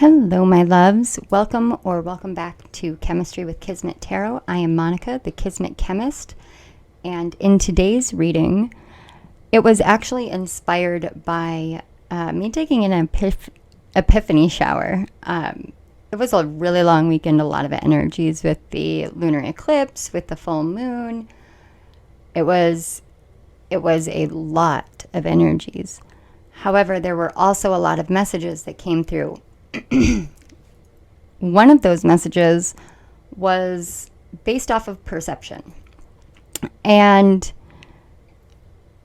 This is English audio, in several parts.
Hello, my loves. Welcome back to Chemistry with Kismet Tarot. I am Monica, the Kismet Chemist, and in today's reading, it was actually inspired by me taking an epiphany shower. It was a really long weekend, a lot of energies with the lunar eclipse, with the full moon. It was a lot of energies. However, there were also a lot of messages that came through. One of those messages was based off of perception. And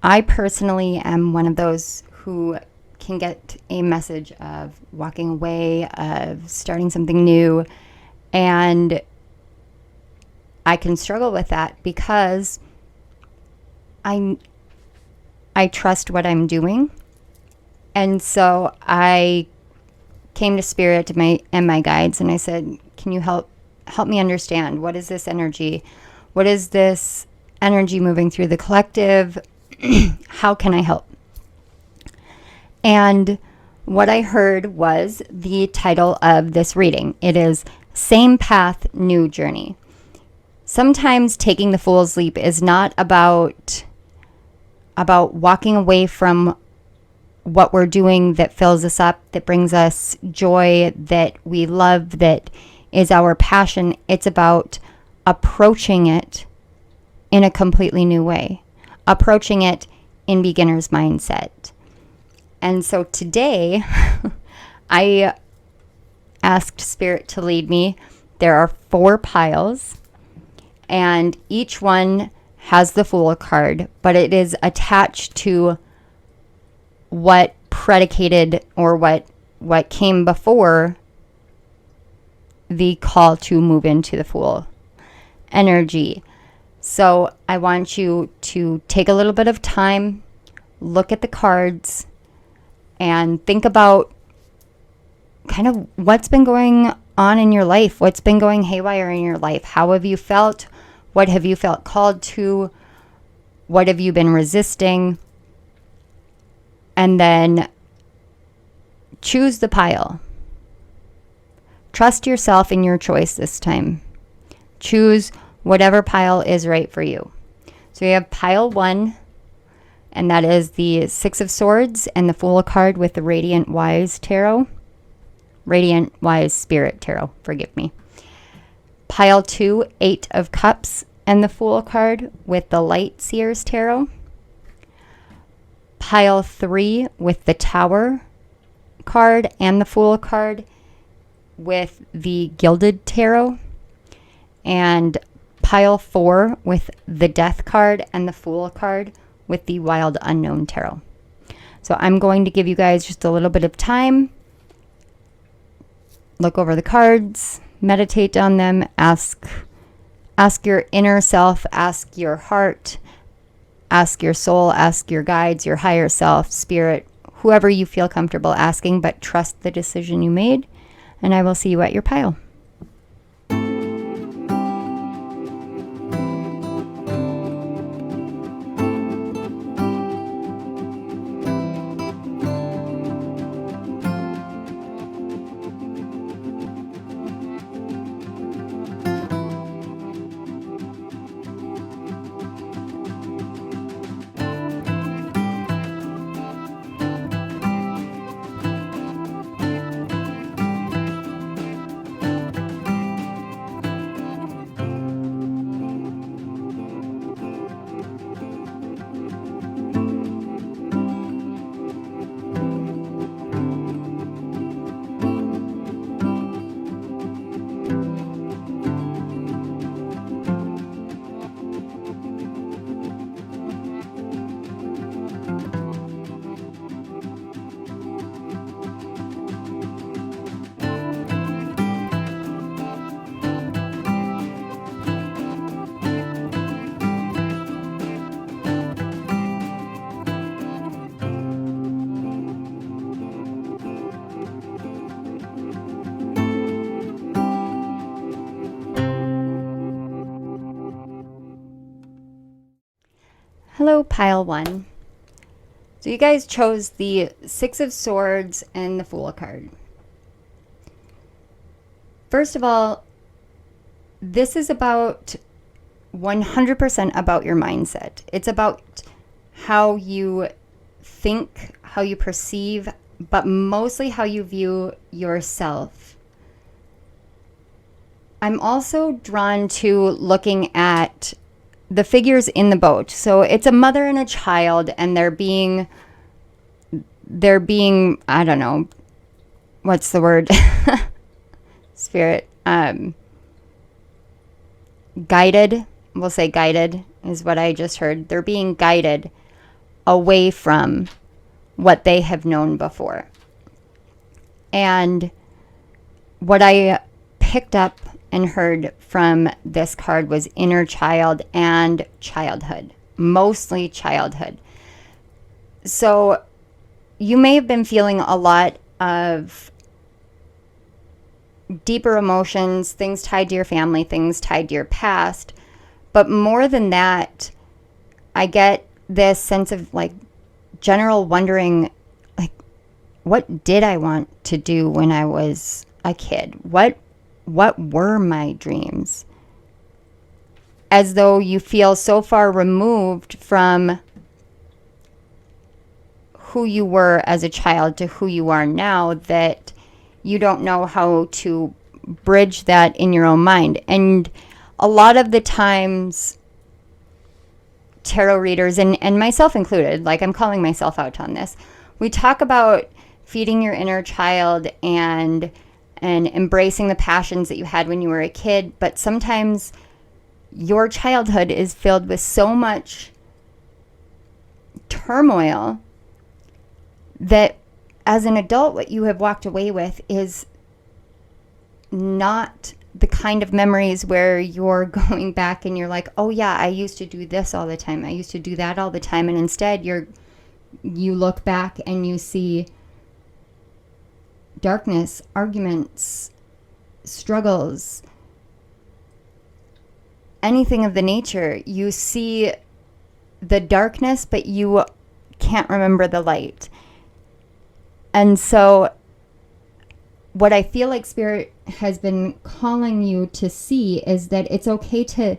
I personally am one of those who can get a message of walking away, of starting something new. And I can struggle with that because I trust what I'm doing. And so I came to Spirit and my guides, and I said, can you help me understand, what is this energy? What is this energy moving through the collective? How can I help? And what I heard was the title of this reading. It is Same Path, New Journey. Sometimes taking the Fool's Leap is not about walking away from what we're doing that fills us up, that brings us joy, that we love, that is our passion. It's about approaching it in a completely new way, approaching it in beginner's mindset. And so today, I asked Spirit to lead me. There are 4 piles, and each one has the Fool card, but it is attached to what predicated or what came before the call to move into the Fool energy. So I want you to take a little bit of time, look at the cards, and think about kind of what's been going on in your life, what's been going haywire in your life. How have you felt? What have you felt called to? What have you been resisting? And then choose the pile. Trust yourself in your choice this time. Choose whatever pile is right for you. So we have pile 1, and that is the 6 of Swords and the Fool card with the Radiant Wise Tarot. Radiant Wise Spirit Tarot, forgive me. Pile 2, 8 of Cups and the Fool card with the Light Seers Tarot. Pile 3 with the Tower card and the Fool card with the Gilded Tarot. And pile 4 with the Death card and the Fool card with the Wild Unknown Tarot. So I'm going to give you guys just a little bit of time. Look over the cards, meditate on them, ask your inner self, ask your heart, ask your soul, ask your guides, your higher self, Spirit, whoever you feel comfortable asking, but trust the decision you made. And I will see you at your pile. Hello, pile 1. So you guys chose the 6 of Swords and the Fool card. First of all, this is about 100% about your mindset. It's about how you think, how you perceive, but mostly how you view yourself. I'm also drawn to looking at the figures in the boat. So it's a mother and a child, and they're being, I don't know, what's the word? Spirit. Guided. We'll say guided is what I just heard. They're being guided away from what they have known before. And what I picked up and heard from this card was inner child and childhood, mostly childhood. So you may have been feeling a lot of deeper emotions, things tied to your family, things tied to your past. But more than that, I get this sense of like general wondering, like, what did I want to do when I was a kid? What were my dreams? As though you feel so far removed from who you were as a child to who you are now that you don't know how to bridge that in your own mind. And a lot of the times, tarot readers, and myself included, like I'm calling myself out on this, we talk about feeding your inner child and embracing the passions that you had when you were a kid, but sometimes your childhood is filled with so much turmoil that as an adult, what you have walked away with is not the kind of memories where you're going back and you're like, oh yeah, I used to do this all the time. I used to do that all the time. And instead you look back and you see darkness, arguments, struggles, anything of the nature. You see the darkness, but you can't remember the light. And so what I feel like Spirit has been calling you to see is that it's okay to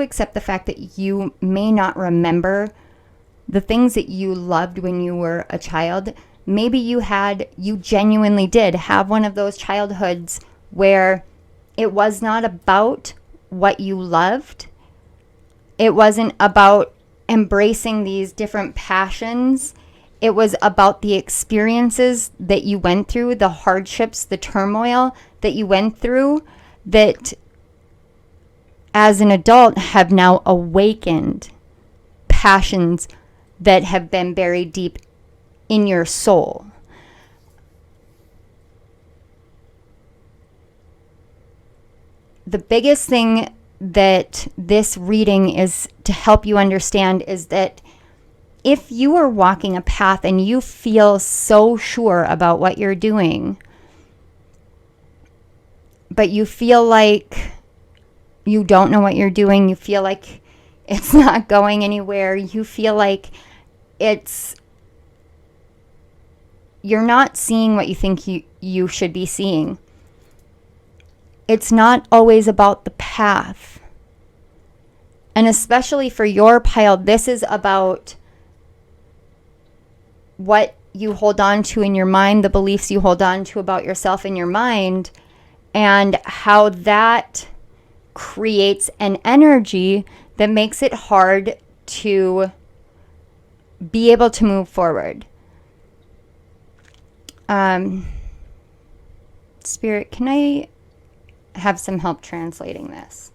accept the fact that you may not remember the things that you loved when you were a child. Maybe you genuinely did have one of those childhoods where it was not about what you loved. It wasn't about embracing these different passions. It was about the experiences that you went through, the hardships, the turmoil that you went through, that as an adult have now awakened passions that have been buried deep in your soul. The biggest thing that this reading is to help you understand is that if you are walking a path and you feel so sure about what you're doing, but you feel like you don't know what you're doing, you feel like it's not going anywhere, you feel like you're not seeing what you think you should be seeing. It's not always about the path. And especially for your pile, this is about what you hold on to in your mind, the beliefs you hold on to about yourself in your mind, and how that creates an energy that makes it hard to be able to move forward. Spirit, can I have some help translating this?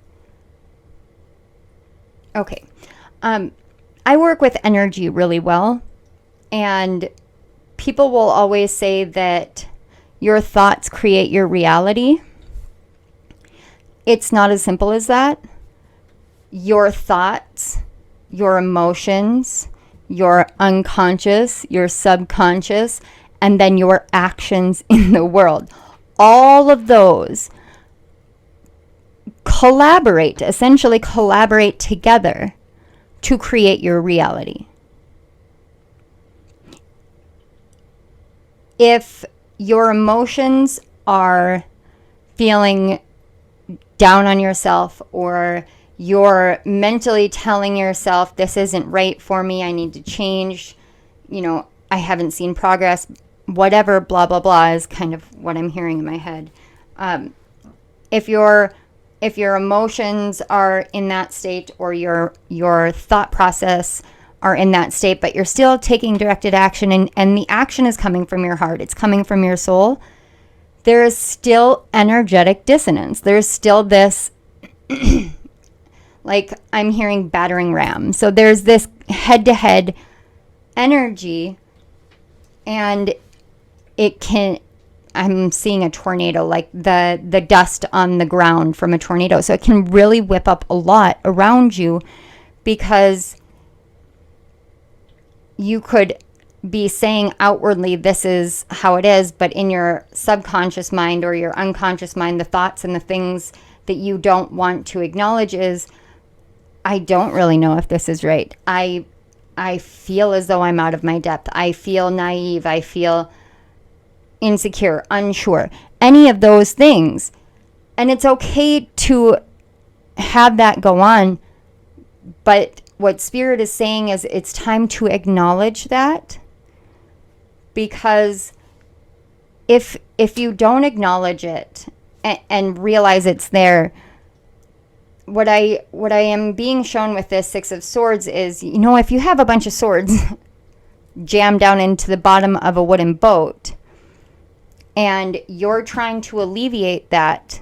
Okay. I work with energy really well. And people will always say that your thoughts create your reality. It's not as simple as that. Your thoughts, your emotions, your unconscious, your subconscious, and then your actions in the world. All of those essentially collaborate together to create your reality. If your emotions are feeling down on yourself, or you're mentally telling yourself, this isn't right for me, I need to change, I haven't seen progress, whatever, blah, blah, blah, is kind of what I'm hearing in my head. If your emotions are in that state, or your thought process are in that state, but you're still taking directed action, and the action is coming from your heart, it's coming from your soul, there is still energetic dissonance. There's still this, like I'm hearing battering ram. So there's this head-to-head energy, and I'm seeing a tornado, like the dust on the ground from a tornado. So it can really whip up a lot around you, because you could be saying outwardly, this is how it is, but in your subconscious mind or your unconscious mind, the thoughts and the things that you don't want to acknowledge is, I don't really know if this is right. I feel as though I'm out of my depth. I feel naive. I feel insecure, unsure, any of those things. And it's okay to have that go on, but what Spirit is saying is it's time to acknowledge that. Because if you don't acknowledge it and realize it's there, what I am being shown with this Six of Swords is, if you have a bunch of swords jammed down into the bottom of a wooden boat, and you're trying to alleviate that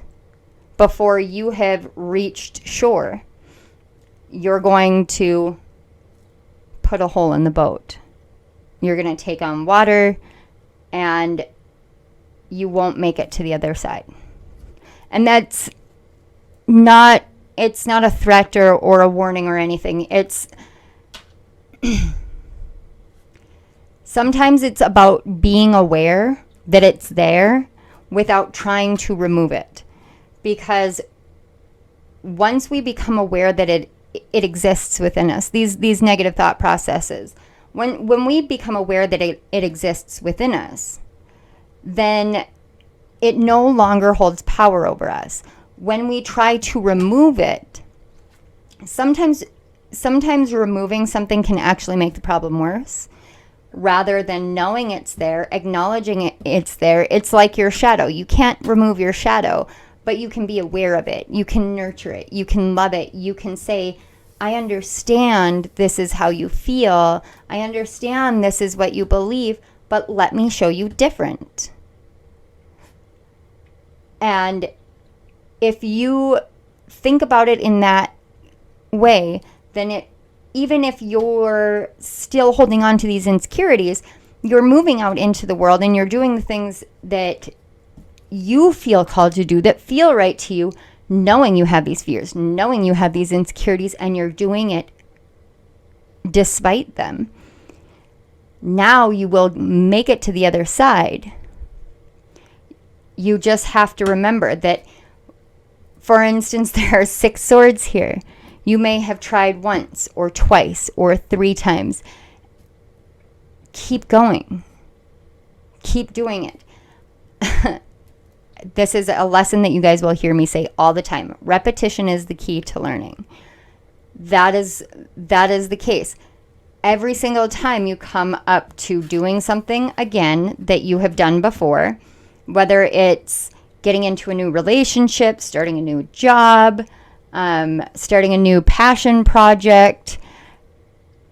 before you have reached shore, you're going to put a hole in the boat. You're going to take on water, and you won't make it to the other side. And it's not a threat or a warning or anything. Sometimes it's about being aware that it's there without trying to remove it. Because once we become aware that it exists within us, these negative thought processes, when we become aware that it exists within us, then it no longer holds power over us. When we try to remove it, sometimes removing something can actually make the problem worse, rather than knowing it's there, acknowledging it's there. It's like your shadow. You can't remove your shadow, but you can be aware of it. You can nurture it. You can love it. You can say, I understand this is how you feel. I understand this is what you believe, but let me show you different. And if you think about it in that way, then even if you're still holding on to these insecurities, you're moving out into the world and you're doing the things that you feel called to do, that feel right to you, knowing you have these fears, knowing you have these insecurities, and you're doing it despite them. Now you will make it to the other side. You just have to remember that, for instance, there are 6 swords here. You may have tried once or twice or 3 times. Keep going. Keep doing it. This is a lesson that you guys will hear me say all the time. Repetition is the key to learning. That is the case. Every single time you come up to doing something again that you have done before, whether it's getting into a new relationship, starting a new job, starting a new passion project,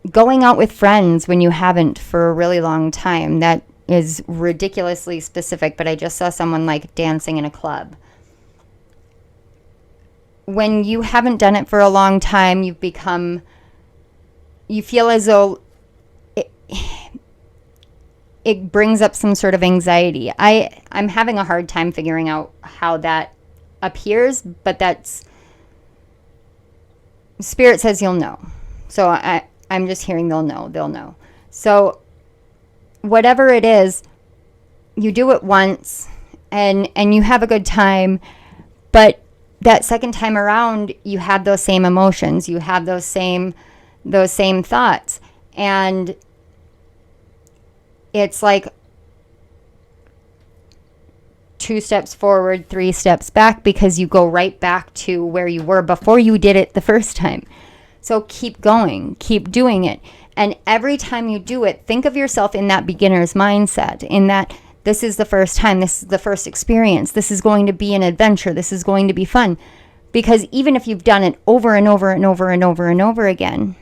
going out with friends when you haven't for a really long time. That is ridiculously specific, but I just saw someone like dancing in a club. When you haven't done it for a long time, you feel as though it brings up some sort of anxiety. I'm having a hard time figuring out how that appears, but that's, Spirit says you'll know. So I'm just hearing they'll know. So whatever it is, you do it once and you have a good time, but that second time around, you have those same emotions, you have those same thoughts, and it's like 2 steps forward, 3 steps back, because you go right back to where you were before you did it the first time. So keep going, keep doing it. And every time you do it, think of yourself in that beginner's mindset, in that this is the first time, this is the first experience, this is going to be an adventure, this is going to be fun. Because even if you've done it over and over and over and over and over again,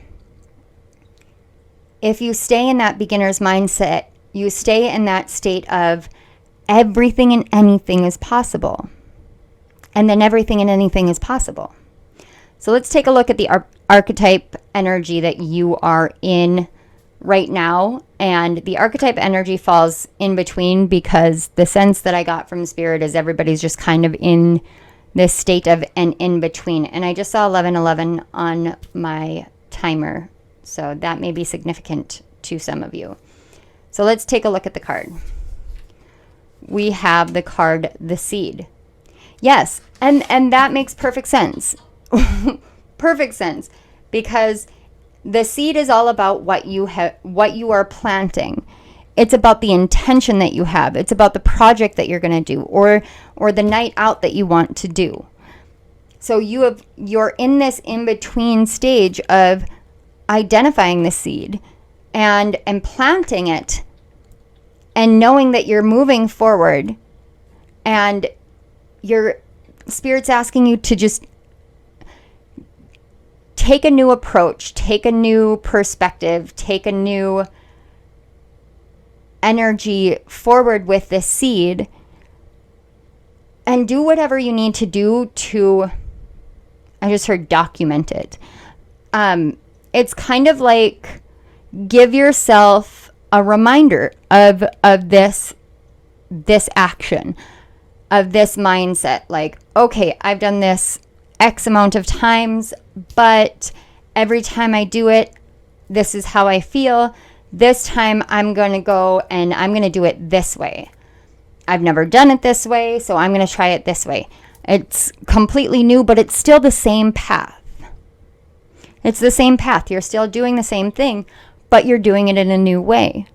if you stay in that beginner's mindset, you stay in that state of everything and anything is possible. And then everything and anything is possible. So let's take a look at the archetype energy that you are in right now. And the archetype energy falls in between, because the sense that I got from Spirit is everybody's just kind of in this state of an in between. And I just saw 1111 on my timer. So that may be significant to some of you. So let's take a look at the card. We have the card, the Seed. Yes, and that makes perfect sense. Perfect sense, because the seed is all about what you are planting. It's about the intention that you have. It's about the project that you're going to do, or the night out that you want to do. So you're in this in-between stage of identifying the seed and planting it, and knowing that you're moving forward, and your Spirit's asking you to just take a new approach, take a new perspective, take a new energy forward with this seed, and do whatever you need to do to, I just heard, document it. It's kind of like, give yourself a reminder of this action, of this mindset. Like, okay, I've done this X amount of times, but every time I do it, this is how I feel. This time I'm going to go and I'm going to do it this way. I've never done it this way, so I'm going to try it this way. It's completely new, but it's still the same path. It's the same path. You're still doing the same thing, but you're doing it in a new way.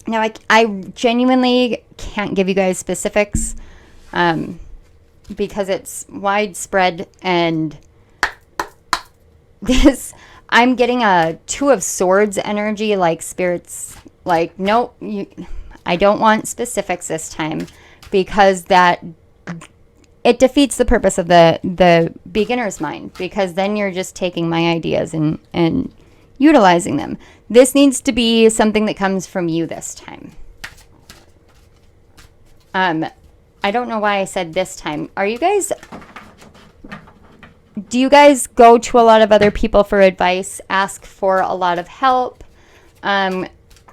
Now, I genuinely can't give you guys specifics, because it's widespread, and this, I'm getting a 2 of Swords energy, like Spirit's like, nope, I don't want specifics this time, because that, it defeats the purpose of the beginner's mind, because then you're just taking my ideas and utilizing them. This needs to be something that comes from you this time. I don't know why I said this time. Do you guys go to a lot of other people for advice, ask for a lot of help,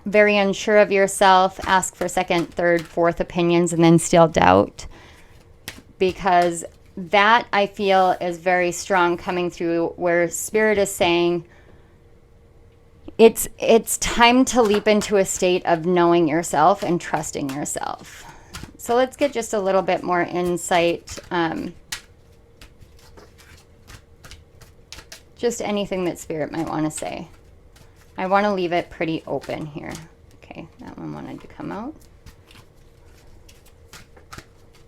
very unsure of yourself, ask for second, third, fourth opinions, and then still doubt? Because that, I feel, is very strong coming through, where Spirit is saying it's time to leap into a state of knowing yourself and trusting yourself. So let's get just a little bit more insight. Just anything that Spirit might want to say. I want to leave it pretty open here. Okay, that one wanted to come out.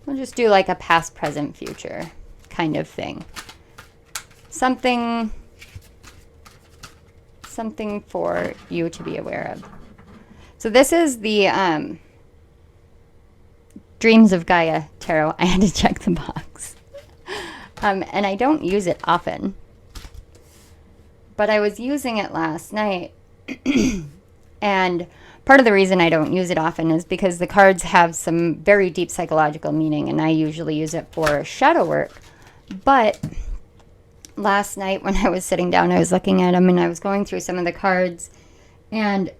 We'll just do like a past, present, future kind of thing. Something for you to be aware of. So this is the Dreams of Gaia Tarot. I had to check the box. And I don't use it often. But I was using it last night. And part of the reason I don't use it often is because the cards have some very deep psychological meaning, and I usually use it for shadow work. But last night when I was sitting down, I was looking at them and I was going through some of the cards, and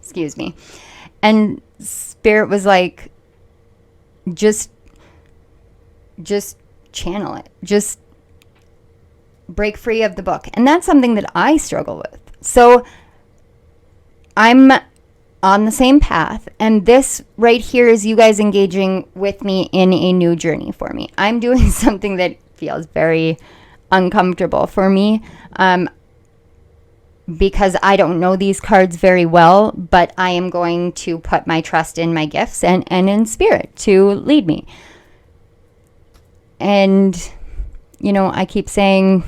excuse me, and Spirit was like, just channel it, just break free of the book. And that's something that I struggle with. So I'm on the same path, and this right here is you guys engaging with me in a new journey for me. I'm doing something that feels very uncomfortable for me. because I don't know these cards very well, but I am going to put my trust in my gifts and in spirit to lead me. And, you know, I keep saying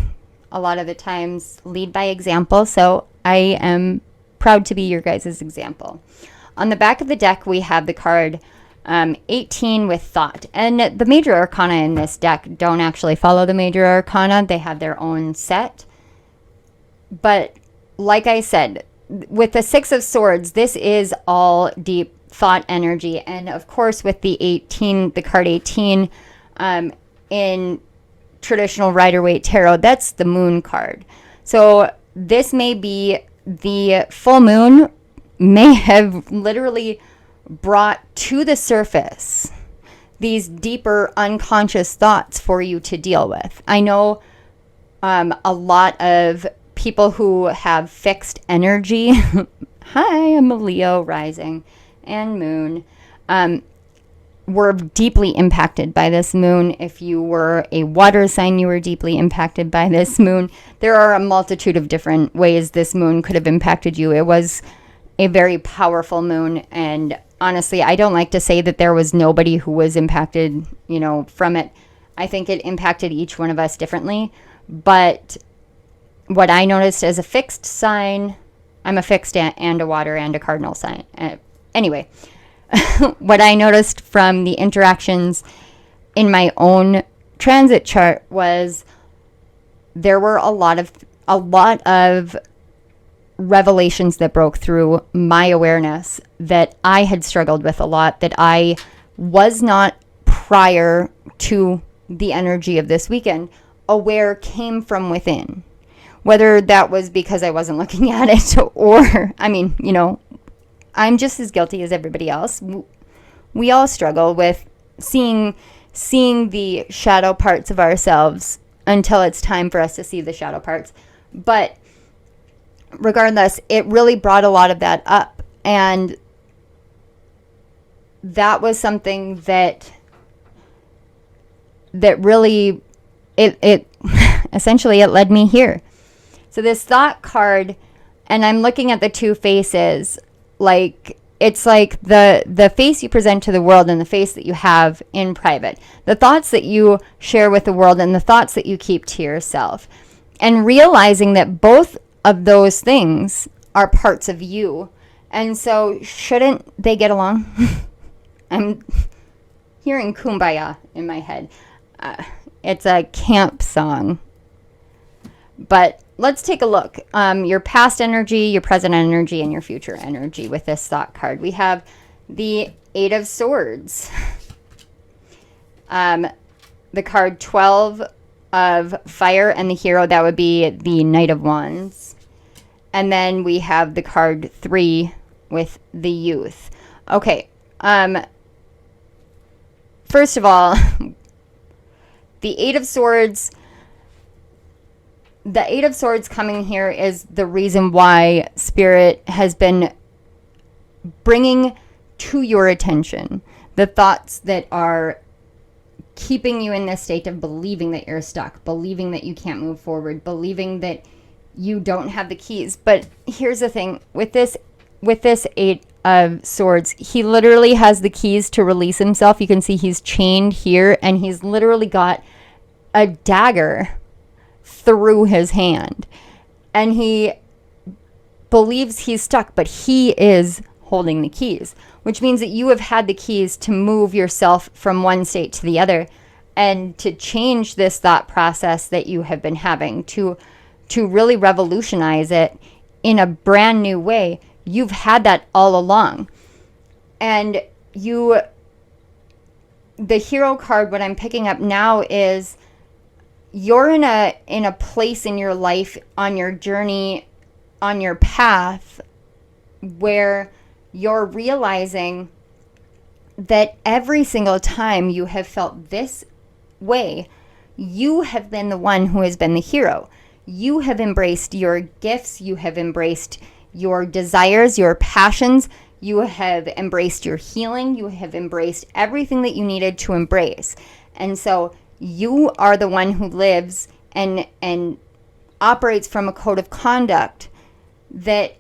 a lot of the times, lead by example. So I am proud to be your guys' example. On the back of the deck, we have the card 18 with thought. And the major arcana in this deck don't actually follow the major arcana. They have their own set. But like I said, with the Six of Swords, this is all deep thought energy. And of course, with the 18, the card 18, in traditional Rider-Waite Tarot, that's the moon card. So this may be the full moon may have literally brought to the surface these deeper unconscious thoughts for you to deal with. I know a lot of people who have fixed energy. Hi, I'm a Leo rising and moon. Were deeply impacted by this moon. If you were a water sign, you were deeply impacted by this moon. There are a multitude of different ways this moon could have impacted you. It was a very powerful moon, and honestly, I don't like to say that there was nobody who was impacted, you know, from it. I think it impacted each one of us differently, but what I noticed as a fixed sign, I'm a fixed and a water and a cardinal sign. Anyway, what I noticed from the interactions in my own transit chart was there were a lot of revelations that broke through my awareness that I had struggled with a lot, that I was not prior to the energy of this weekend aware came from within. Whether that was because I wasn't looking at it or, I mean, you know, I'm just as guilty as everybody else. We all struggle with seeing the shadow parts of ourselves until it's time for us to see the shadow parts. But regardless, it really brought a lot of that up. And that was something that really, it essentially, it led me here. So this thought card, and I'm looking at the two faces, like it's like the face you present to the world and the face that you have in private, the thoughts that you share with the world and the thoughts that you keep to yourself, and realizing that both of those things are parts of you. And so shouldn't they get along? I'm hearing Kumbaya in my head. It's a camp song. But let's take a look. Your past energy, your present energy, and your future energy with this thought card. We have the Eight of Swords. The card 12 of Fire, and the hero, that would be the Knight of Wands. And then we have the card 3 with the Youth. Okay. First of all, the Eight of Swords... The Eight of Swords coming here is the reason why Spirit has been bringing to your attention the thoughts that are keeping you in this state of believing that you're stuck, believing that you can't move forward, believing that you don't have the keys. But here's the thing, with this Eight of Swords, he literally has the keys to release himself. You can see he's chained here, and he's literally got a dagger through his hand, and he believes he's stuck, but he is holding the keys, which means that you have had the keys to move yourself from one state to the other and to change this thought process that you have been having, to really revolutionize it in a brand new way. You've had that all along. And the hero card, what I'm picking up now is you're in a place in your life, on your journey, on your path, where you're realizing that every single time you have felt this way, you have been the one who has been the hero. You have embraced your gifts. You have embraced your desires, your passions. You have embraced your healing. You have embraced everything that you needed to embrace. And so you are the one who lives and operates from a code of conduct that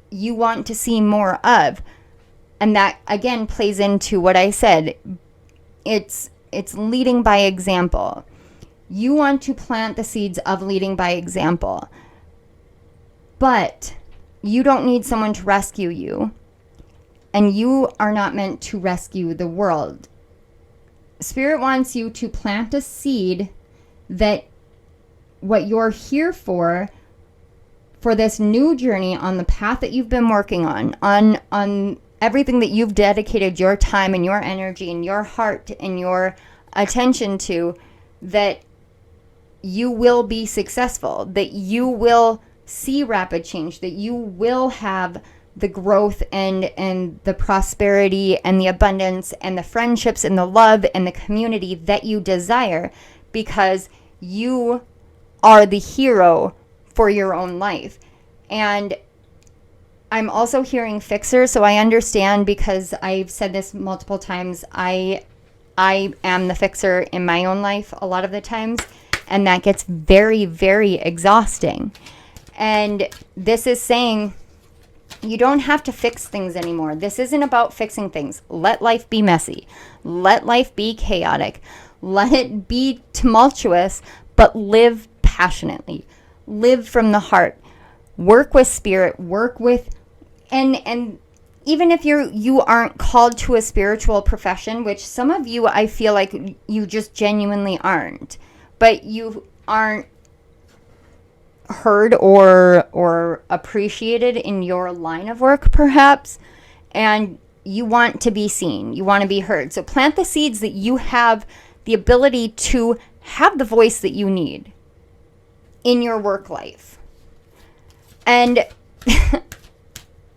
you want to see more of. And that again plays into what I said. It's leading by example. You want to plant the seeds of leading by example. But you don't need someone to rescue you. And you are not meant to rescue the world. Spirit wants you to plant a seed that what you're here for this new journey on the path that you've been working on everything that you've dedicated your time and your energy and your heart and your attention to, that you will be successful, that you will see rapid change, that you will have the growth and the prosperity and the abundance and the friendships and the love and the community that you desire, because you are the hero for your own life. And I'm also hearing fixer, so I understand, because I've said this multiple times. I am the fixer in my own life a lot of the times, and that gets very, very exhausting. And this is saying you don't have to fix things anymore. This isn't about fixing things. Let life be messy. Let life be chaotic. Let it be tumultuous, but live passionately. Live from the heart. Work with spirit. Work with, and even if you aren't called to a spiritual profession, which some of you, I feel like you just genuinely aren't, but you aren't heard or appreciated in your line of work, perhaps, and you want to be seen, you want to be heard. So plant the seeds that you have the ability to have the voice that you need in your work life. And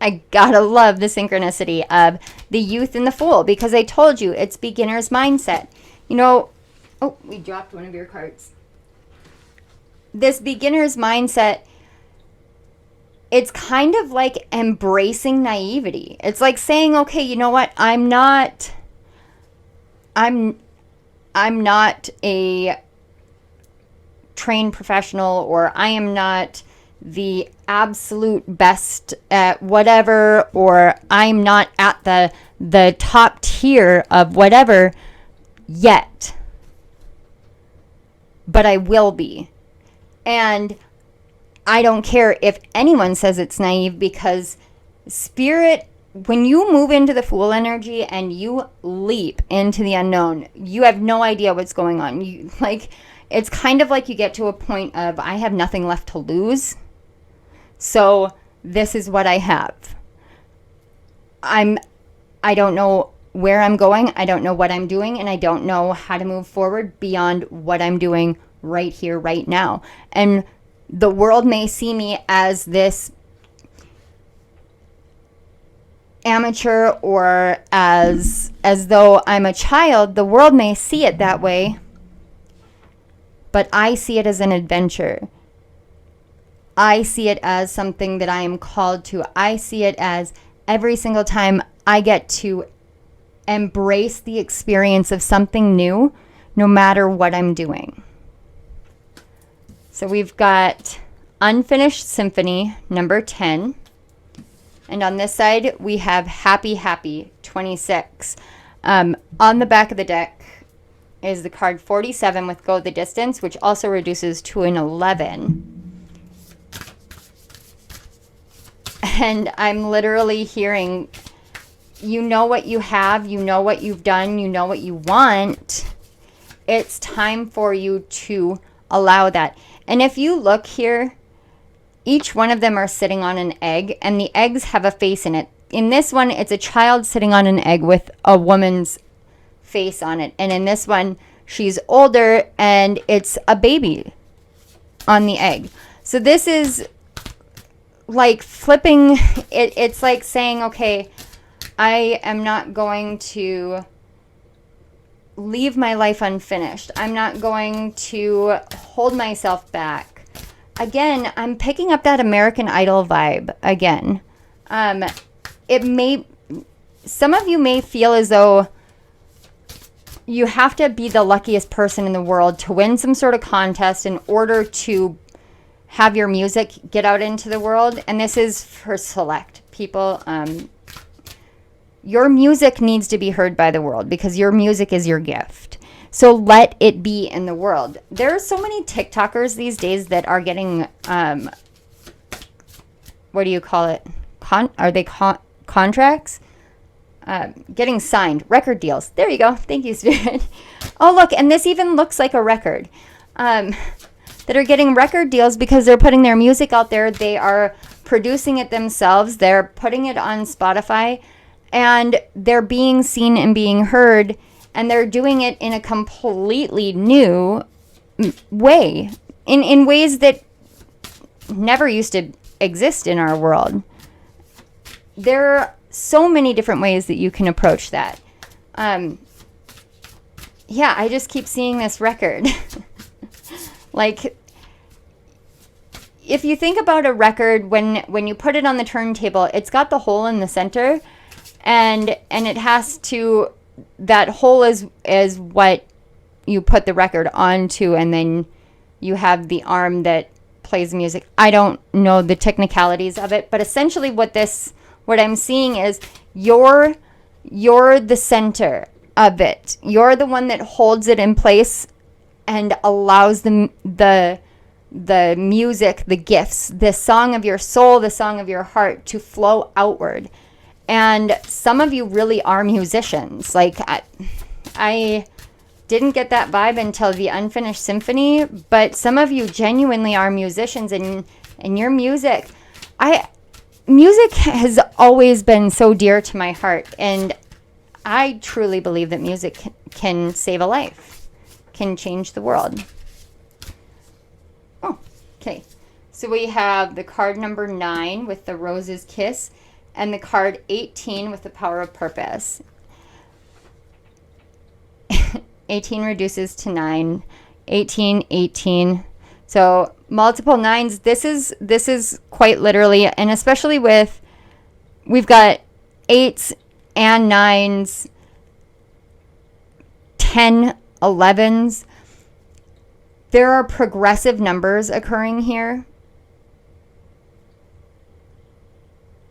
I gotta love the synchronicity of the youth and the fool, because I told you it's beginner's mindset. You know, oh, we dropped one of your cards. This beginner's mindset, it's kind of like embracing naivety. It's like saying, okay, you know what? I'm not a trained professional, or I am not the absolute best at whatever, or I'm not at the top tier of whatever yet, but I will be. And I don't care if anyone says it's naive, because spirit, when you move into the fool energy and you leap into the unknown, you have no idea what's going on. You, like, it's kind of like you get to a point of, I have nothing left to lose, so this is what I have. I don't know where I'm going, I don't know what I'm doing, and I don't know how to move forward beyond what I'm doing right here, right now. And the world may see me as this amateur, or as though I'm a child. The world may see it that way, but I see it as an adventure. I see it as something that I am called to. I see it as every single time I get to embrace the experience of something new, no matter what I'm doing. So we've got Unfinished Symphony, number 10. And on this side, we have Happy Happy, 26. On the back of the deck is the card 47 with Go the Distance, which also reduces to an 11. And I'm literally hearing, you know what you have, you know what you've done, you know what you want. It's time for you to allow that. And if you look here, each one of them are sitting on an egg, and the eggs have a face in it. In this one, it's a child sitting on an egg with a woman's face on it. And in this one, she's older, and it's a baby on the egg. So this is like flipping it. It's like saying, okay, I am not going to leave my life unfinished. I'm not going to hold myself back. Again, I'm picking up that American Idol vibe again. Some of you may feel as though you have to be the luckiest person in the world to win some sort of contest in order to have your music get out into the world, and this is for select people. Your music needs to be heard by the world because your music is your gift. So let it be in the world. There are so many TikTokers these days that are getting, what do you call it? Are they contracts? Getting signed, record deals. There you go. Thank you, Spirit. Oh, look, and this even looks like a record. That are getting record deals because they're putting their music out there. They are producing it themselves. They're putting it on Spotify, and they're being seen and being heard, and they're doing it in a completely new way, in ways that never used to exist in our world. There are so many different ways that you can approach that. Yeah, I just keep seeing this record. Like, if you think about a record, when you put it on the turntable, it's got the hole in the center, and it has to, that hole is what you put the record onto, and then you have the arm that plays music. I don't know the technicalities of it, but essentially what I'm seeing is you're the center of it. You're the one that holds it in place and allows the music, the gifts, the song of your soul, the song of your heart to flow outward. And some of you really are musicians. Like, I didn't get that vibe until the Unfinished Symphony, but some of you genuinely are musicians, and your music, music has always been so dear to my heart, and I truly believe that music can save a life, can change the world. Oh, okay. So we have the card number 9 with the Rose's Kiss, and the card 18 with the Power of Purpose. 18 reduces to 9. 18, 18. So multiple 9s. This is quite literally, and especially with, we've got 8s and 9s, 10, 11s. There are progressive numbers occurring here.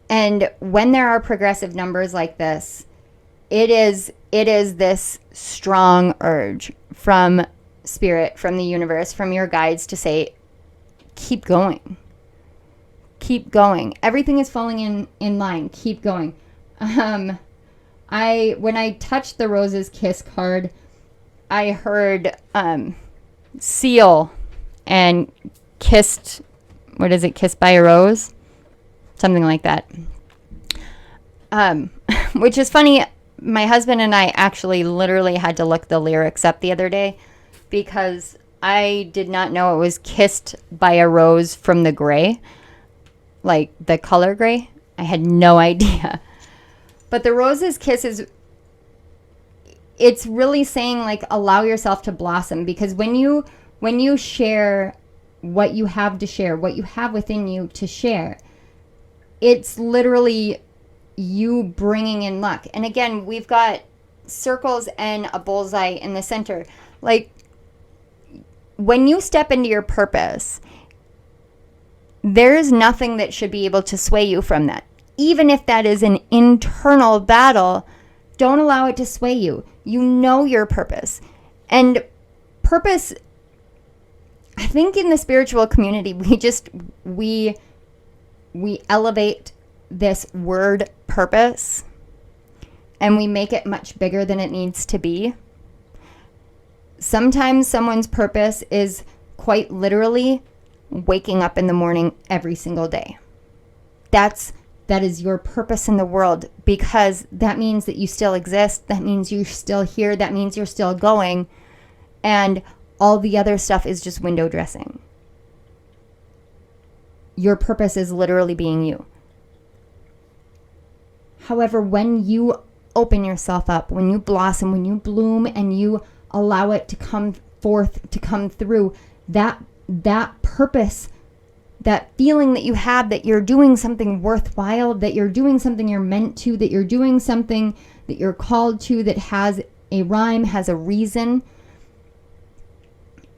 And when there are progressive numbers like this, it is this strong urge from Spirit, from the universe, from your guides to say, keep going. Keep going. Everything is falling in line. Keep going. When I touched the Rose's Kiss card, I heard seal and kissed, what is it, kissed by a rose? Something like that. Which is funny. My husband and I actually literally had to look the lyrics up the other day because I did not know it was kissed by a rose from the gray, like the color gray. I had no idea. But the Rose's Kiss it's really saying, like, allow yourself to blossom, because when you share what you have to share, what you have within you to share, it's literally you bringing in luck. And again, we've got circles and a bullseye in the center. Like, when you step into your purpose, there's nothing that should be able to sway you from that. Even if that is an internal battle, don't allow it to sway you. You know your purpose. And purpose, I think in the spiritual community, we elevate this word purpose and we make it much bigger than it needs to be. Sometimes someone's purpose is quite literally waking up in the morning every single day. That is your purpose in the world, because that means that you still exist. That means you're still here. That means you're still going. And all the other stuff is just window dressing. Your purpose is literally being you. However, when you open yourself up, when you blossom, when you bloom, and you allow it to come forth, to come through, that purpose, that feeling that you have that you're doing something worthwhile, that you're doing something you're meant to, that you're doing something that you're called to, that has a rhyme, has a reason,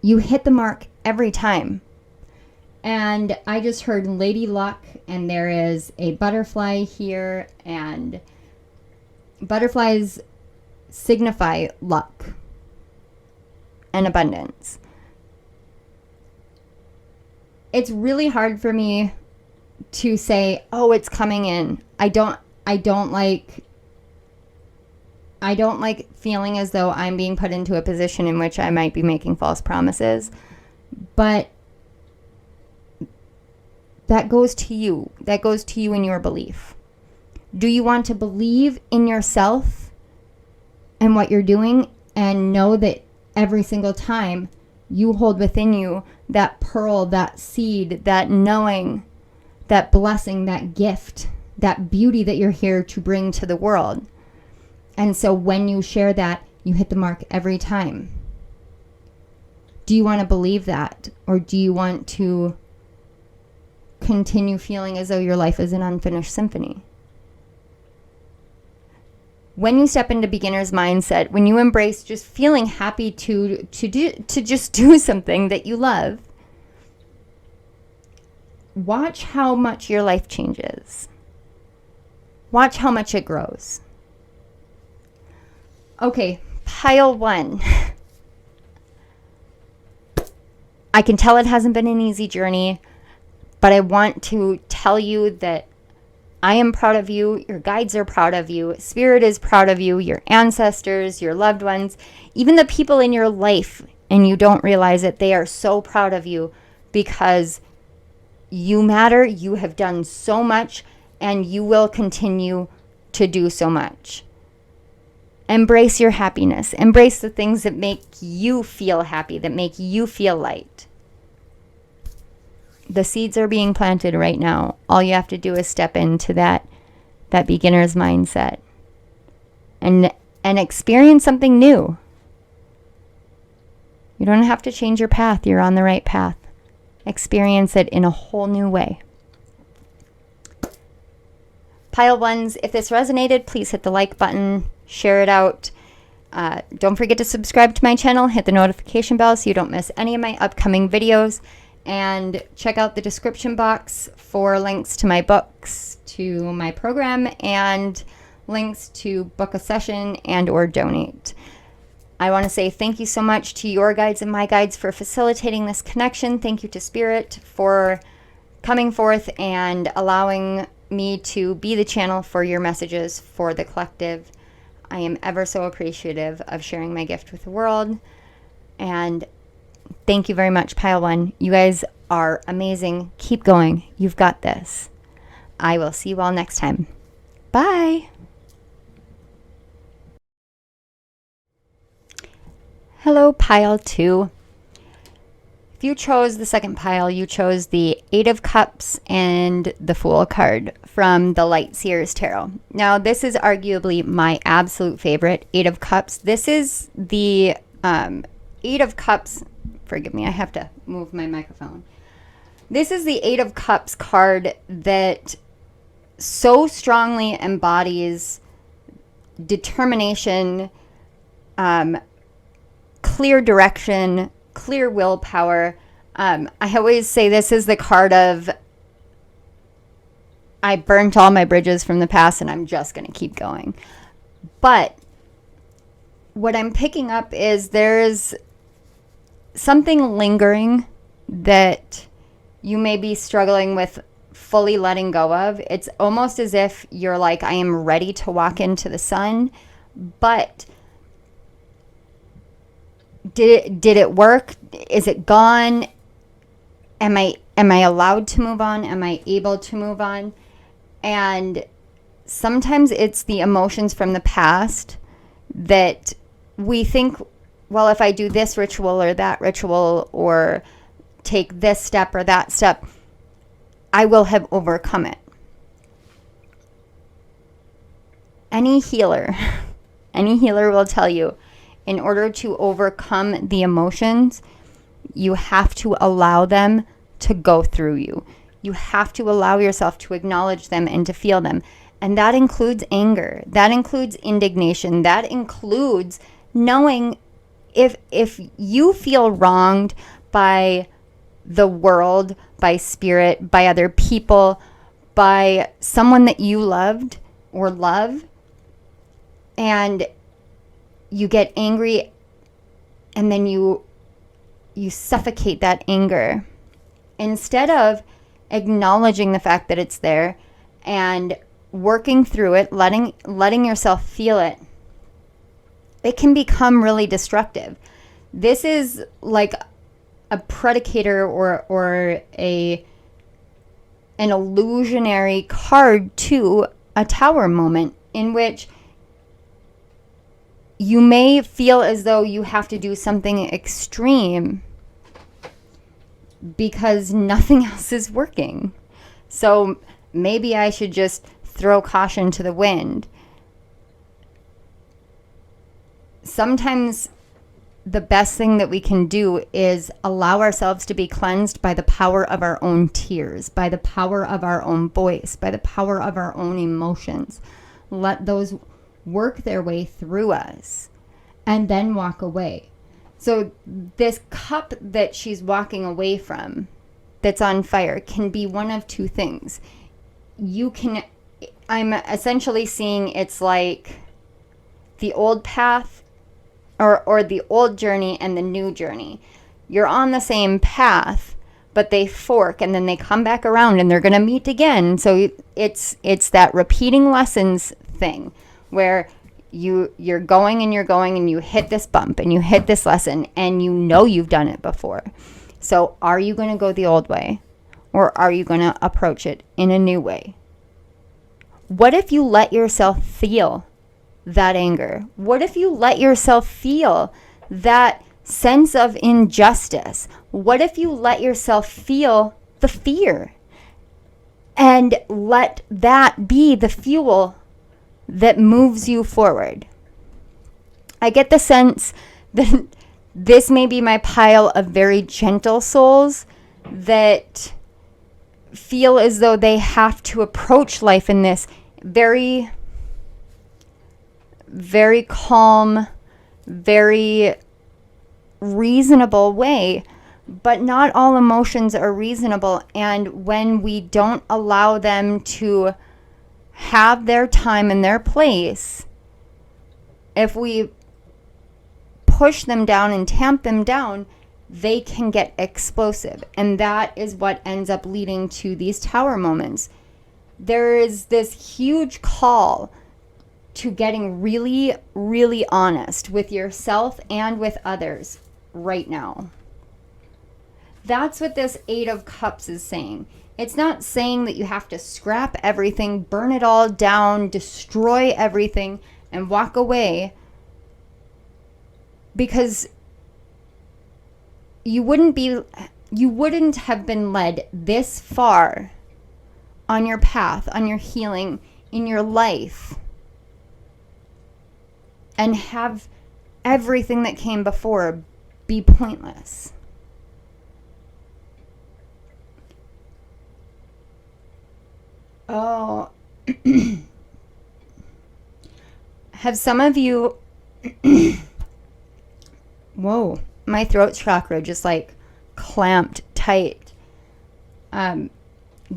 you hit the mark every time. And I just heard Lady Luck, and there is a butterfly here, and butterflies signify luck and abundance. It's really hard for me to say, oh, it's coming in. I don't like feeling as though I'm being put into a position in which I might be making false promises. But that goes to you. That goes to you in your belief. Do you want to believe in yourself and what you're doing and know that every single time you hold within you that pearl, that seed, that knowing, that blessing, that gift, that beauty that you're here to bring to the world? And so when you share that, you hit the mark every time. Do you want to believe that? Or do you want to continue feeling as though your life is an unfinished symphony? When you step into beginner's mindset, when you embrace just feeling happy to just do something that you love, watch how much your life changes. Watch how much it grows. Okay, pile 1. I can tell it hasn't been an easy journey, but I want to tell you that I am proud of you. Your guides are proud of you. Spirit is proud of you. Your ancestors, your loved ones, even the people in your life, and you don't realize it, they are so proud of you because you matter. You have done so much, and you will continue to do so much. Embrace your happiness. Embrace the things that make you feel happy, that make you feel light. The seeds are being planted right now. All you have to do is step into that beginner's mindset and experience something new. You don't have to change your path. You're on the right path. Experience it in a whole new way. Pile 1s, if this resonated, please hit the like button, share it out. Don't forget to subscribe to my channel, hit the notification bell so you don't miss any of my upcoming videos. And check out the description box for links to my books, to my program, and links to book a session and or donate. I want to say thank you so much to your guides and my guides for facilitating this connection. Thank you to Spirit for coming forth and allowing me to be the channel for your messages for the collective. I am ever so appreciative of sharing my gift with the world. And thank you very much, Pile 1. You guys are amazing. Keep going. You've got this. I will see you all next time. Bye. Hello, Pile 2. If you chose the second pile, you chose the 8 of Cups and the Fool card from the Light Seers Tarot. Now, this is arguably my absolute favorite, 8 of Cups. This is the 8 of Cups. Forgive me, I have to move my microphone. This is the 8 of Cups card that so strongly embodies determination, clear direction, clear willpower. I always say this is the card of I burnt all my bridges from the past and I'm just going to keep going. But what I'm picking up is there's something lingering that you may be struggling with fully letting go of. It's almost as if you're like, I am ready to walk into the sun, but did it work? Is it gone? Am I allowed to move on? Am I able to move on? And sometimes it's the emotions from the past that we think, well, if I do this ritual or that ritual or take this step or that step, I will have overcome it. Any healer will tell you, in order to overcome the emotions, you have to allow them to go through you. You have to allow yourself to acknowledge them and to feel them. And that includes anger. That includes indignation. That includes knowing if you feel wronged by the world, by spirit, by other people, by someone that you loved or love, and you get angry, and then you suffocate that anger. Instead of acknowledging the fact that it's there and working through it, letting yourself feel it, it can become really destructive. This is like a predicator or an illusionary card to a tower moment, in which you may feel as though you have to do something extreme because nothing else is working. So maybe I should just throw caution to the wind. Sometimes the best thing that we can do is allow ourselves to be cleansed by the power of our own tears, by the power of our own voice, by the power of our own emotions. Let those work their way through us and then walk away. So this cup that she's walking away from that's on fire can be one of two things. I'm essentially seeing it's like the old path or the old journey and the new journey. You're on the same path, but they fork and then they come back around and they're going to meet again. So it's that repeating lessons thing where you're going and you hit this bump and you hit this lesson and you know you've done it before. So are you going to go the old way, or are you going to approach it in a new way? What if you let yourself feel that anger? What if you let yourself feel that sense of injustice? What if you let yourself feel the fear and let that be the fuel that moves you forward? I get the sense that this may be my pile of very gentle souls that feel as though they have to approach life in this very, very calm, very reasonable way. But not all emotions are reasonable. And when we don't allow them to have their time and their place, if we push them down and tamp them down, they can get explosive. And that is what ends up leading to these tower moments. There is this huge call to getting really, really honest with yourself and with others right now. That's what this Eight of Cups is saying. It's not saying that you have to scrap everything, burn it all down, destroy everything, and walk away, because you wouldn't have been led this far on your path, on your healing, in your life, and have everything that came before be pointless. Oh, have some of you, whoa, my throat chakra just like clamped tight.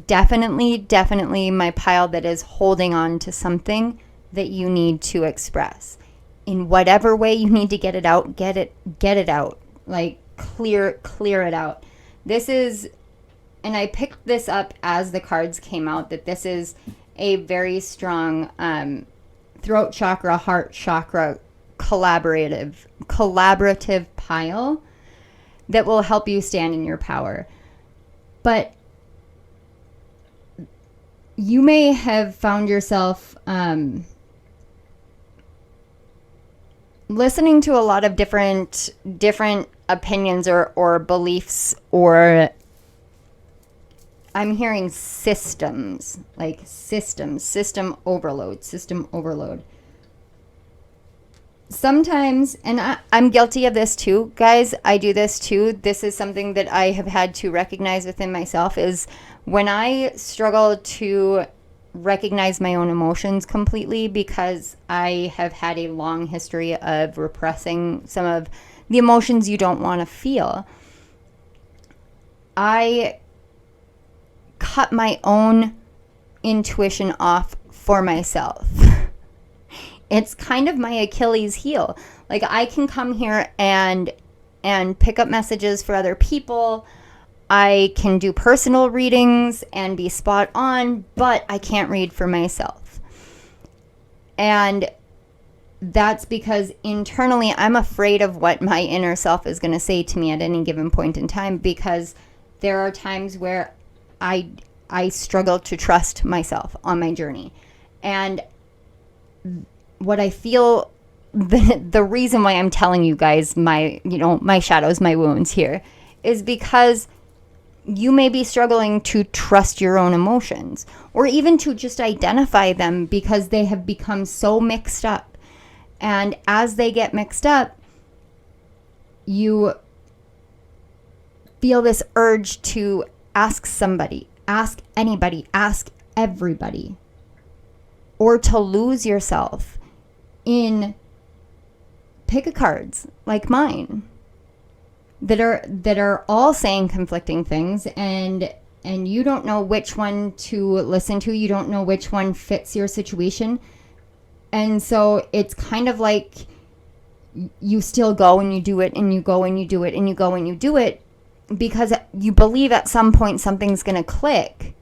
Definitely my pile that is holding on to something that you need to express. In whatever way you need to get it out, get it out. Like clear it out. This is, and I picked this up as the cards came out, that this is a very strong throat chakra, heart chakra, collaborative pile that will help you stand in your power. But you may have found yourself listening to a lot of different opinions or beliefs, or I'm hearing system overload. Sometimes, and I'm guilty of this too, guys, I do this too. This is something that I have had to recognize within myself, is when I struggle to recognize my own emotions completely, because I have had a long history of repressing some of the emotions you don't want to feel. I cut my own intuition off for myself. It's kind of my Achilles heel. Like, I can come here and pick up messages for other people. I can do personal readings and be spot on, but I can't read for myself. And that's because internally I'm afraid of what my inner self is going to say to me at any given point in time, because there are times where I struggle to trust myself on my journey. And what I feel, the reason why I'm telling you guys my shadows, my wounds here, is because you may be struggling to trust your own emotions, or even to just identify them, because they have become so mixed up. And as they get mixed up, you feel this urge to ask somebody, ask anybody, ask everybody, or to lose yourself in pick a cards like mine that are all saying conflicting things, and you don't know which one to listen to. You don't know which one fits your situation. And so it's kind of like you still go and you do it, and you go and you do it, and you go and you do it, because you believe at some point something's going to click.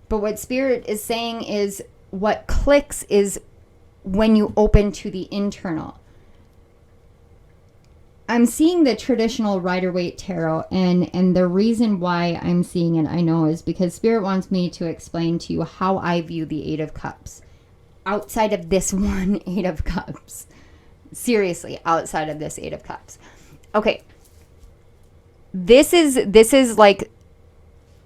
But what Spirit is saying is, what clicks is when you open to the internal. I'm seeing the traditional Rider-Waite Tarot, and the reason why I'm seeing it, I know, is because Spirit wants me to explain to you how I view the Eight of Cups outside of this one Eight of Cups. Seriously, outside of this Eight of Cups. Okay. This is like,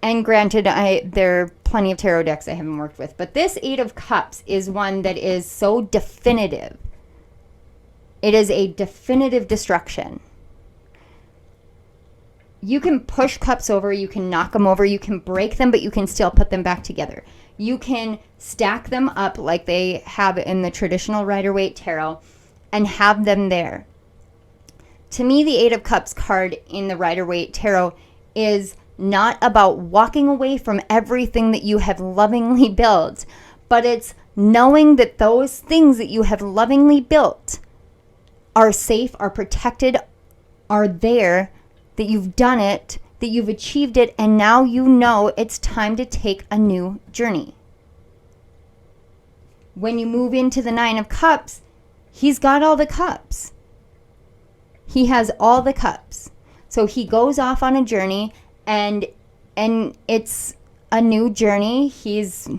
and granted, there are plenty of tarot decks I haven't worked with, but this Eight of Cups is one that is so definitive. It is a definitive destruction. You can push cups over, you can knock them over, you can break them, but you can still put them back together. You can stack them up like they have in the traditional Rider-Waite Tarot and have them there. To me, the Eight of Cups card in the Rider-Waite Tarot is not about walking away from everything that you have lovingly built, but it's knowing that those things that you have lovingly built are safe, are protected, are there, that you've done it, that you've achieved it, and now you know it's time to take a new journey. When you move into the Nine of Cups, he's got all the cups. He has all the cups. So he goes off on a journey, and it's a new journey. He's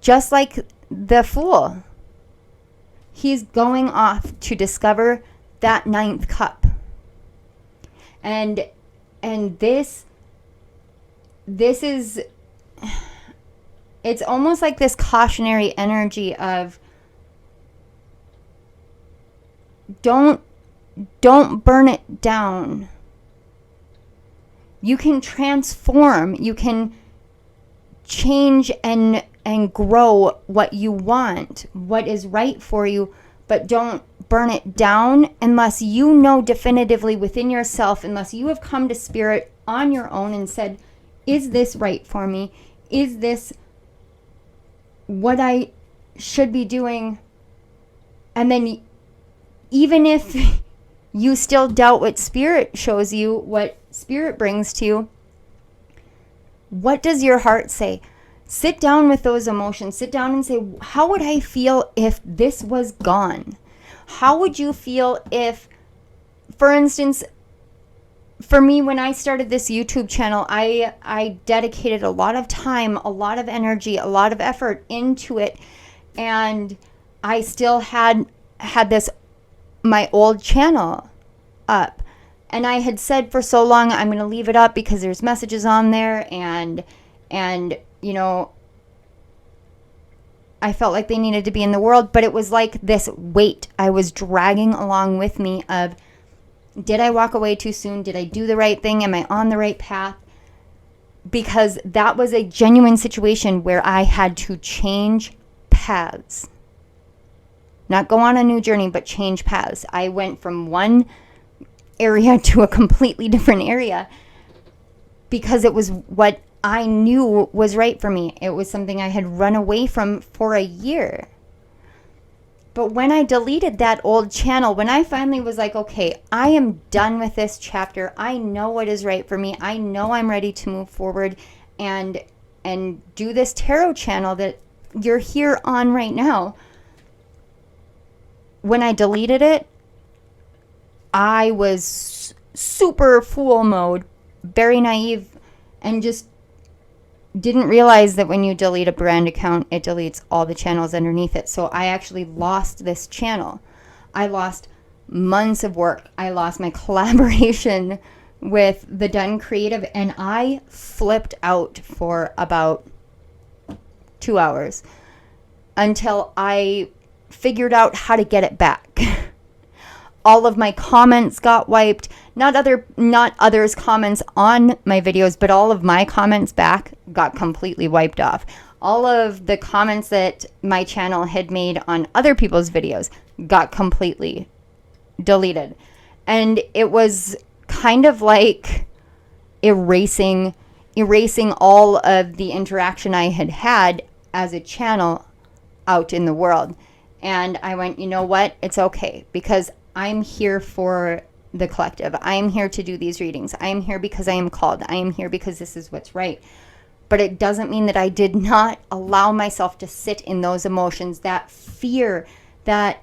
just like the Fool. He's going off to discover that ninth cup. And this is, it's almost like this cautionary energy of don't burn it down. You can transform, you can change and grow what you want, what is right for you, but don't burn it down unless you know definitively within yourself, unless you have come to Spirit on your own and said, is this right for me? Is this what I should be doing? And then even if you still doubt what Spirit shows you, what Spirit brings to you, what does your heart say? Sit down with those emotions. Sit down and say, how would I feel if this was gone? How would you feel if, for instance, for me, when I started this YouTube channel, I dedicated a lot of time, a lot of energy, a lot of effort into it. And I still had this, my old channel up. And I had said for so long, I'm going to leave it up because there's messages on there, and you know, I felt like they needed to be in the world, but it was like this weight I was dragging along with me of, did I walk away too soon? Did I do the right thing? Am I on the right path? Because that was a genuine situation where I had to change paths. Not go on a new journey, but change paths. I went from one area to a completely different area. because it was what I knew was right for me. It was something I had run away from for a year. But when I deleted that old channel, when I finally was like, okay, I am done with this chapter. I know what is right for me. I know I'm ready to move forward and do this tarot channel that you're here on right now. When I deleted it, I was super fool mode, very naive, and just didn't realize that when you delete a brand account, it deletes all the channels underneath it. So I actually lost this channel. I lost months of work. I lost my collaboration with the Done Creative, and I flipped out for about 2 hours until I figured out how to get it back. All of my comments got wiped. Not others' comments on my videos, but all of my comments back got completely wiped off. All of the comments that my channel had made on other people's videos got completely deleted. And it was kind of like erasing all of the interaction I had had as a channel out in the world. And I went, you know what? It's okay, because I'm here for the collective. I am here to do these readings. I am here because I am called. I am here because this is what's right. But it doesn't mean that I did not allow myself to sit in those emotions, that fear, that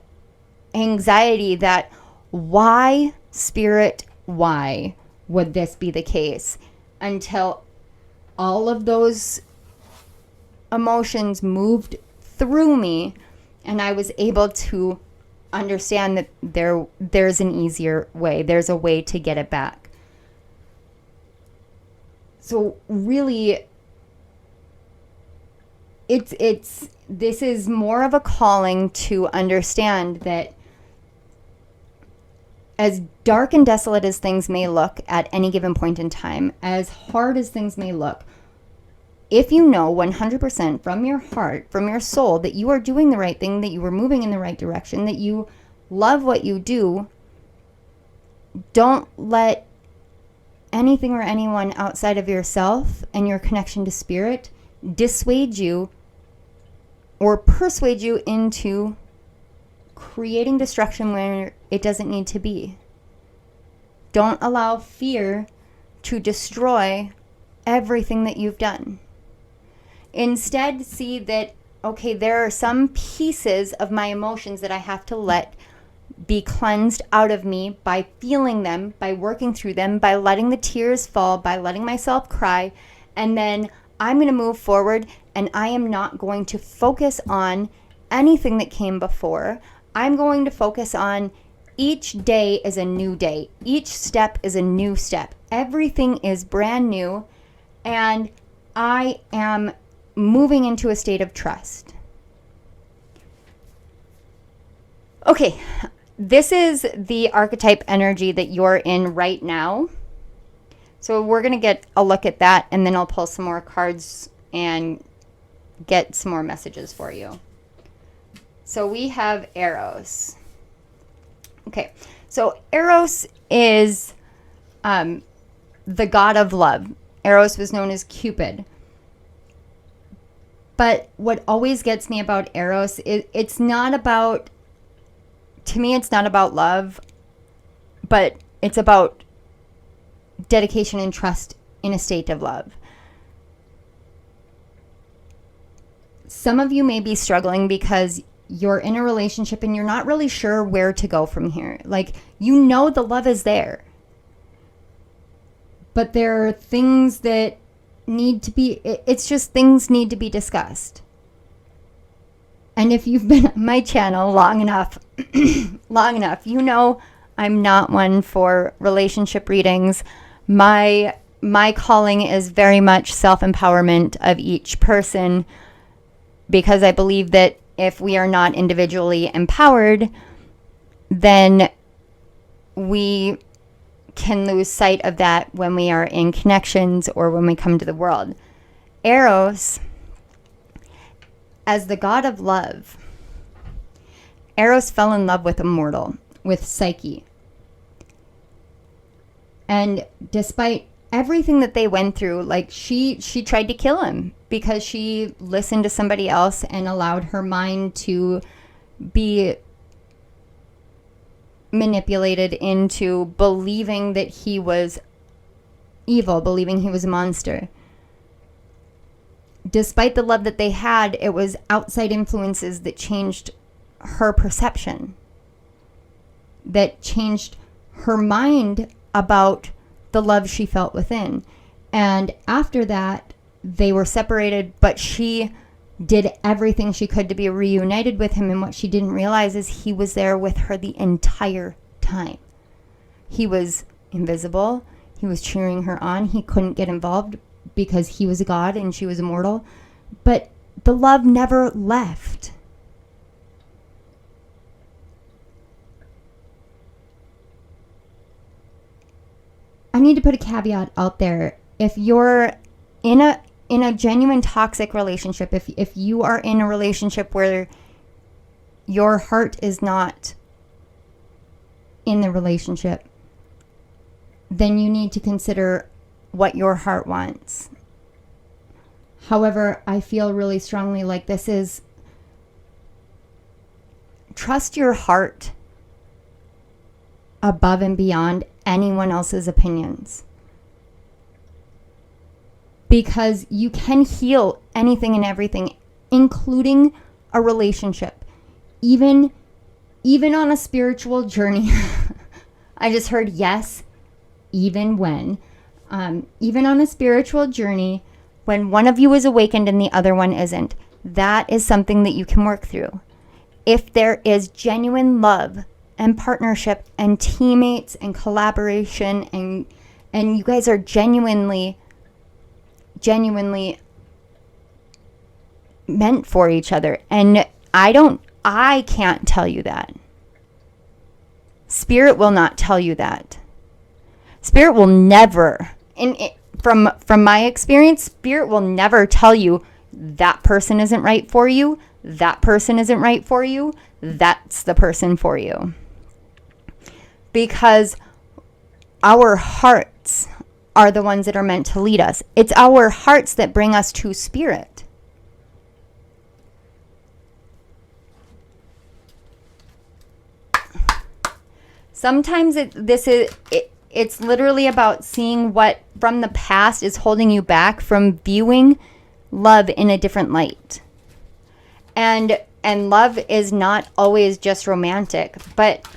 anxiety, that why, Spirit, why would this be the case? Until all of those emotions moved through me and I was able to understand that there's an easier way. There's a way to get it back. So really, this is more of a calling to understand that as dark and desolate as things may look at any given point in time, as hard as things may look, if you know 100% from your heart, from your soul, that you are doing the right thing, that you are moving in the right direction, that you love what you do, don't let anything or anyone outside of yourself and your connection to Spirit dissuade you or persuade you into creating destruction where it doesn't need to be. Don't allow fear to destroy everything that you've done. Instead, see that, okay, there are some pieces of my emotions that I have to let be cleansed out of me by feeling them, by working through them, by letting the tears fall, by letting myself cry. And then I'm going to move forward, and I am not going to focus on anything that came before. I'm going to focus on each day is a new day. Each step is a new step. Everything is brand new, and I am moving into a state of trust. Okay, this is the archetype energy that you're in right now. So we're going to get a look at that, and then I'll pull some more cards and get some more messages for you. So we have Eros. Okay, so Eros is the god of love. Eros was known as Cupid. But what always gets me about Eros is it's not about, to me, it's not about love, but it's about dedication and trust in a state of love. Some of you may be struggling because you're in a relationship and you're not really sure where to go from here. Like, you know the love is there, but there are things that need to be, it's just things need to be discussed. And if you've been on my channel long enough, you know I'm not one for relationship readings. My calling is very much self-empowerment of each person, because I believe that if we are not individually empowered, then we can lose sight of that when we are in connections or when we come to the world. Eros, as the god of love, Eros fell in love with a mortal, with Psyche. And despite everything that they went through, like she tried to kill him because she listened to somebody else and allowed her mind to be manipulated into believing that he was evil, believing he was a monster. Despite the love that they had, it was outside influences that changed her perception, that changed her mind about the love she felt within. And after that, they were separated, but she did everything she could to be reunited with him. And what she didn't realize is he was there with her the entire time. He was invisible. He was cheering her on. He couldn't get involved because he was a god and she was immortal. But the love never left. I need to put a caveat out there. If you're in a genuine toxic relationship, if you are in a relationship where your heart is not in the relationship, then you need to consider what your heart wants. However, I feel really strongly like this is trust your heart above and beyond anyone else's opinions. Because you can heal anything and everything, including a relationship. Even on a spiritual journey. I just heard yes, even when. Even on a spiritual journey, when one of you is awakened and the other one isn't, that is something that you can work through. If there is genuine love and partnership and teammates and collaboration and you guys are genuinely meant for each other. And I can't tell you that. Spirit will not tell you that. Spirit will never, from my experience, Spirit will never tell you that person isn't right for you, that person isn't right for you, that's the person for you. Because our hearts are the ones that are meant to lead us. It's our hearts that bring us to Spirit. Sometimes it's literally about seeing what from the past is holding you back from viewing love in a different light. And love is not always just romantic, but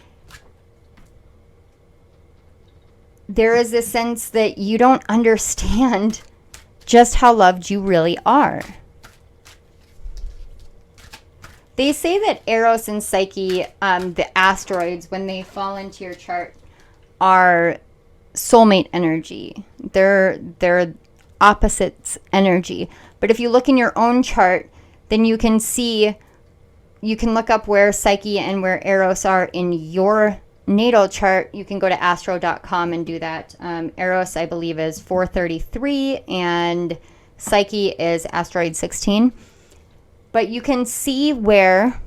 there is this sense that you don't understand just how loved you really are. They say that Eros and Psyche, the asteroids, when they fall into your chart, are soulmate energy. They're opposites energy. But if you look in your own chart, then you can look up where Psyche and where Eros are in your natal chart. You can go to astro.com and do that. Eros, I believe, is 433 and Psyche is asteroid 16. But you can see where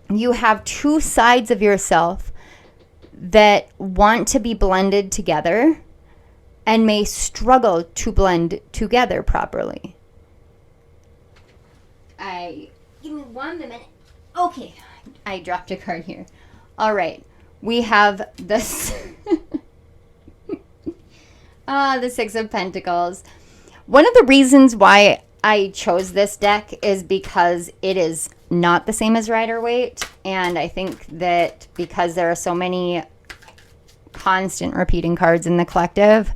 you have two sides of yourself that want to be blended together and may struggle to blend together properly. Give me 1 minute. Okay, I dropped a card here. All right, we have this the Six of Pentacles. One of the reasons why I chose this deck is because it is not the same as Rider-Waite, and I think that because there are so many constant repeating cards in the collective,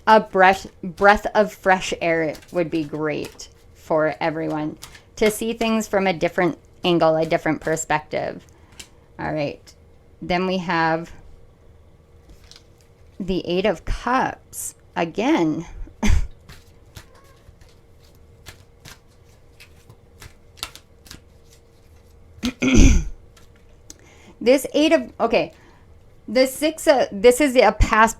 a breath of fresh air would be great for everyone to see things from a different angle, a different perspective. All right, then we have the Eight of Cups again. This this is a past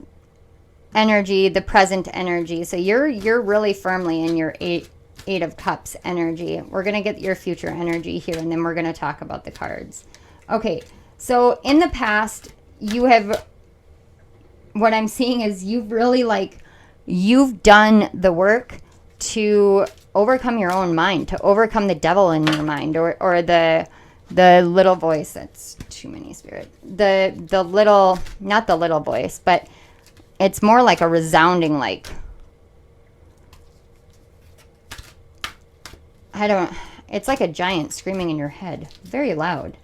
energy, the present energy. So you're really firmly in your eight of cups energy. We're going to get your future energy here, and then we're going to talk about the cards. Okay, so in the past, you have what I'm seeing is you've really you've done the work to overcome your own mind, to overcome the devil in your mind, or the little voice. That's too many, Spirit. The little, not the little voice, but it's more like a resounding, it's like a giant screaming in your head, very loud,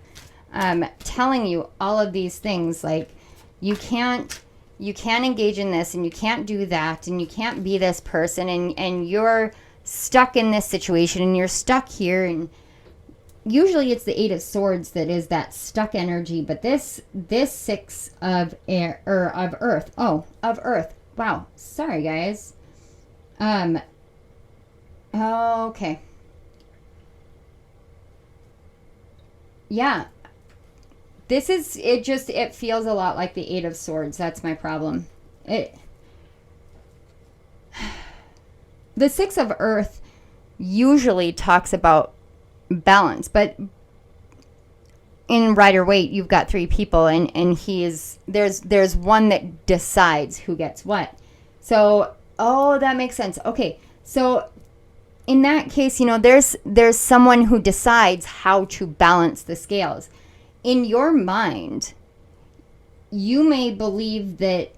telling you all of these things, like you can't engage in this, and you can't do that, and you can't be this person, and you're stuck in this situation, and you're stuck here. And usually it's the Eight of Swords that is that stuck energy, but this Six of Air, or of Earth. Oh, of Earth. Wow. Sorry, guys. Okay. Yeah. It feels a lot like the Eight of Swords. That's my problem. The Six of Earth usually talks about balance, but in Rider-Waite, you've got three people, and there's one that decides who gets what. So, that makes sense. Okay, so in that case, there's someone who decides how to balance the scales. In your mind, you may believe that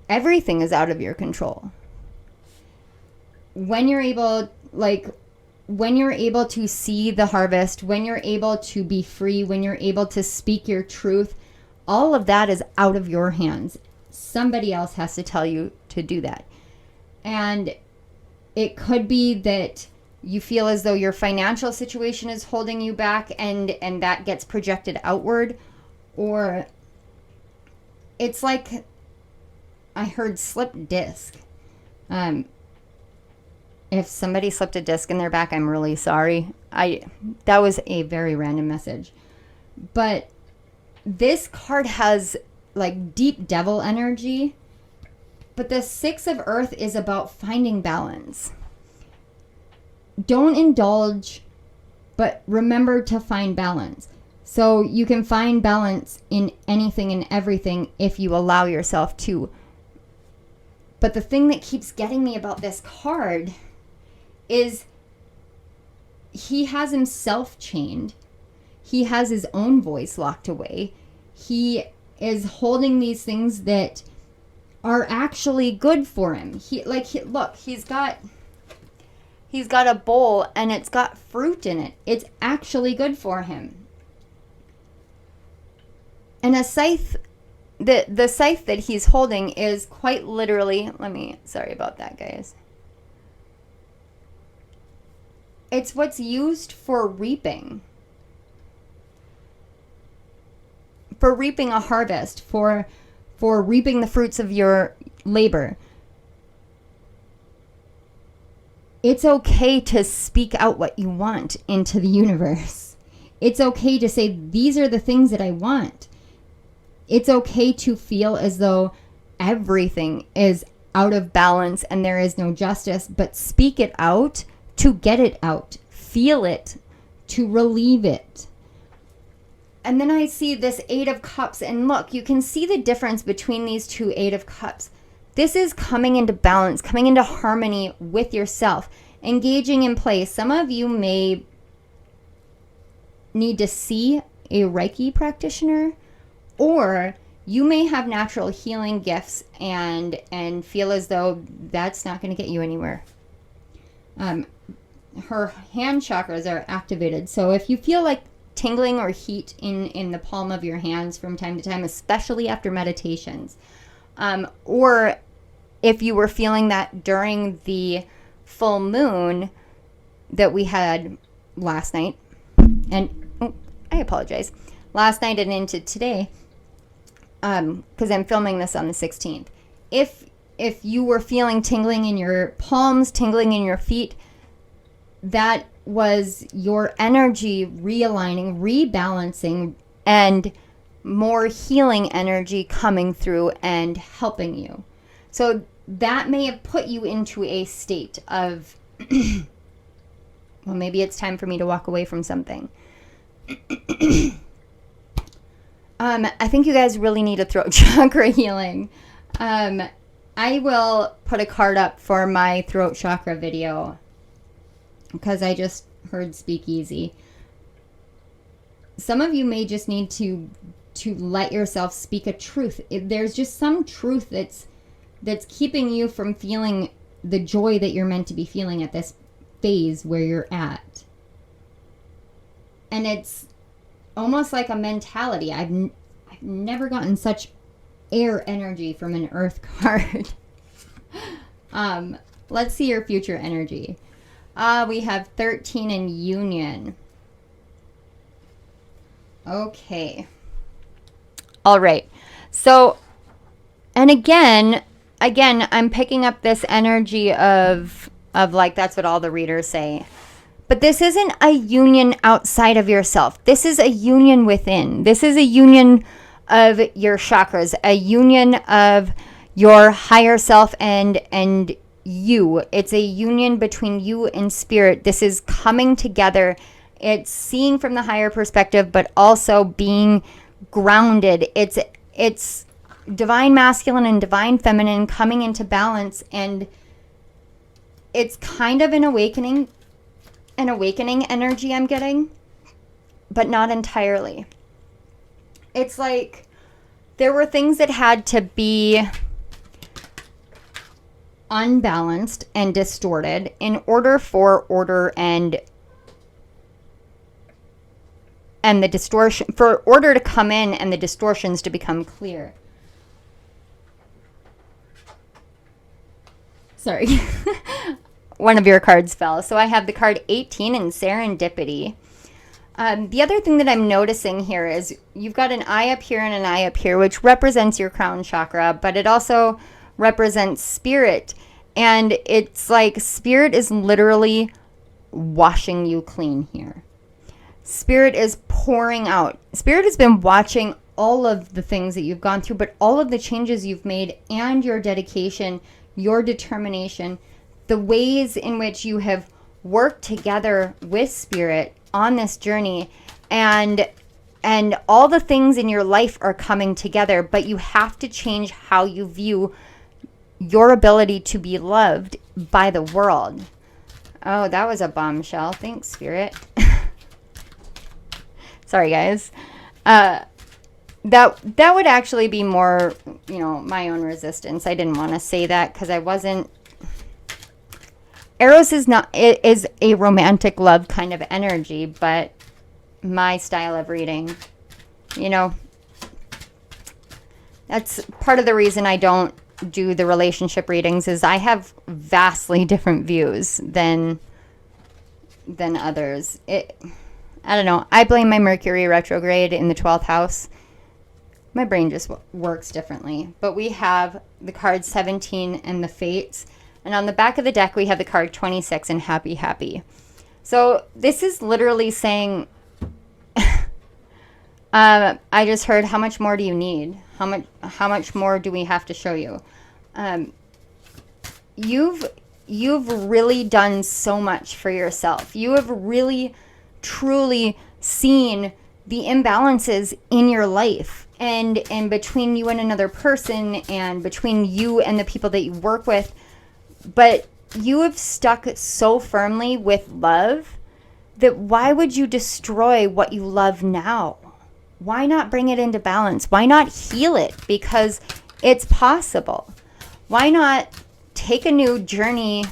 everything is out of your control. When you're able to see the harvest, when you're able to be free, when you're able to speak your truth, all of that is out of your hands. Somebody else has to tell you to do that. And it could be that you feel as though your financial situation is holding you back, and that gets projected outward. Or it's like I heard slipped disc. If somebody slipped a disc in their back, I'm really sorry. That was a very random message. But this card has deep devil energy. But the Six of Earth is about finding balance. Don't indulge, but remember to find balance. So you can find balance in anything and everything if you allow yourself to. But the thing that keeps getting me about this card is he has himself chained. He has his own voice locked away. He is holding these things that are actually good for him. Look, he's got a bowl, and it's got fruit in it. It's actually good for him. And a scythe, the scythe that he's holding is quite literally, sorry about that, guys. It's what's used for reaping. For reaping a harvest, for reaping the fruits of your labor. It's okay to speak out what you want into the universe. It's okay to say, these are the things that I want. It's okay to feel as though everything is out of balance and there is no justice, but speak it out to get it out. Feel it to relieve it. And then I see this Eight of Cups, and look, you can see the difference between these two Eight of Cups. This is coming into balance, coming into harmony with yourself, engaging in play. Some of you may need to see a Reiki practitioner, or you may have natural healing gifts and feel as though that's not going to get you anywhere. Her hand chakras are activated. So if you feel like tingling or heat in the palm of your hands from time to time, especially after meditations, or if you were feeling that during the full moon that we had last night, and I apologize, last night and into today, because I'm filming this on the 16th. If you were feeling tingling in your palms, tingling in your feet, that was your energy realigning, rebalancing, and more healing energy coming through and helping you. So that may have put you into a state of, well, maybe it's time for me to walk away from something. I think you guys really need a throat chakra healing. I will put a card up for my throat chakra video because I just heard speakeasy. Some of you may just need to let yourself speak a truth. There's just some truth that's keeping you from feeling the joy that you're meant to be feeling at this phase where you're at. And it's almost like a mentality. I've never gotten such air energy from an earth card. Let's see your future energy. We have 13 in union. Okay. All right. So, and again, I'm picking up this energy of like, that's what all the readers say. But this isn't a union outside of yourself. This is a union within. This is a union of your chakras, a union of your higher self and you. It's a union between you and spirit. This is coming together. It's seeing from the higher perspective, but also being grounded. It's divine masculine and divine feminine coming into balance, and it's kind of an awakening energy I'm getting, but not entirely. It's like there were things that had to be unbalanced and distorted in order for order and the distortion, for order to come in and the distortions to become clear. Sorry. One of your cards fell. So I have the card 18 in serendipity. The other thing that I'm noticing here is you've got an eye up here and an eye up here, which represents your crown chakra, but it also represents spirit. And it's like spirit is literally washing you clean here. Spirit is pouring out. Spirit has been watching all of the things that you've gone through, but all of the changes you've made and your dedication, your determination, the ways in which you have worked together with spirit on this journey, and all the things in your life are coming together, but you have to change how you view your ability to be loved by the world. Oh, that was a bombshell. Thanks, Spirit. Sorry, guys. That would actually be more, my own resistance. I didn't want to say that because I wasn't. Eros is not. It is a romantic love kind of energy, but my style of reading, that's part of the reason I don't do the relationship readings is I have vastly different views than others. I don't know. I blame my Mercury retrograde in the 12th house. My brain just works differently. But we have the card 17 and the Fates. And on the back of the deck, we have the card 26 and Happy Happy. So this is literally saying, I just heard, how much more do you need? How much more do we have to show you? You've really done so much for yourself. You have really, truly seen the imbalances in your life and between you and another person and between you and the people that you work with. But you have stuck so firmly with love that why would you destroy what you love now? Why not bring it into balance? Why not heal it? Because it's possible. Why not take a new journey,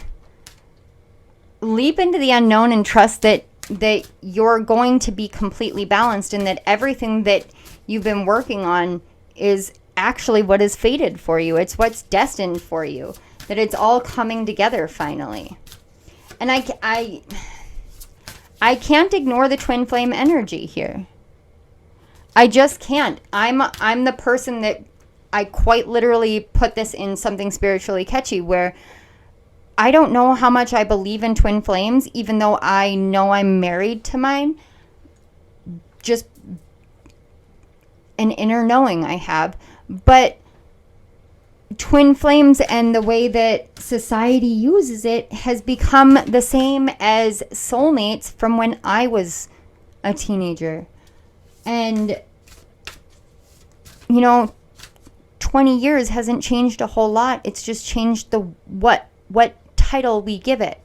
leap into the unknown, and trust that you're going to be completely balanced and that everything that you've been working on is actually what is fated for you. It's what's destined for you. That it's all coming together finally. And I can't ignore the twin flame energy here. I just can't. I'm the person that I quite literally put this in something spiritually catchy where I don't know how much I believe in twin flames, even though I know I'm married to mine. Just an inner knowing I have. But twin flames and the way that society uses it has become the same as soulmates from when I was a teenager. And 20 years hasn't changed a whole lot. It's just changed the what title we give it.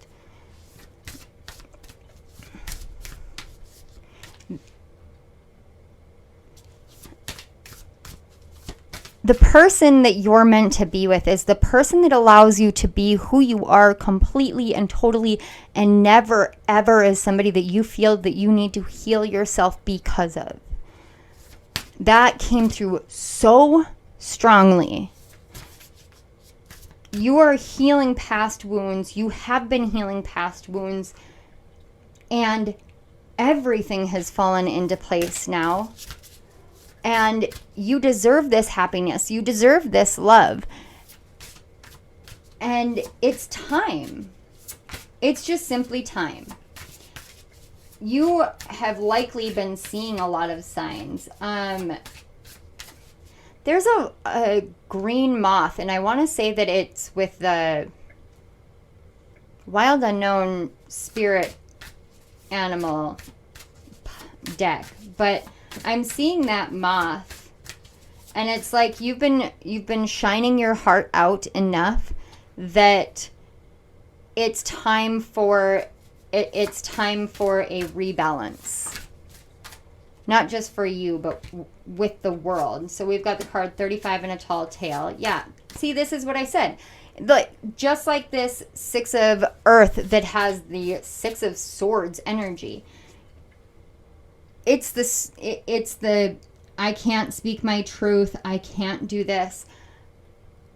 The person that you're meant to be with is the person that allows you to be who you are completely and totally, and never ever is somebody that you feel that you need to heal yourself because of. That came through so strongly. You are healing past wounds. You have been healing past wounds. And everything has fallen into place now. And you deserve this happiness. You deserve this love. And it's time. It's just simply time. You have likely been seeing a lot of signs. There's a green moth, and I want to say that it's with the Wild Unknown Spirit Animal deck. But I'm seeing that moth, and it's like you've been shining your heart out enough that it's time for a rebalance. Not just for you, but with the world. So we've got the card 35 and a tall tale. Yeah. See, this is what I said. Just like this Six of Earth that has the Six of Swords energy. It's the I can't speak my truth. I can't do this.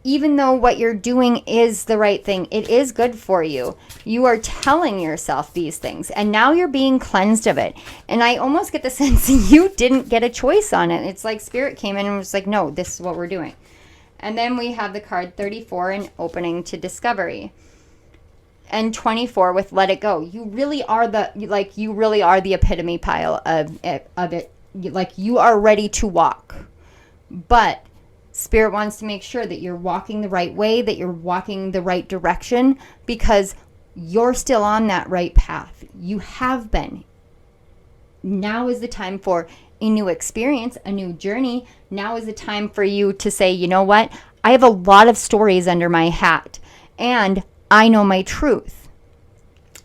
Even though what you're doing is the right thing, it is good for you. You are telling yourself these things, and now you're being cleansed of it. And I almost get the sense you didn't get a choice on it. It's like Spirit came in and was like, no, this is what we're doing. And then we have the card 34 and opening to discovery. And 24 with let it go. You really are the epitome pile of it. Like, you are ready to walk. But Spirit wants to make sure that you're walking the right way, that you're walking the right direction, because you're still on that right path. You have been. Now is the time for a new experience, a new journey. Now is the time for you to say, you know what? I have a lot of stories under my hat, and I know my truth.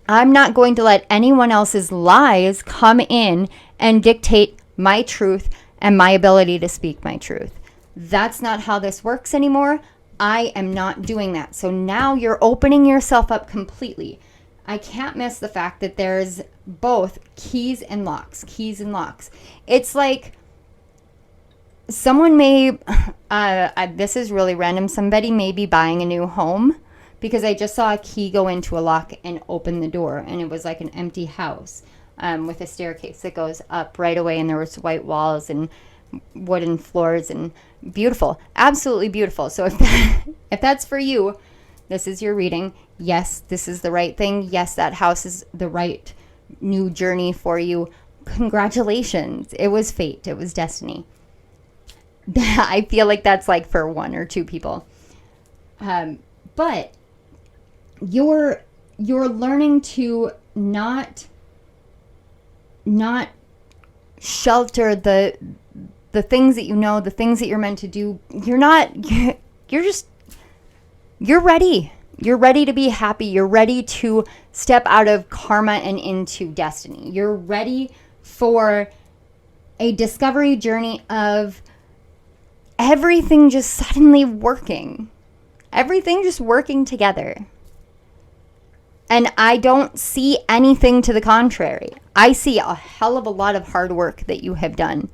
I'm not going to let anyone else's lies come in and dictate my truth and my ability to speak my truth. That's not how this works anymore. I am not doing that. So now you're opening yourself up completely. I can't miss the fact that there's both keys and locks. It's like someone may, this is really random, somebody may be buying a new home, because I just saw a key go into a lock and open the door, and it was like an empty house with a staircase that goes up right away, and there was white walls and wooden floors and beautiful, absolutely beautiful. So if that's for you, this is your reading. Yes, this is the right thing. Yes, that house is the right new journey for you. Congratulations. It was fate. It was destiny. I feel like that's like for one or two people. But you're learning to not shelter the things that you know, the things that you're meant to do. You're ready. You're ready to be happy. You're ready to step out of karma and into destiny. You're ready for a discovery journey of everything just suddenly working. Everything just working together. And I don't see anything to the contrary. I see a hell of a lot of hard work that you have done.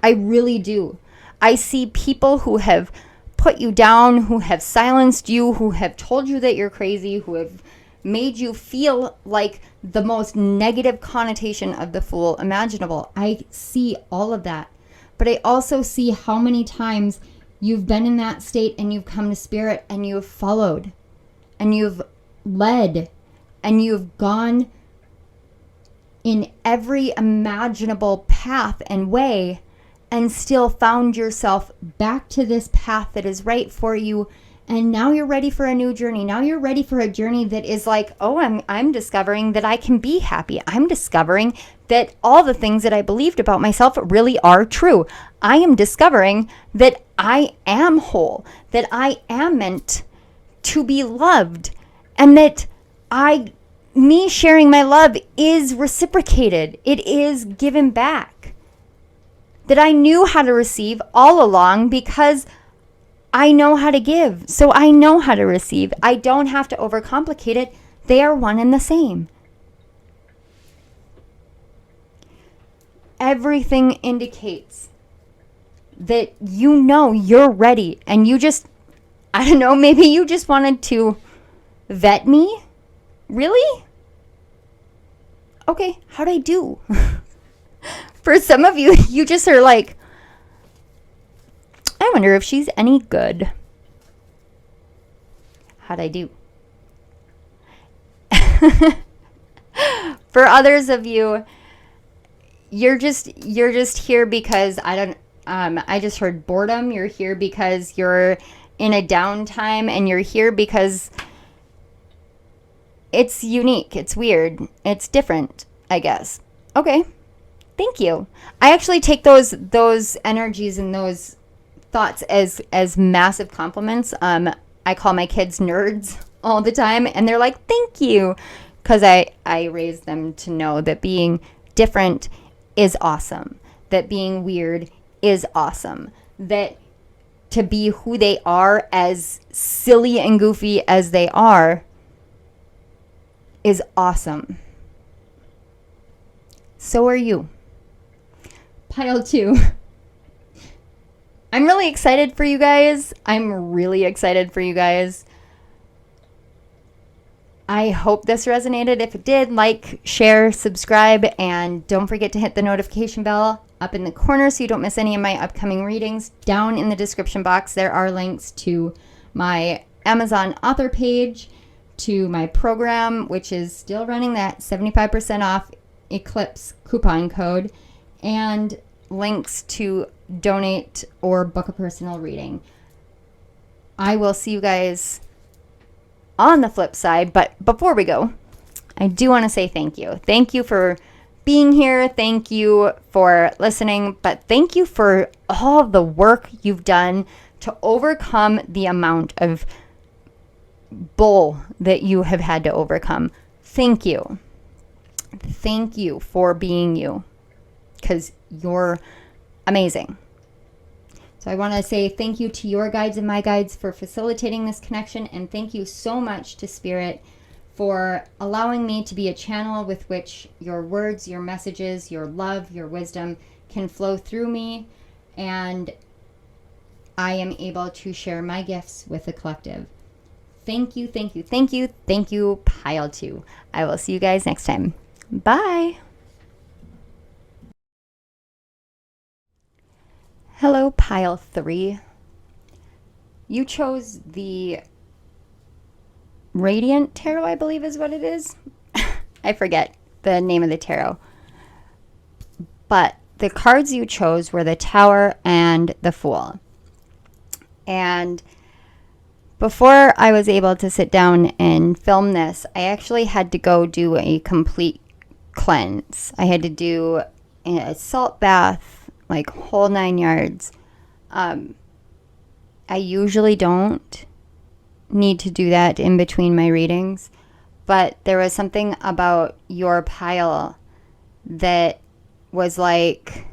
I really do. I see people who have put you down, who have silenced you, who have told you that you're crazy, who have made you feel like the most negative connotation of the fool imaginable. I see all of that. But I also see how many times you've been in that state and you've come to Spirit and you've followed and you've led and you've gone in every imaginable path and way and still found yourself back to this path that is right for you And now you're ready for a new journey. Now you're ready for a journey that is like, oh, I'm discovering that I can be happy. I'm discovering that all the things that I believed about myself really are true. I am discovering that I am whole, that I am meant to be loved, and that me sharing my love is reciprocated. It is given back. That I knew how to receive all along because I know how to give, so I know how to receive. I don't have to overcomplicate it. They are one and the same. Everything indicates that you know you're ready, and you just, I don't know, maybe you just wanted to vet me? Really? Okay, how'd I do? For some of you, you just are like, I wonder if she's any good. How'd I do? For others of you, you're just here because I just heard boredom. You're here because you're in a downtime, and you're here because it's unique. It's weird. It's different, I guess. Okay. Thank you. I actually take those energies and those thoughts as massive compliments. I call my kids nerds all the time, and they're like, thank you, because I raised them to know that being different is awesome, that being weird is awesome, that to be who they are, as silly and goofy as they are, is awesome. So are you. Pile 2. I'm really excited for you guys. I hope this resonated. If it did, like, share, subscribe, and don't forget to hit the notification bell up in the corner so you don't miss any of my upcoming readings. Down in the description box, there are links to my Amazon author page, to my program, which is still running that 75% off Eclipse coupon code, and links to donate or book a personal reading. I will see you guys on the flip side, but before we go, I do want to say thank you. Thank you for being here. Thank you for listening, but thank you for all the work you've done to overcome the amount of bull that you have had to overcome. Thank you. Thank you for being you, because you're amazing. So I want to say thank you to your guides and my guides for facilitating this connection, and thank you so much to Spirit for allowing me to be a channel with which your words, your messages, your love, your wisdom can flow through me, and I am able to share my gifts with the collective. Thank you, thank you, thank you, thank you, Pile 2. I will see you guys next time. Bye. Hello, Pile 3. You chose the Radiant Tarot, I believe is what it is. I forget the name of the tarot. But the cards you chose were the Tower and the Fool. And before I was able to sit down and film this, I actually had to go do a complete cleanse. I had to do a salt bath, like whole 9 yards. I usually don't need to do that in between my readings, but there was something about your pile that was like,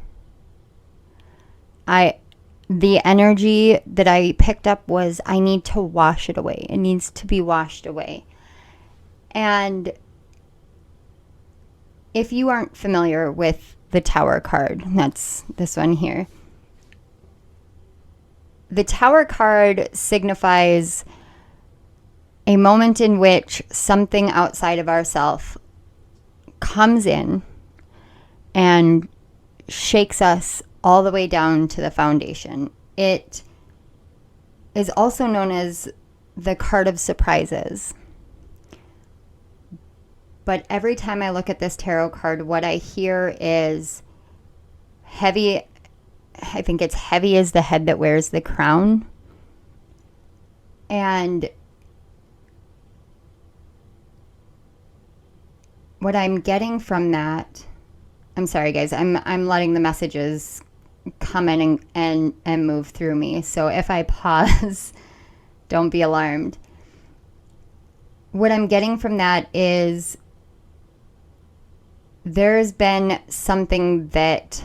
the energy that I picked up was, I need to wash it away. It needs to be washed away. And if you aren't familiar with the Tower card, that's this one here. The Tower card signifies a moment in which something outside of ourself comes in and shakes us all the way down to the foundation. It is also known as the card of surprises. But every time I look at this tarot card, what I hear is heavy. I think it's heavy as the head that wears the crown. And what I'm getting from that, I'm sorry guys, I'm letting the messages come in and move through me. So if I pause, don't be alarmed. What I'm getting from that is there's been something that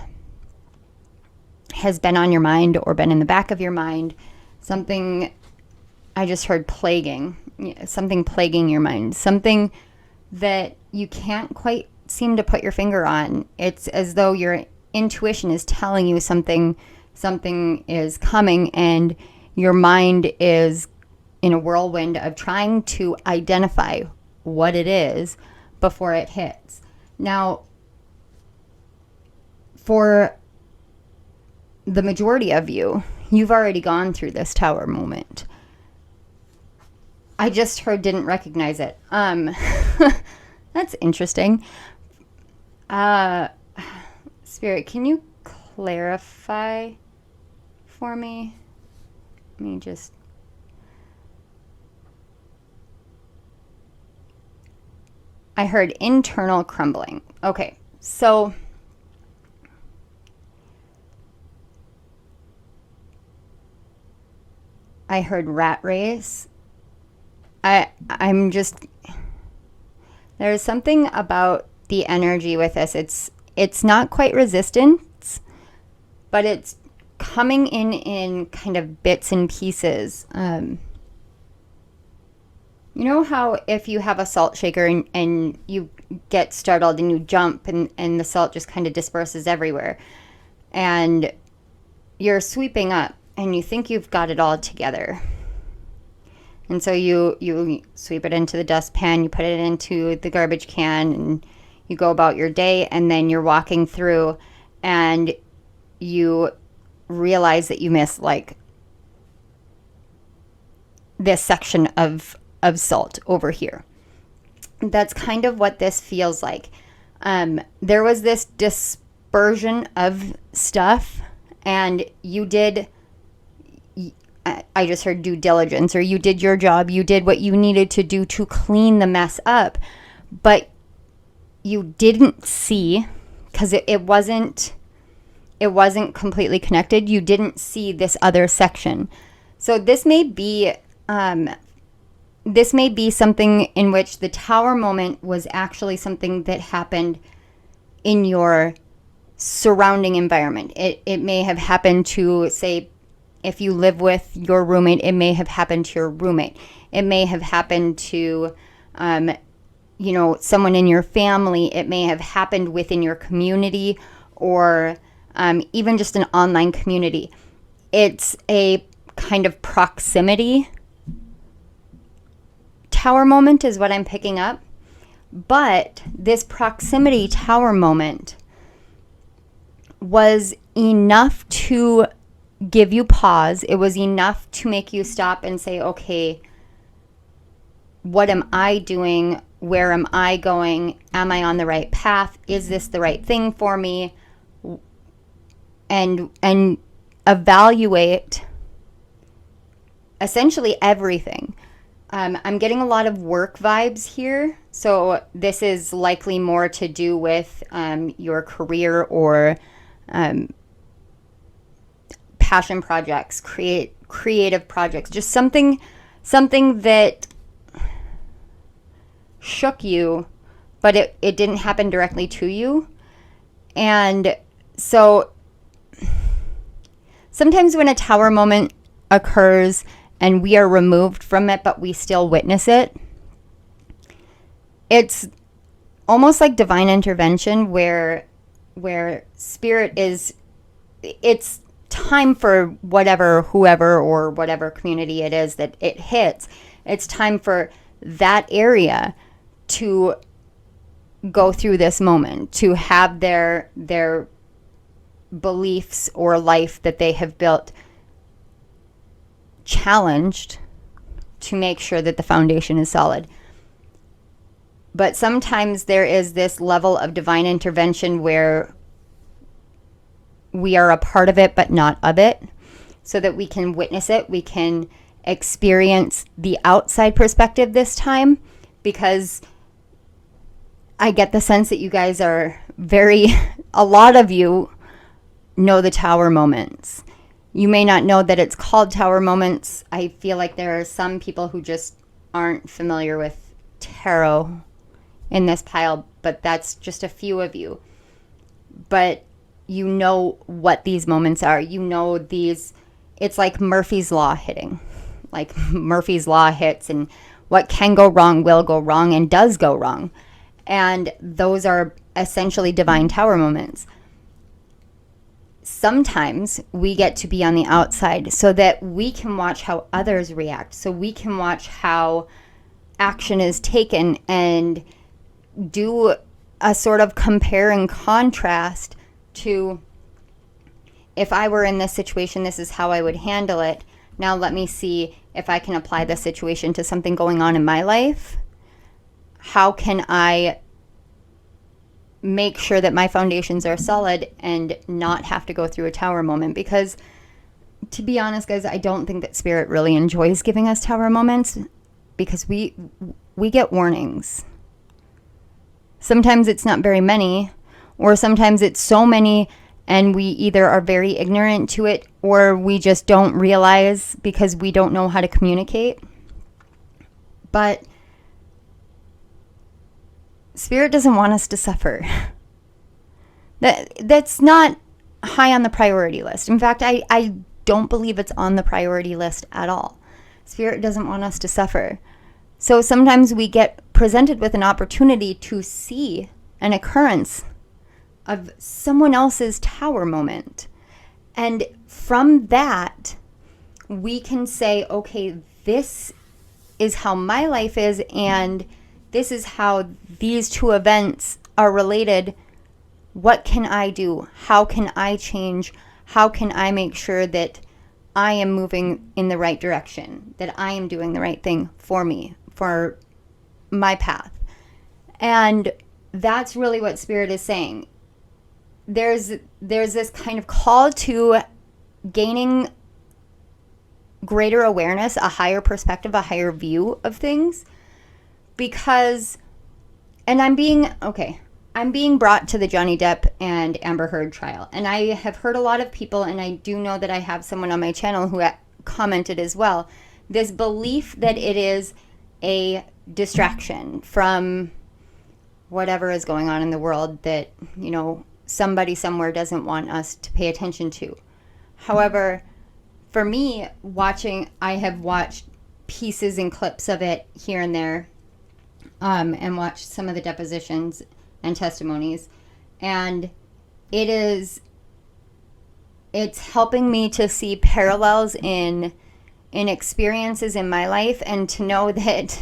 has been on your mind or been in the back of your mind, something I just heard plaguing, something plaguing your mind, something that you can't quite seem to put your finger on. It's as though your intuition is telling you something is coming, and your mind is in a whirlwind of trying to identify what it is before it hits. Now, for the majority of you, you've already gone through this tower moment. I just heard didn't recognize it. That's interesting. Spirit, can you clarify for me? Let me just... I heard internal crumbling. Okay, so I heard rat race. I'm just... There's something about the energy with this. It's not quite resistance, but it's coming in kind of bits and pieces. You know how if you have a salt shaker and you get startled and you jump and the salt just kind of disperses everywhere, and you're sweeping up and you think you've got it all together. And so you sweep it into the dustpan, you put it into the garbage can, and you go about your day, and then you're walking through and you realize that you missed like this section of salt over here. That's kind of what this feels like. There was this dispersion of stuff, and you did... I just heard due diligence, or you did your job. You did what you needed to do to clean the mess up, but you didn't see, because it wasn't completely connected. You didn't see this other section. So this may be something in which the tower moment was actually something that happened in your surrounding environment. It may have happened to, say, if you live with your roommate, it may have happened to your roommate. It may have happened to, someone in your family. It may have happened within your community, or even just an online community. It's a kind of proximity tower moment is what I'm picking up. But this proximity tower moment was enough to give you pause. It was enough to make you stop and say, okay, what am I doing? Where am I going? Am I on the right path? Is this the right thing for me? And evaluate essentially everything. I'm getting a lot of work vibes here. So this is likely more to do with your career or passion projects, creative projects, just something that shook you, but it didn't happen directly to you. And so sometimes when a tower moment occurs and we are removed from it, but we still witness it, it's almost like divine intervention where spirit is, it's time for whoever or whatever community it is that it hits. It's time for that area to go through this moment, to have their beliefs or life that they have built challenged to make sure that the foundation is solid. But sometimes there is this level of divine intervention where we are a part of it but not of it, so that we can witness it, we can experience the outside perspective this time, because I get the sense that you guys are a lot of you know the tower moments. You may not know that it's called tower moments. I feel like there are some people who just aren't familiar with tarot in this pile, but that's just a few of you. But you know what these moments are. You know these, it's like Murphy's Law hitting. Like Murphy's Law hits, and what can go wrong will go wrong and does go wrong. And those are essentially divine tower moments. Sometimes we get to be on the outside so that we can watch how others react, so we can watch how action is taken and do a sort of compare and contrast to, if I were in this situation, this is how I would handle it. Now let me see if I can apply this situation to something going on in my life. How can I make sure that my foundations are solid and not have to go through a tower moment? Because to be honest, guys, I don't think that Spirit really enjoys giving us tower moments, because we get warnings. Sometimes it's not very many, or sometimes it's so many and we either are very ignorant to it or we just don't realize because we don't know how to communicate. But Spirit doesn't want us to suffer. That's not high on the priority list. In fact, I don't believe it's on the priority list at all. Spirit doesn't want us to suffer. So sometimes we get presented with an opportunity to see an occurrence of someone else's tower moment. And from that, we can say, okay, this is how my life is, and this is how these two events are related. What can I do? How can I change? How can I make sure that I am moving in the right direction, that I am doing the right thing for me, for my path? And that's really what Spirit is saying. There's this kind of call to gaining greater awareness, a higher perspective, a higher view of things. Because, and I'm being brought to the Johnny Depp and Amber Heard trial. And I have heard a lot of people, and I do know that I have someone on my channel who commented as well, this belief that it is a distraction from whatever is going on in the world that, somebody somewhere doesn't want us to pay attention to. However, for me, I have watched pieces and clips of it here and there, and watched some of the depositions and testimonies, and it's helping me to see parallels in experiences in my life, and to know that,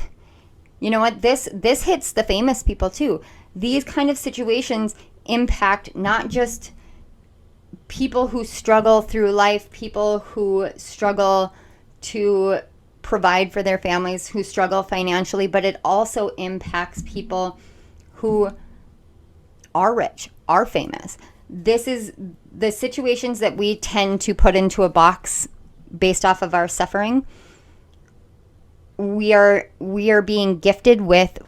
this hits the famous people too. These kind of situations impact not just people who struggle through life, people who struggle to provide for their families, who struggle financially, but it also impacts people who are rich, are famous. This is the situations that we tend to put into a box based off of our suffering. We are being gifted with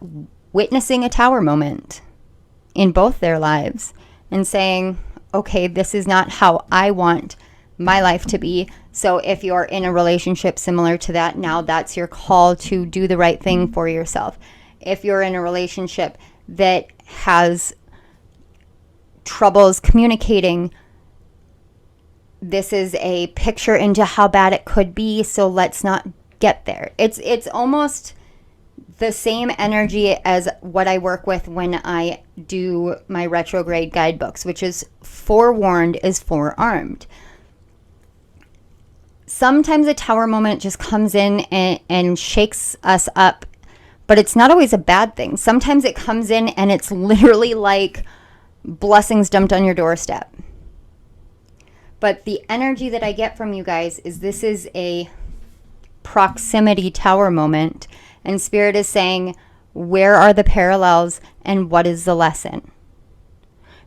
witnessing a tower moment in both their lives and saying, okay, this is not how I want my life to be. So if you're in a relationship similar to that, now that's your call to do the right thing for yourself. If you're in a relationship that has troubles communicating, this is a picture into how bad it could be, so let's not get there. It's almost the same energy as what I work with when I do my retrograde guidebooks, which is forewarned is forearmed. Sometimes a tower moment just comes in and shakes us up, but it's not always a bad thing. Sometimes it comes in and it's literally like blessings dumped on your doorstep. But the energy that I get from you guys is this is a proximity tower moment, and Spirit is saying, where are the parallels and what is the lesson?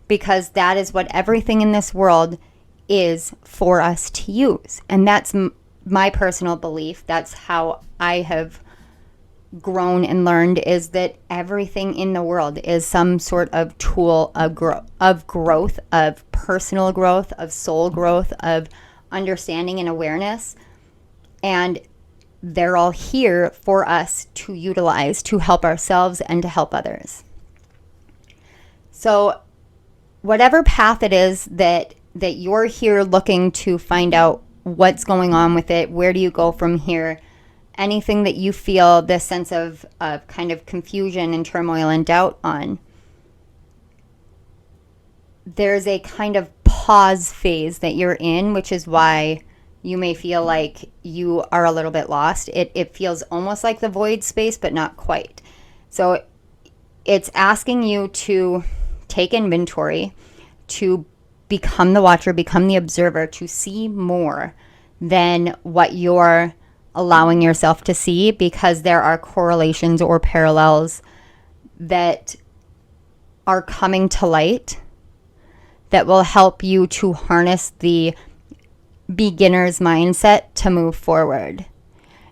Because that is what everything in this world is for us to use. And that's my personal belief, that's how I have grown and learned, is that everything in the world is some sort of tool of growth, of personal growth, of soul growth, of understanding and awareness. And they're all here for us to utilize to help ourselves and to help others. So whatever path it is that you're here looking to find out what's going on with it, where do you go from here, anything that you feel this sense of kind of confusion and turmoil and doubt on, there's a kind of pause phase that you're in, which is why you may feel like you are a little bit lost. It feels almost like the void space, but not quite. So it's asking you to take inventory, to become the watcher, become the observer, to see more than what you're allowing yourself to see, because there are correlations or parallels that are coming to light that will help you to harness the beginner's mindset to move forward.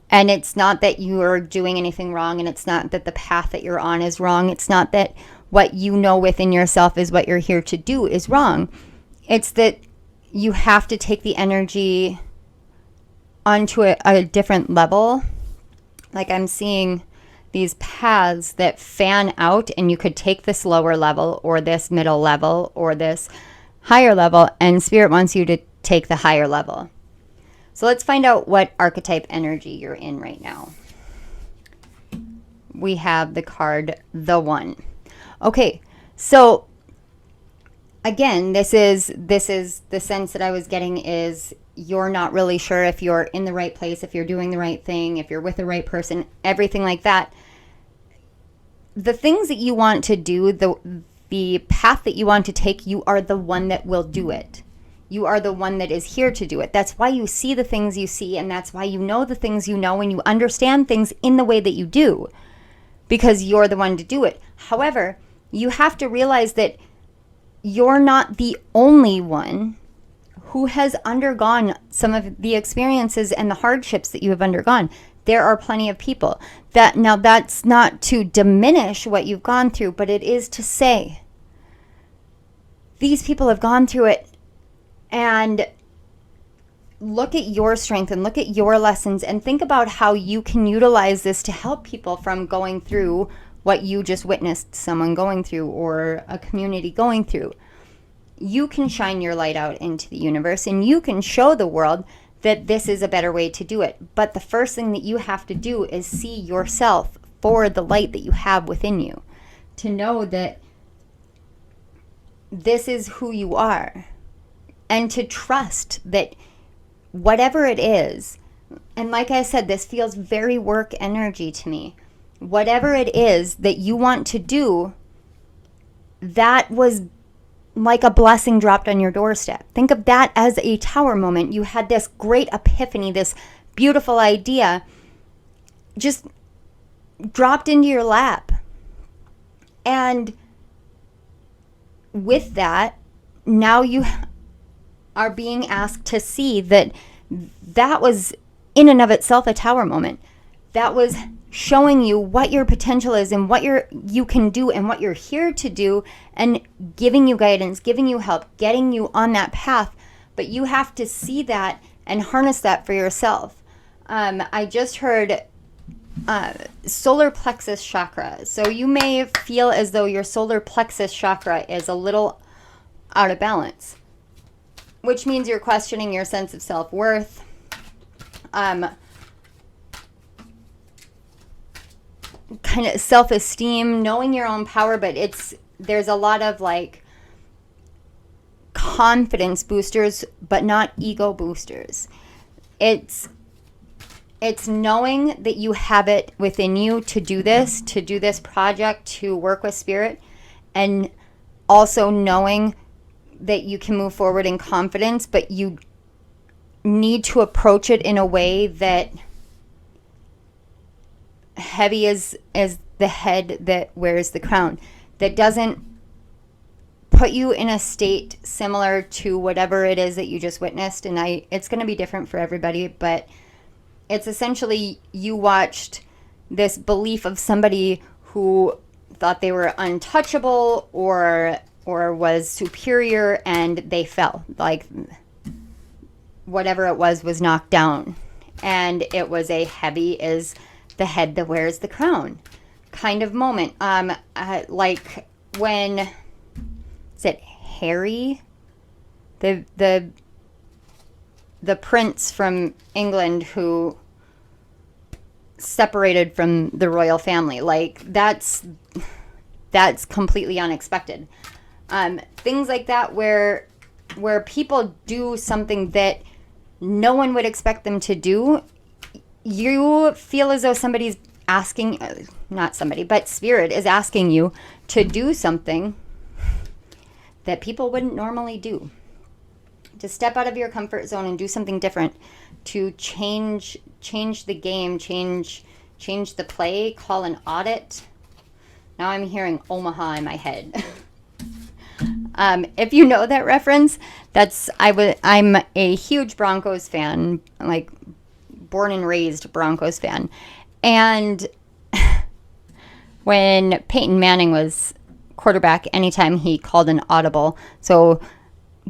And it's not that you are doing anything wrong, and it's not that the path that you're on is wrong. It's not that what you know within yourself is what you're here to do is wrong. It's that you have to take the energy onto a different level. Like, I'm seeing these paths that fan out, and you could take this lower level or this middle level or this higher level, and Spirit wants you to take the higher level. So let's find out what archetype energy you're in right now. We have the card, the One. Okay, so again, this is the sense that I was getting, is you're not really sure if you're in the right place, if you're doing the right thing, if you're with the right person, everything like that. The things that you want to do, the path that you want to take, you are the one that will do it. You are the one that is here to do it. That's why you see the things you see, and that's why you know the things you know, and you understand things in the way that you do, because you're the one to do it. However, you have to realize that you're not the only one who has undergone some of the experiences and the hardships that you have undergone. There are plenty of people that, now that's not to diminish what you've gone through, but it is to say these people have gone through it, and look at your strength and look at your lessons and think about how you can utilize this to help people from going through what you just witnessed someone going through, or a community going through. You can shine your light out into the universe, and you can show the world that this is a better way to do it. But the first thing that you have to do is see yourself for the light that you have within you, to know that this is who you are, and to trust that whatever it is, and like I said, this feels very work energy to me. Whatever it is that you want to do, that was like a blessing dropped on your doorstep. Think of that as a tower moment. You had this great epiphany, this beautiful idea just dropped into your lap. And with that, now you are being asked to see that that was in and of itself a tower moment. That was showing you what your potential is and what you can do and what you're here to do, and giving you guidance, giving you help, getting you on that path. But you have to see that and harness that for yourself. I just heard solar plexus chakra. So you may feel as though your solar plexus chakra is a little out of balance, which means you're questioning your sense of self-worth. Kind of self-esteem, knowing your own power, but there's a lot of like confidence boosters, but not ego boosters. It's knowing that you have it within you to do this project, to work with spirit, and also knowing that you can move forward in confidence, but you need to approach it in a way that heavy is the head that wears the crown, that doesn't put you in a state similar to whatever it is that you just witnessed. And it's going to be different for everybody, but it's essentially you watched this belief of somebody who thought they were untouchable or was superior, and they fell. Like whatever it was knocked down, and it was a heavy is the head that wears the crown kind of moment. Like when is it Harry, the prince from England who separated from the royal family. Like that's completely unexpected. Things like that where people do something that no one would expect them to do. You feel as though somebody's asking, not somebody, but spirit is asking you to do something that people wouldn't normally do. To step out of your comfort zone and do something different, to change the game, change the play, call an audit. Now I'm hearing Omaha in my head. If you know that reference, I'm a huge Broncos fan, like born and raised Broncos fan. And when Peyton Manning was quarterback, anytime he called an audible, so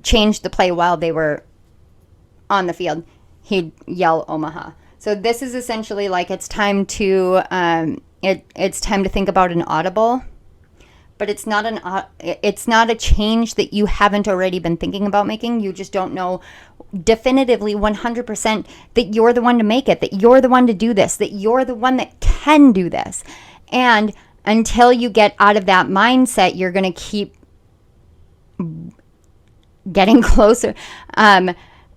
changed the play while they were on the field, he'd yell Omaha. So this is essentially like it's time to think about an audible, but it's not a change that you haven't already been thinking about making. You just don't know definitively 100% that you're the one to make it, that you're the one to do this, that you're the one that can do this. And until you get out of that mindset, you're going to keep getting closer.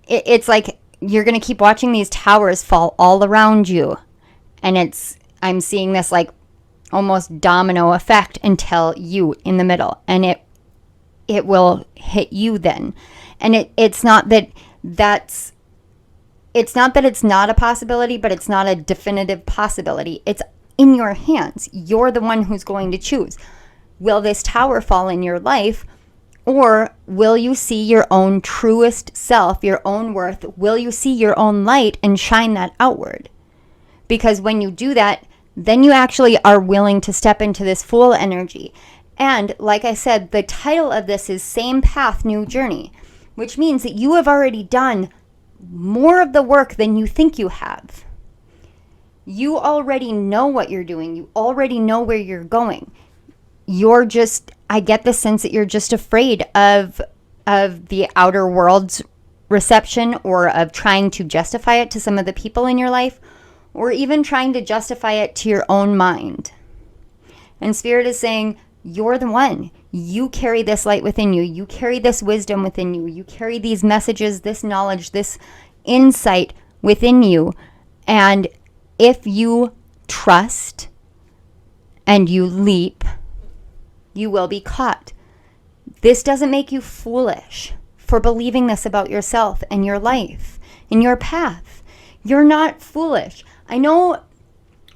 It's like you're going to keep watching these towers fall all around you. And I'm seeing this like almost domino effect until you in the middle, and it will hit you then. And it's not that it's not a possibility, but it's not a definitive possibility. It's in your hands. You're the one who's going to choose. Will this tower fall in your life, or will you see your own truest self, your own worth? Will you see your own light and shine that outward? Because when you do that, then you actually are willing to step into this full energy. And like I said, the title of this is Same Path, New Journey, which means that you have already done more of the work than you think you have. You already know what you're doing. You already know where you're going. I get the sense that you're just afraid of the outer world's reception, or of trying to justify it to some of the people in your life, or even trying to justify it to your own mind. And Spirit is saying, you're the one. You carry this light within you. You carry this wisdom within you. You carry these messages, this knowledge, this insight within you. And if you trust and you leap, you will be caught. This doesn't make you foolish for believing this about yourself and your life and your path. You're not foolish. I know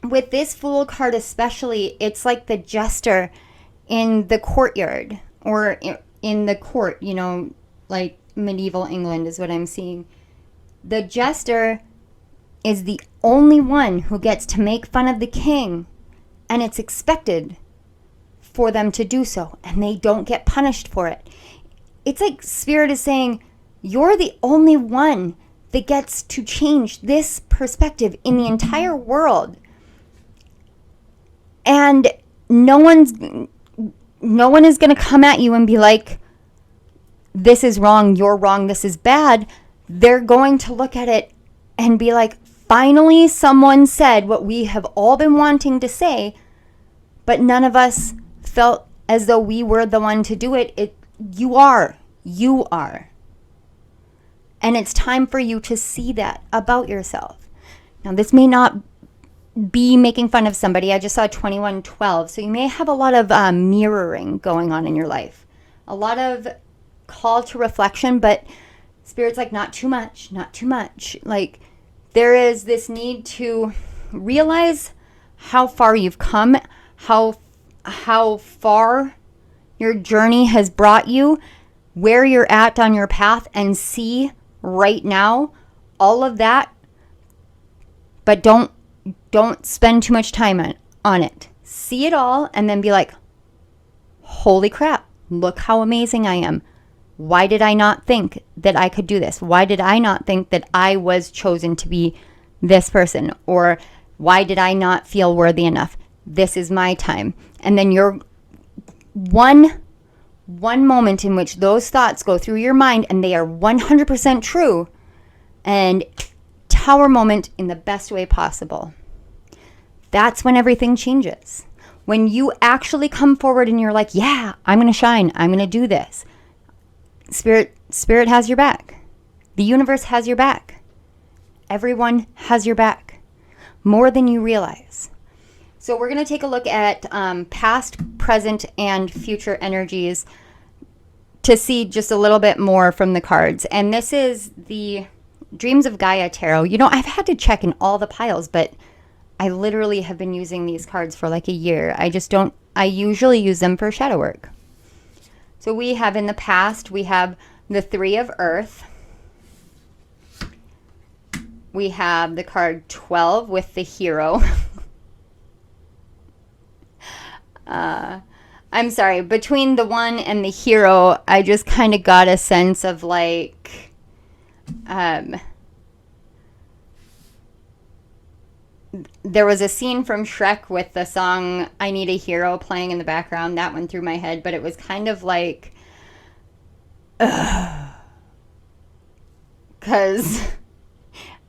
with this Fool card especially, it's like the jester in the courtyard, or in the court, like medieval England is what I'm seeing. The jester is the only one who gets to make fun of the king, and it's expected for them to do so, and they don't get punished for it. It's like Spirit is saying, you're the only one that gets to change this perspective in the entire world. And no one is going to come at you and be like, this is wrong, you're wrong, this is bad. They're going to look at it and be like, finally someone said what we have all been wanting to say, but none of us felt as though we were the one to do it. You are. And it's time for you to see that about yourself. Now, this may not be making fun of somebody. I just saw 2112. So you may have a lot of mirroring going on in your life. A lot of call to reflection, but Spirit's like, not too much, not too much. Like, there is this need to realize how far you've come, how far Your journey has brought you where you're at on your path, and see right now all of that, but don't spend too much time on it. See it all and then be like, holy crap, look how amazing I am. Why did I not think that I could do this? Why did I not think that I was chosen to be this person? Or why did I not feel worthy enough? This is my time. And then you're one moment in which those thoughts go through your mind and they are 100% true, and tower moment in the best way possible. That's when everything changes. When you actually come forward and you're like, yeah, I'm going to shine. I'm going to do this. Spirit has your back. The universe has your back. Everyone has your back. More than you realize. So we're going to take a look at past, present, and future energies to see just a little bit more from the cards. And this is the Dreams of Gaia Tarot. You know, I've had to check in all the piles, but I literally have been using these cards for like a year. I usually use them for shadow work. So we have in the past, we have the Three of Earth. We have the card 12 with the Hero. I'm sorry, between the One and the Hero, I just kind of got a sense of like, there was a scene from Shrek with the song I Need a Hero playing in the background. That went through my head, but it was kind of like, because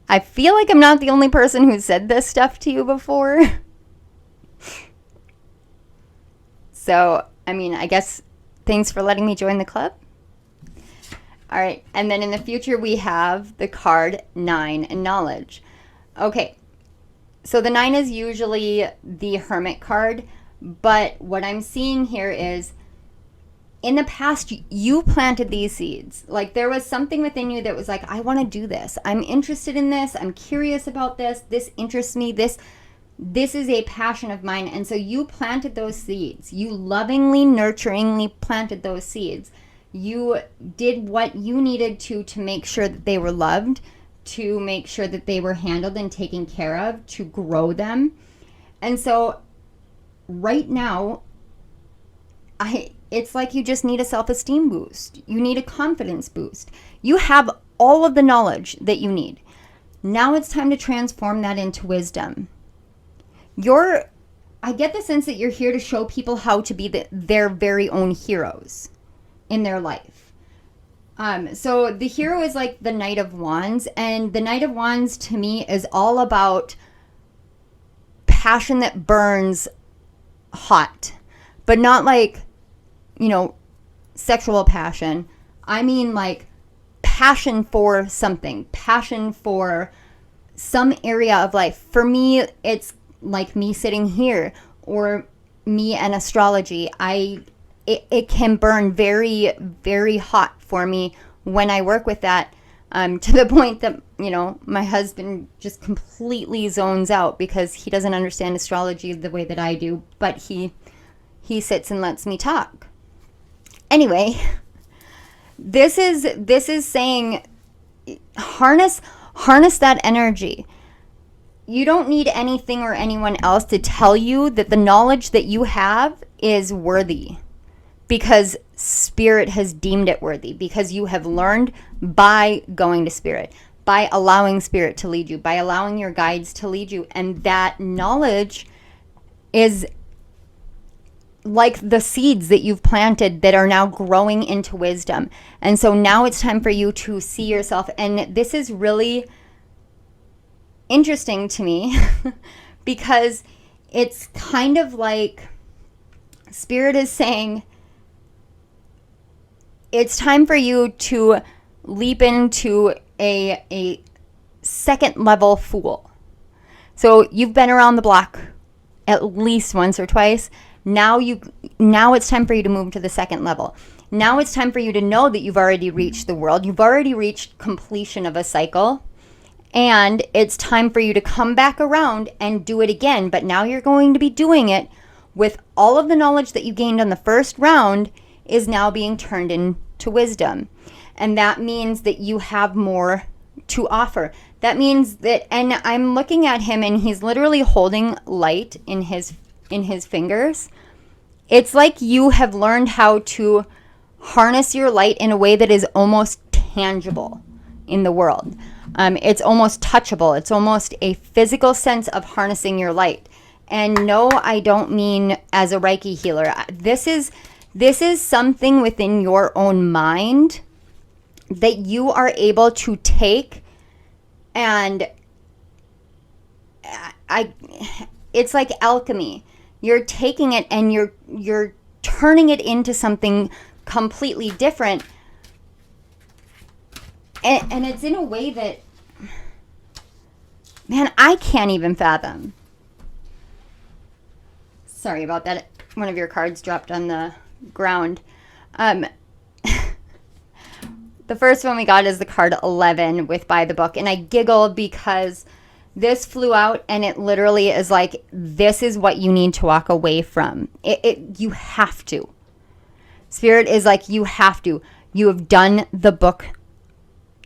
I feel like I'm not the only person who said this stuff to you before. So, I mean, I guess thanks for letting me join the club. All right, and then in the future we have the card 9 and Knowledge. Okay, so the 9 is usually the Hermit card, but what I'm seeing here is in the past you planted these seeds. Like there was something within you that was like, I want to do this. I'm interested in this. I'm curious about this. This interests me. This is a passion of mine. And so you planted those seeds. You lovingly, nurturingly planted those seeds. You did what you needed to make sure that they were loved, to make sure that they were handled and taken care of, to grow them. And so right now, it's like you just need a self-esteem boost. You need a confidence boost. You have all of the knowledge that you need. Now it's time to transform that into wisdom. I get the sense that you're here to show people how to be their very own heroes in their life. So the hero is like the Knight of Wands, and the Knight of Wands to me is all about passion that burns hot, but not like, sexual passion. I mean like passion for something, passion for some area of life. For me, it's like me sitting here, or me and astrology. It can burn very, very hot for me when I work with that, to the point that, my husband just completely zones out because he doesn't understand astrology the way that I do, but he sits and lets me talk. Anyway, this is saying harness that energy. You don't need anything or anyone else to tell you that the knowledge that you have is worthy, because Spirit has deemed it worthy, because you have learned by going to Spirit, by allowing Spirit to lead you, by allowing your guides to lead you. And that knowledge is like the seeds that you've planted that are now growing into wisdom. And so now it's time for you to see yourself. And this is really interesting to me because it's kind of like Spirit is saying it's time for you to leap into a second level Fool. So you've been around the block at least once or twice. Now it's time for you to move to the second level. Now it's time for you to know that you've already reached the world. You've already reached completion of a cycle. And it's time for you to come back around and do it again. But now you're going to be doing it with all of the knowledge that you gained on the first round is now being turned into wisdom. And that means that you have more to offer. That means that, and I'm looking at him and he's literally holding light in his fingers. It's like you have learned how to harness your light in a way that is almost tangible in the world. It's almost touchable. It's almost a physical sense of harnessing your light. And no, I don't mean as a Reiki healer. This is something within your own mind that you are able to take, and it's like alchemy. You're taking it and you're turning it into something completely different. And it's in a way that, man, I can't even fathom. Sorry about that. One of your cards dropped on the ground. The first one we got is the card 11 with By the Book. And I giggled because this flew out and it literally is like, this is what you need to walk away from. You have to. Spirit is like, you have to. You have done the book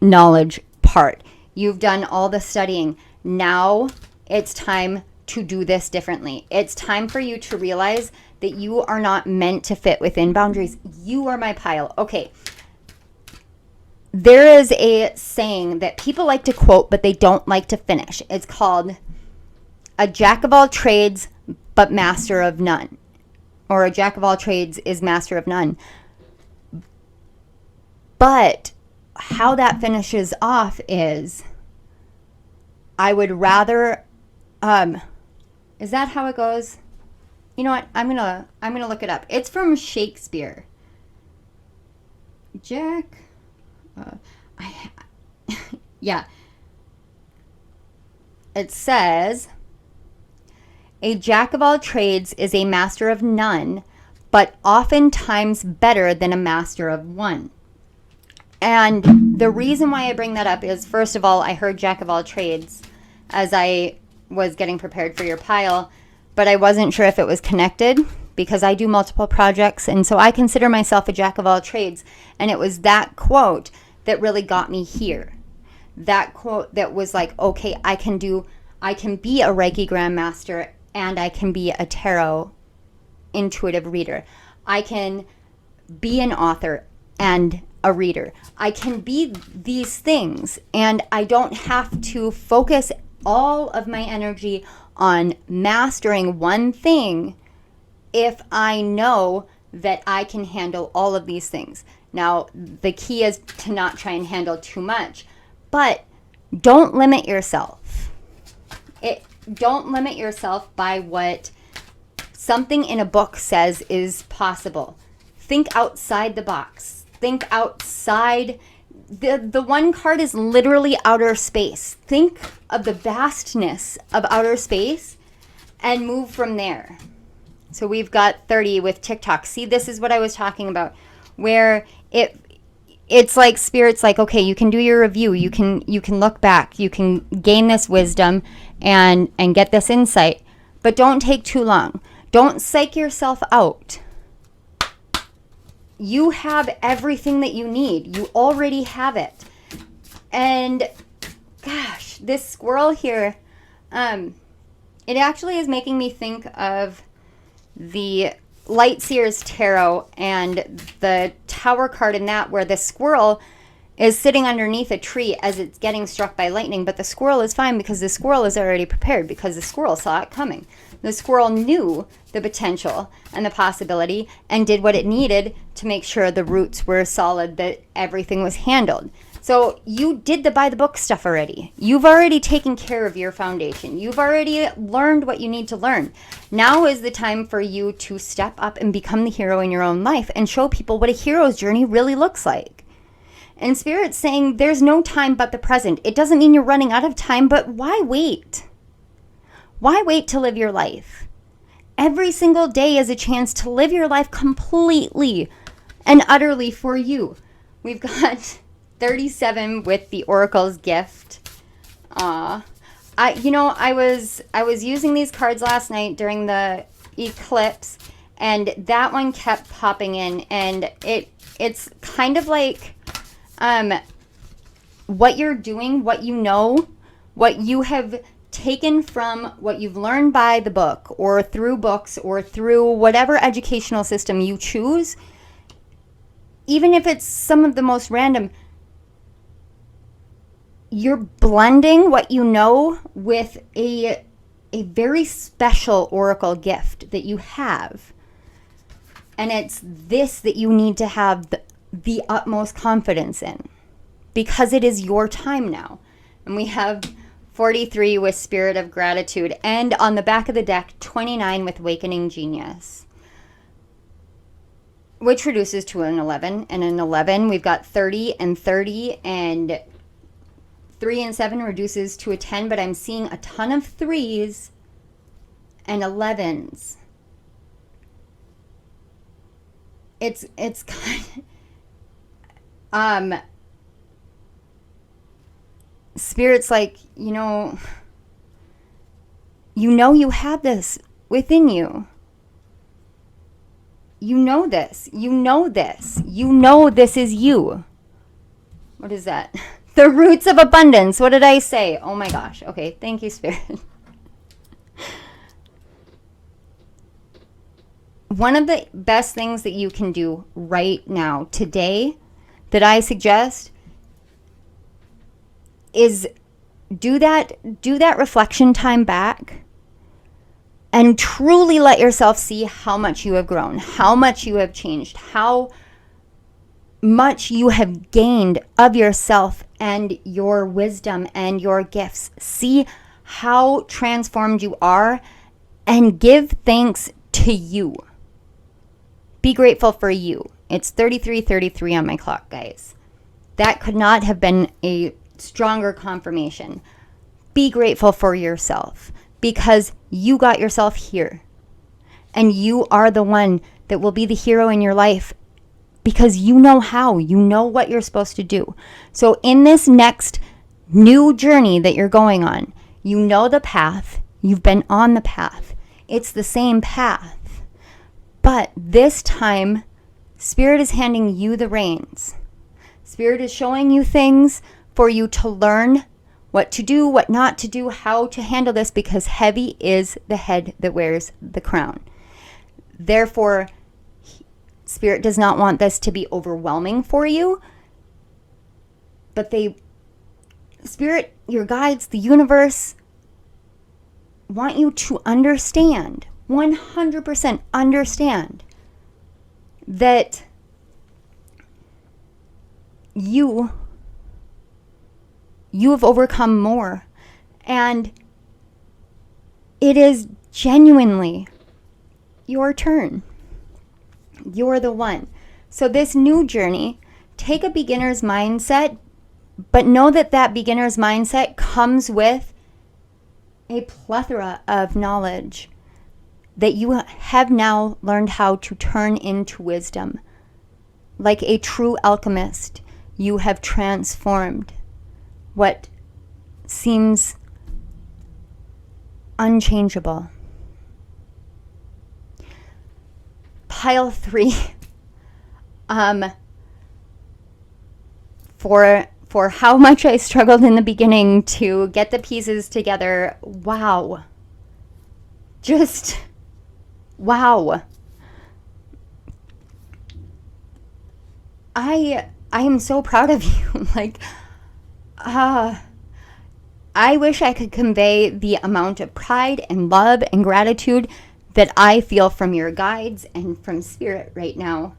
knowledge part. You've done all the studying. Now it's time to do this differently. It's time for you to realize that you are not meant to fit within boundaries. You are my pile. Okay. There is a saying that people like to quote, but they don't like to finish. It's called a jack of all trades, but master of none. Or a jack of all trades is master of none. But how that finishes off is, I would rather, is that how it goes? You know what? I'm gonna look it up. It's from Shakespeare. Jack. Yeah. It says, a jack of all trades is a master of none, but oftentimes better than a master of one. And the reason why I bring that up is, first of all, I heard jack of all trades as I was getting prepared for your pile, but I wasn't sure if it was connected because I do multiple projects. And so I consider myself a jack of all trades. And it was that quote that really got me here. That quote that was like, okay, I can be a Reiki Grandmaster and I can be a tarot intuitive reader. I can be an author and a reader. I can be these things, and I don't have to focus all of my energy on mastering one thing if I know that I can handle all of these things. Now, the key is to not try and handle too much, but don't limit yourself. Don't limit yourself by what something in a book says is possible. Think outside the box. Think outside. The one card is literally outer space. Think of the vastness of outer space and move from there. So we've got 30 with TikTok. See, this is what I was talking about, where it's like Spirit's like, okay, you can do your review. You can look back. You can gain this wisdom and get this insight, but don't take too long. Don't psych yourself out. You have everything that you need. You already have it. And gosh, this squirrel here, it actually is making me think of the Lightseers Tarot and the Tower card in that, where the squirrel is sitting underneath a tree as it's getting struck by lightning, but the squirrel is fine because the squirrel is already prepared, because the squirrel saw it coming. The squirrel knew the potential and the possibility and did what it needed to make sure the roots were solid, that everything was handled. So you did the by the book stuff already. You've already taken care of your foundation. You've already learned what you need to learn. Now is the time for you to step up and become the hero in your own life and show people what a hero's journey really looks like. And Spirit's saying there's no time but the present. It doesn't mean you're running out of time, but why wait? Why wait to live your life? Every single day is a chance to live your life completely and utterly for you. We've got 37 with the Oracle's Gift. I was using these cards last night during the eclipse, and that one kept popping in, and it's kind of like what you're doing, what you know, what you have taken from what you've learned by the book or through books or through whatever educational system you choose, even if it's some of the most random, you're blending what you know with a very special oracle gift that you have. And it's this that you need to have the utmost confidence in, because it is your time now. And we have 43 with Spirit of Gratitude, and on the back of the deck, 29 with Awakening Genius, which reduces to an 11. And an 11, we've got 30 and 30, and 3 and 7 reduces to a 10, but I'm seeing a ton of 3s and 11s. It's kind of, Spirit's like, you know you have this within you. You know this. You know this. You know this is you. What is that? The roots of abundance. What did I say? Oh my gosh. Okay, thank you, Spirit. One of the best things that you can do right now, today, that I suggest is do that reflection time back and truly let yourself see how much you have grown, how much you have changed, how much you have gained of yourself and your wisdom and your gifts. See how transformed you are and give thanks to you. Be grateful for you. It's 33:33 on my clock, guys. That could not have been a stronger confirmation. Be grateful for yourself, because you got yourself here. And you are the one that will be the hero in your life, because you know how. You know what you're supposed to do. So in this next new journey that you're going on, you know the path. You've been on the path. It's the same path. But this time, Spirit is handing you the reins. Spirit is showing you things for you to learn what to do, what not to do, how to handle this, because heavy is the head that wears the crown. Therefore, Spirit does not want this to be overwhelming for you. But Spirit, your guides, the universe, want you to understand, 100% understand, that you have overcome more. And it is genuinely your turn. You're the one. So this new journey, take a beginner's mindset, but know that that beginner's mindset comes with a plethora of knowledge that you have now learned how to turn into wisdom. Like a true alchemist, you have transformed what seems unchangeable. Pile 3. For how much I struggled in the beginning to get the pieces together. Wow. Just wow. I am so proud of you. I wish I could convey the amount of pride and love and gratitude that I feel from your guides and from Spirit right now,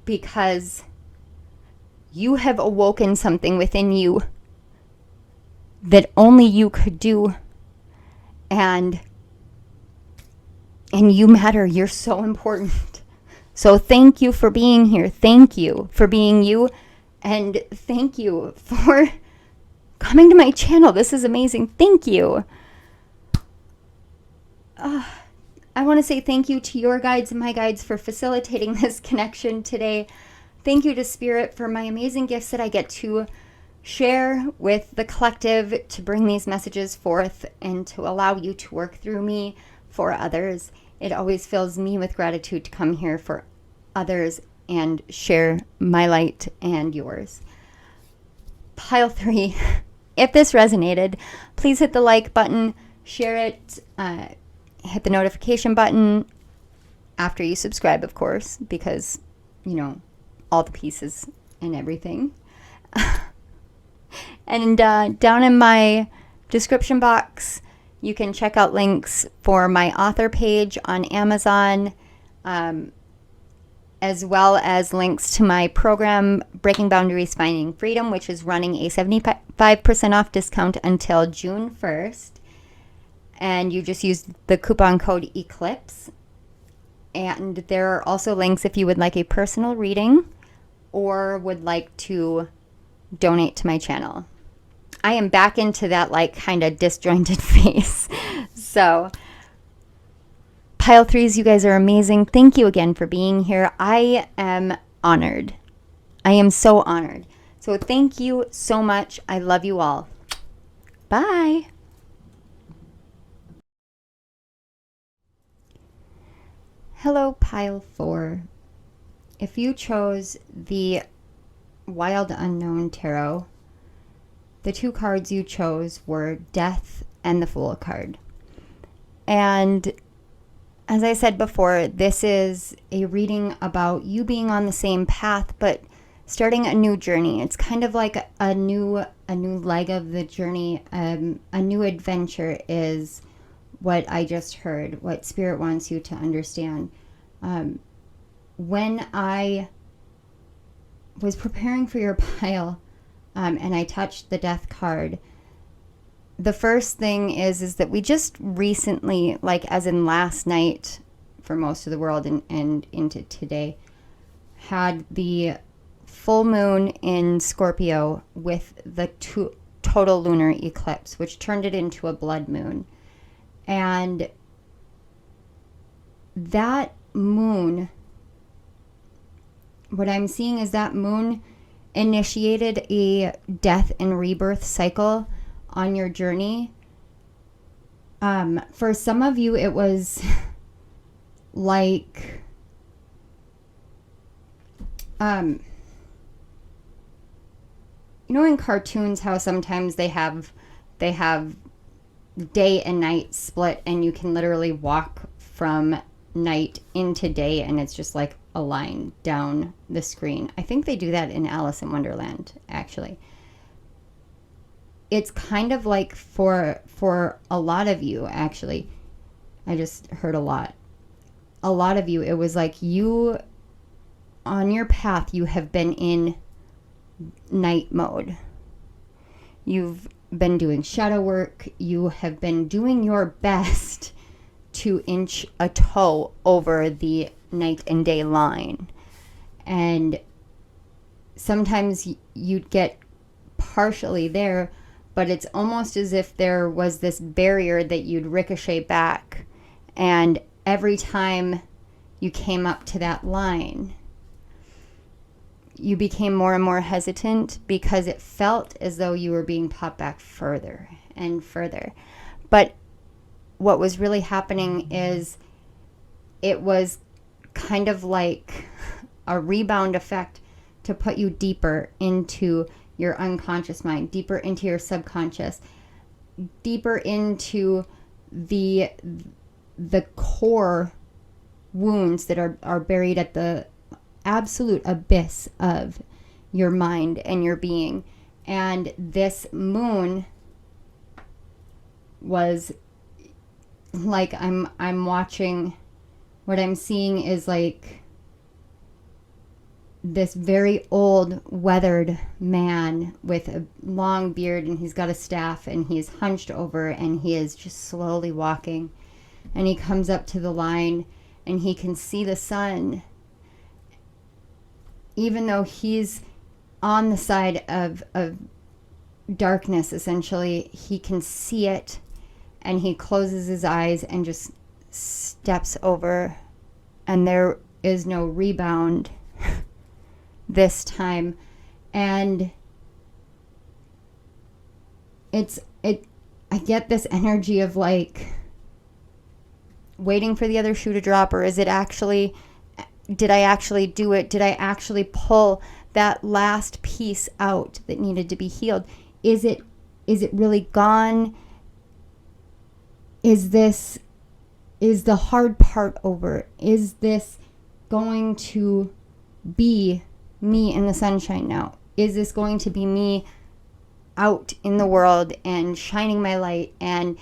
because you have awoken something within you that only you could do. And you matter. You're so important. So thank you for being here. Thank you for being you. And thank you for coming to my channel. This is amazing. Thank you. I want to say thank you to your guides and my guides for facilitating this connection today. Thank you to Spirit for my amazing gifts that I get to share with the collective, to bring these messages forth and to allow you to work through me for others. It always fills me with gratitude to come here for others and share my light and yours. Pile 3, if this resonated, please hit the like button, share it, hit the notification button after you subscribe, of course, because, all the pieces and everything. And down in my description box, you can check out links for my author page on Amazon, as well as links to my program, Breaking Boundaries, Finding Freedom, which is running a 75% off discount until June 1st. And you just use the coupon code ECLIPSE. And there are also links if you would like a personal reading or would like to donate to my channel. I am back into that kind of disjointed phase. So Pile 3s, you guys are amazing. Thank you again for being here. I am honored. I am so honored. So thank you so much. I love you all. Bye. Hello, Pile 4. If you chose the Wild Unknown Tarot, the two cards you chose were Death and the Fool card. And as I said before, this is a reading about you being on the same path, but starting a new journey. It's kind of like a new leg of the journey. A new adventure is what I just heard, what Spirit wants you to understand. When I was preparing for your pile, and I touched the Death card, the first thing is that we just recently, as in last night for most of the world and into today, had the full moon in Scorpio with the total lunar eclipse, which turned it into a blood moon. And that moon, what I'm seeing is that moon initiated a death and rebirth cycle on your journey. For some of you, it was like in cartoons how sometimes they have day and night split, and you can literally walk from night into day and it's just like a line down the screen. I think they do that in Alice in Wonderland, actually. It's kind of like for a lot of you, actually. I just heard a lot of you, it was like you, on your path, you have been in night mode. You've been doing shadow work. You have been doing your best to inch a toe over the night and day line. And sometimes you'd get partially there, but it's almost as if there was this barrier that you'd ricochet back. And every time you came up to that line, you became more and more hesitant because it felt as though you were being popped back further and further. But what was really happening is it was kind of like a rebound effect to put you deeper into your unconscious mind, deeper into your subconscious, deeper into the core wounds that are buried at the absolute abyss of your mind and your being. And this moon was like, I'm watching, what I'm seeing is like this very old, weathered man with a long beard, and he's got a staff, and he's hunched over, and he is just slowly walking. And he comes up to the line, and he can see the sun. Even though he's on the side of darkness, essentially, he can see it, and he closes his eyes and just steps over, and there is no rebound this time. And I get this energy of like waiting for the other shoe to drop, or is it actually, did I actually do it? Did I actually pull that last piece out that needed to be healed? Is it really gone? Is the hard part over? Is this going to be me in the sunshine now? Is this going to be me out in the world and shining my light? And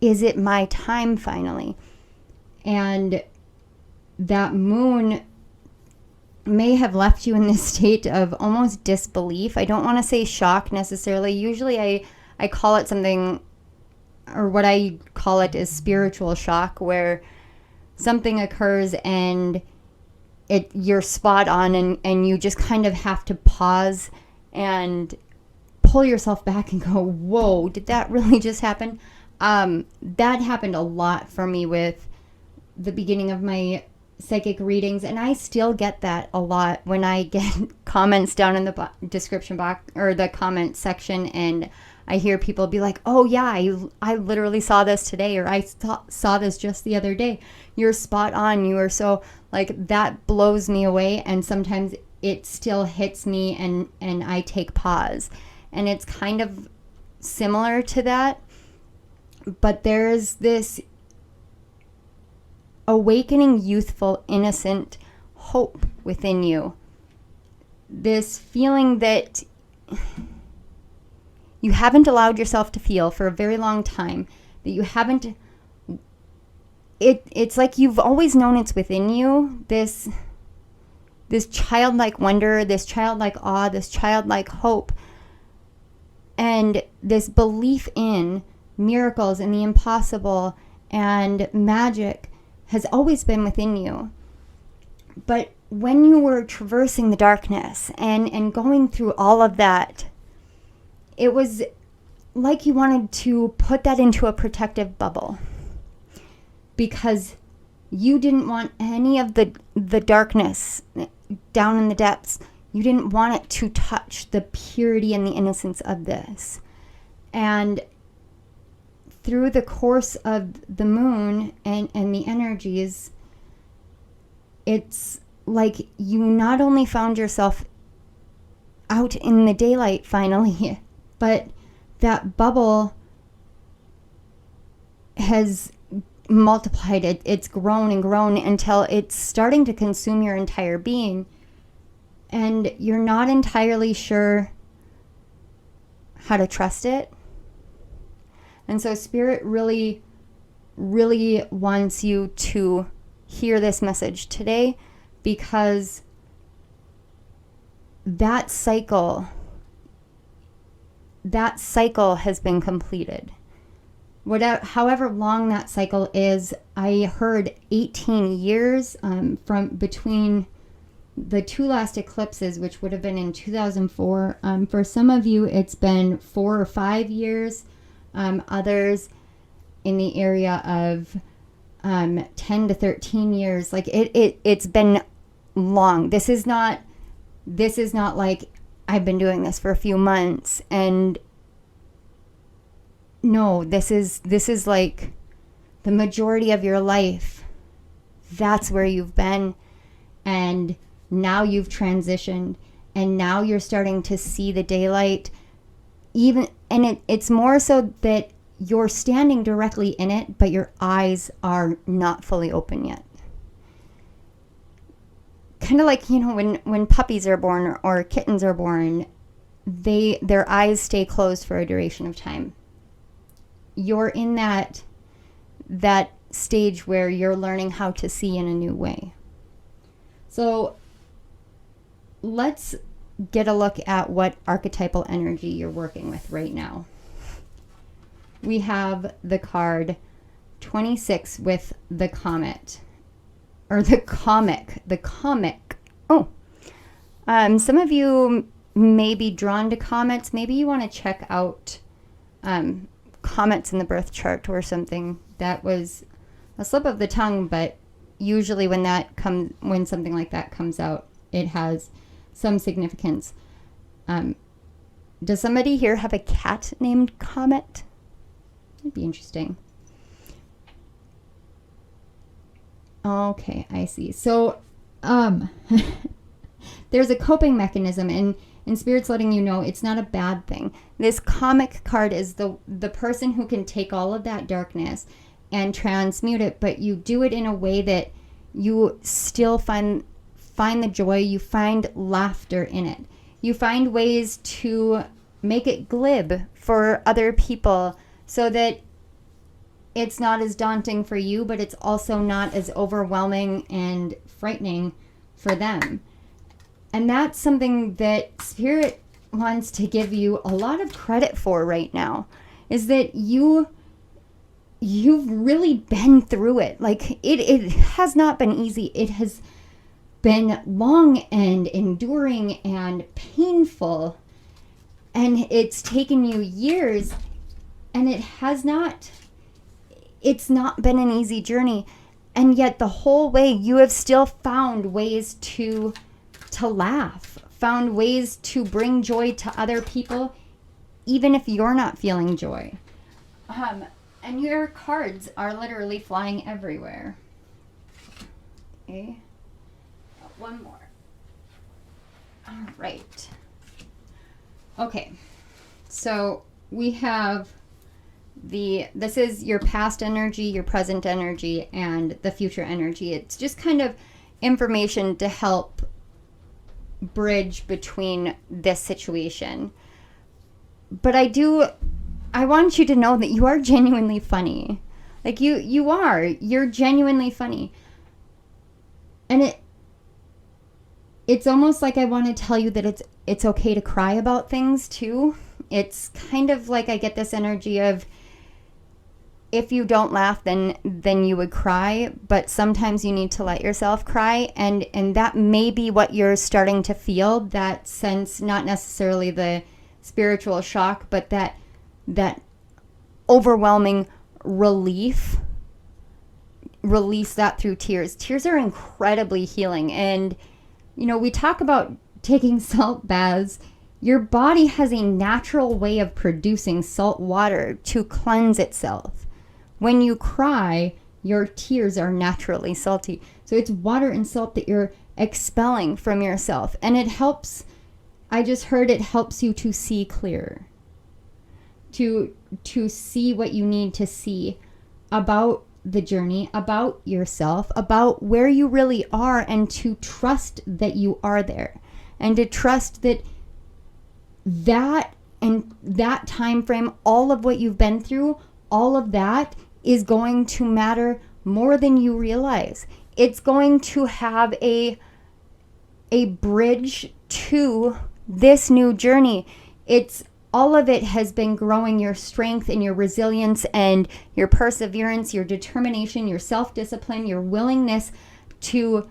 is it my time finally? And that moon may have left you in this state of almost disbelief. I don't want to say shock necessarily. Usually I call it something, or what I call it is spiritual shock, where something occurs and you're spot on, and you just kind of have to pause and pull yourself back and go, whoa, did that really just happen? That happened a lot for me with the beginning of my psychic readings, and I still get that a lot when I get comments down in the description box or the comment section, and I hear people be like, oh yeah, I literally saw this today, or I saw this just the other day. You're spot on. You are so, like, that blows me away, and sometimes it still hits me, and I take pause. And it's kind of similar to that, but there's this awakening, youthful, innocent hope within you. This feeling that you haven't allowed yourself to feel for a very long time, that you haven't, it's like you've always known it's within you, this childlike wonder, this childlike awe, this childlike hope, and this belief in miracles and the impossible and magic has always been within you. But when you were traversing the darkness and going through all of that, it was like you wanted to put that into a protective bubble, because you didn't want any of the darkness down in the depths. You didn't want it to touch the purity and the innocence of this. And through the course of the moon and the energies, it's like you not only found yourself out in the daylight finally, but that bubble has multiplied. It's grown and grown until it's starting to consume your entire being. And you're not entirely sure how to trust it. And so Spirit really, really wants you to hear this message today, because that cycle has been completed. However long that cycle is, I heard 18 years from between the two last eclipses, which would have been in 2004. For some of you, it's been 4 or 5 years. Others in the area of 10 to 13 years. Like it's been long. This is not like I've been doing this for a few months, and no, this is like the majority of your life. That's where you've been, and now you've transitioned, and now you're starting to see the daylight. It's more so that you're standing directly in it, but your eyes are not fully open yet. Kind of like, when puppies are born or kittens are born, their eyes stay closed for a duration of time. You're in that stage where you're learning how to see in a new way. So let's get a look at what archetypal energy you're working with right now. We have the card 26 with the comet, or the comic. Oh, some of you may be drawn to comets. Maybe you want to check out comets in the birth chart or something. That was a slip of the tongue, but usually when something like that comes out, it has some significance. Does somebody here have a cat named Comet? That'd be interesting. Okay, I see. So, um, there's a coping mechanism, and Spirit's letting you know it's not a bad thing. This comic card is the person who can take all of that darkness and transmute it, but you do it in a way that you still find the joy, you find laughter in it. You find ways to make it glib for other people so that it's not as daunting for you, but it's also not as overwhelming and frightening for them. And that's something that Spirit wants to give you a lot of credit for right now, is that you've really been through it. Like, it has not been easy. It has been long and enduring and painful, and it's taken you years, and it's not been an easy journey. And yet the whole way you have still found ways to laugh, found ways to bring joy to other people, even if you're not feeling joy. And your cards are literally flying everywhere. Okay. One more. All right. Okay. So we have this is your past energy, your present energy, and the future energy. It's just kind of information to help bridge between this situation. But I want you to know that you are genuinely funny. Like, you're genuinely funny. And it's almost like I want to tell you that it's okay to cry about things too. It's kind of like I get this energy of, if you don't laugh, then you would cry, but sometimes you need to let yourself cry, and that may be what you're starting to feel, that sense, not necessarily the spiritual shock, but that overwhelming relief. Release that through tears. Tears are incredibly healing, and we talk about taking salt baths. Your body has a natural way of producing salt water to cleanse itself. When you cry, your tears are naturally salty. So it's water and salt that you're expelling from yourself. And it helps, I just heard it helps you to see clearer. To see what you need to see about the journey, about yourself, about where you really are, and to trust that you are there. And to trust that and that time frame, all of what you've been through, all of that is going to matter more than you realize. It's going to have a bridge to this new journey. All of it has been growing your strength and your resilience and your perseverance, your determination, your self-discipline, your willingness to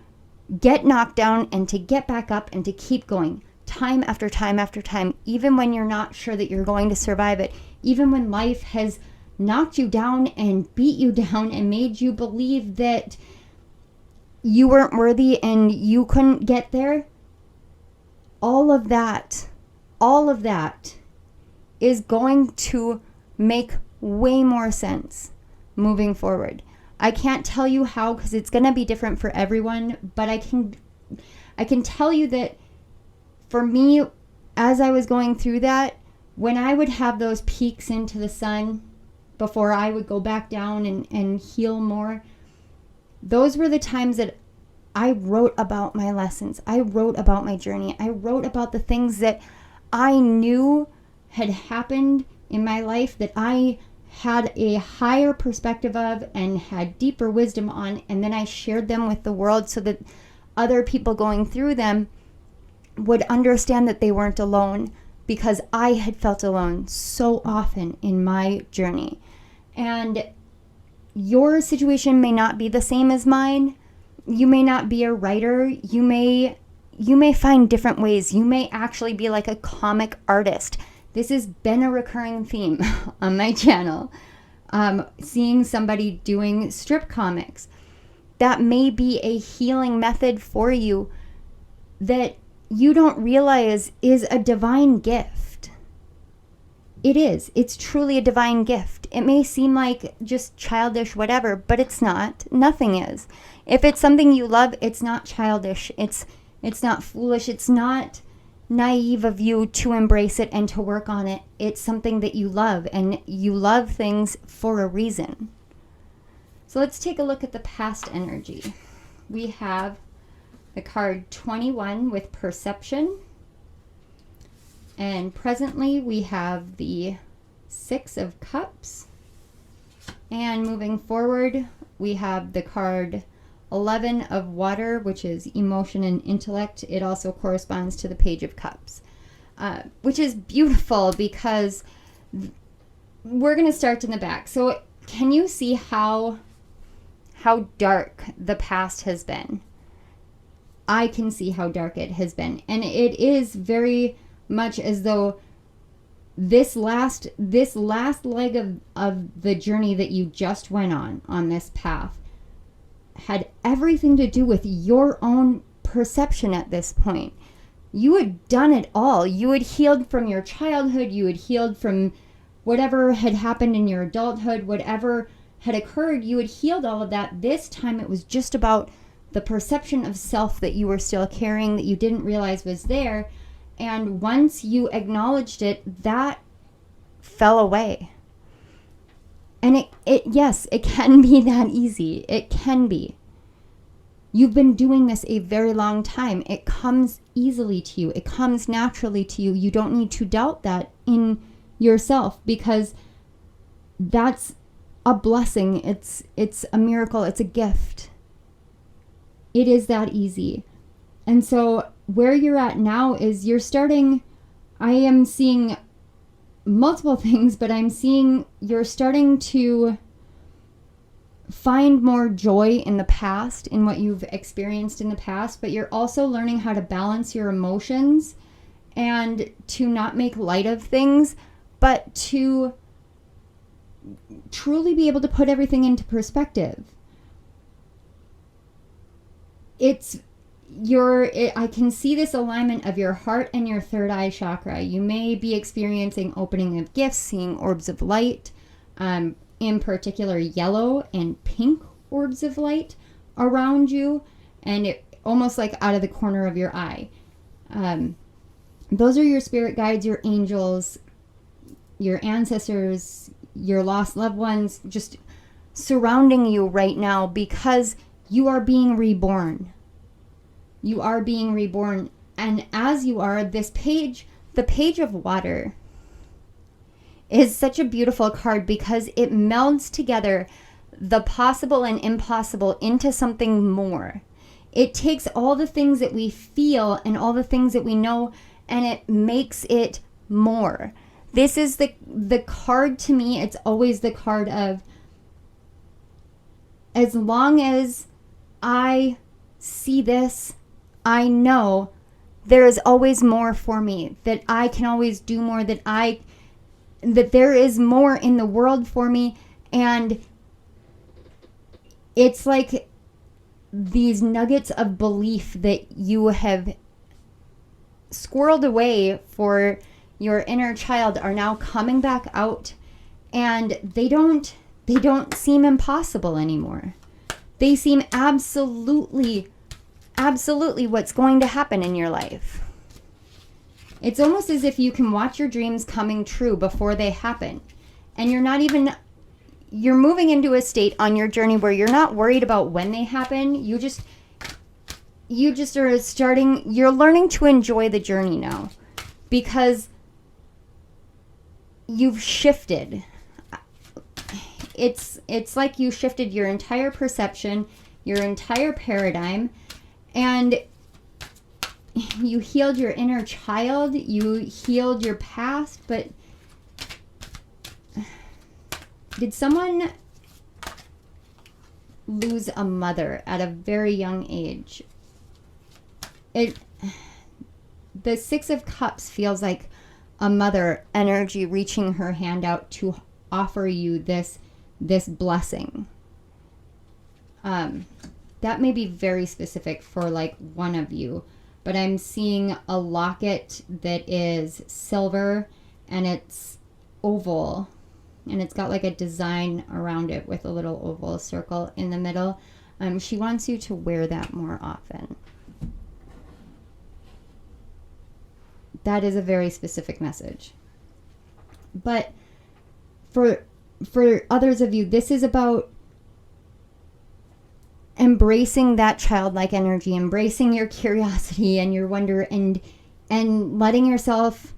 get knocked down and to get back up and to keep going time after time after time, even when you're not sure that you're going to survive it, even when life has knocked you down and beat you down and made you believe that you weren't worthy and you couldn't get there. All of that is going to make way more sense moving forward. I can't tell you how, because it's going to be different for everyone, but I can tell you that for me, as I was going through that, when I would have those peaks into the sun before I would go back down and heal more, those were the times that I wrote about my lessons. I wrote about my journey. I wrote about the things that I knew had happened in my life that I had a higher perspective of and had deeper wisdom on, and then I shared them with the world so that other people going through them would understand that they weren't alone, because I had felt alone so often in my journey. And your situation may not be the same as mine. You may not be a writer. You may find different ways. You may actually be like a comic artist. This has been a recurring theme on my channel. Seeing somebody doing strip comics. That may be a healing method for you that you don't realize is a divine gift. It is. It's truly a divine gift. It may seem like just childish, whatever, but it's not. Nothing is. If it's something you love, it's not childish. It's not foolish. It's not naive of you to embrace it and to work on it. It's something that you love, and you love things for a reason. So let's take a look at the past energy. We have the card 21 with perception. And presently we have the 6 of Cups. And moving forward, we have the card 11 of Water, which is emotion and intellect. It also corresponds to the Page of Cups, which is beautiful because we're going to start in the back. So can you see how dark the past has been? I can see how dark it has been. And it is very much as though this last leg of the journey that you just went on this path had everything to do with your own perception at this point. You had done it all. You had healed from your childhood. You had healed from whatever had happened in your adulthood, whatever had occurred. You had healed all of that. This time it was just about the perception of self that you were still carrying, that you didn't realize was there. And once you acknowledged it, that fell away. And yes, it can be that easy. It can be. You've been doing this a very long time. It comes easily to you. It comes naturally to you. You don't need to doubt that in yourself, because that's a blessing. It's a miracle. It's a gift. It is that easy. And so where you're at now is you're starting, I am seeing multiple things, but I'm seeing you're starting to find more joy in the past, in what you've experienced in the past, but you're also learning how to balance your emotions and to not make light of things, but to truly be able to put everything into perspective. I can see this alignment of your heart and your third eye chakra. You may be experiencing opening of gifts, seeing orbs of light, in particular yellow and pink orbs of light around you, and it almost like out of the corner of your eye. Those are your spirit guides, your angels, your ancestors, your lost loved ones, just surrounding you right now, because you are being reborn. You are being reborn. And as you are, this page, the Page of Water, is such a beautiful card because it melds together the possible and impossible into something more. It takes all the things that we feel and all the things that we know, and it makes it more. This is the card to me. It's always the card of, as long as I see this, I know there is always more for me, that I can always do more, that there is more in the world for me. And it's like these nuggets of belief that you have squirreled away for your inner child are now coming back out, and they don't seem impossible anymore. They seem absolutely what's going to happen in your life. It's almost as if you can watch your dreams coming true before they happen. And you're moving into a state on your journey where you're not worried about when they happen. You just are you're learning to enjoy the journey now, because you've shifted. It's like you shifted your entire perception, your entire paradigm, and you healed your inner child, you healed your past. But did someone lose a mother at a very young age? The Six of Cups feels like a mother energy reaching her hand out to offer you this blessing. That may be very specific for like one of you, but I'm seeing a locket that is silver, and it's oval, and it's got like a design around it with a little oval circle in the middle. She wants you to wear that more often. That is a very specific message. But for others of you, this is about embracing that childlike energy, embracing your curiosity and your wonder, and letting yourself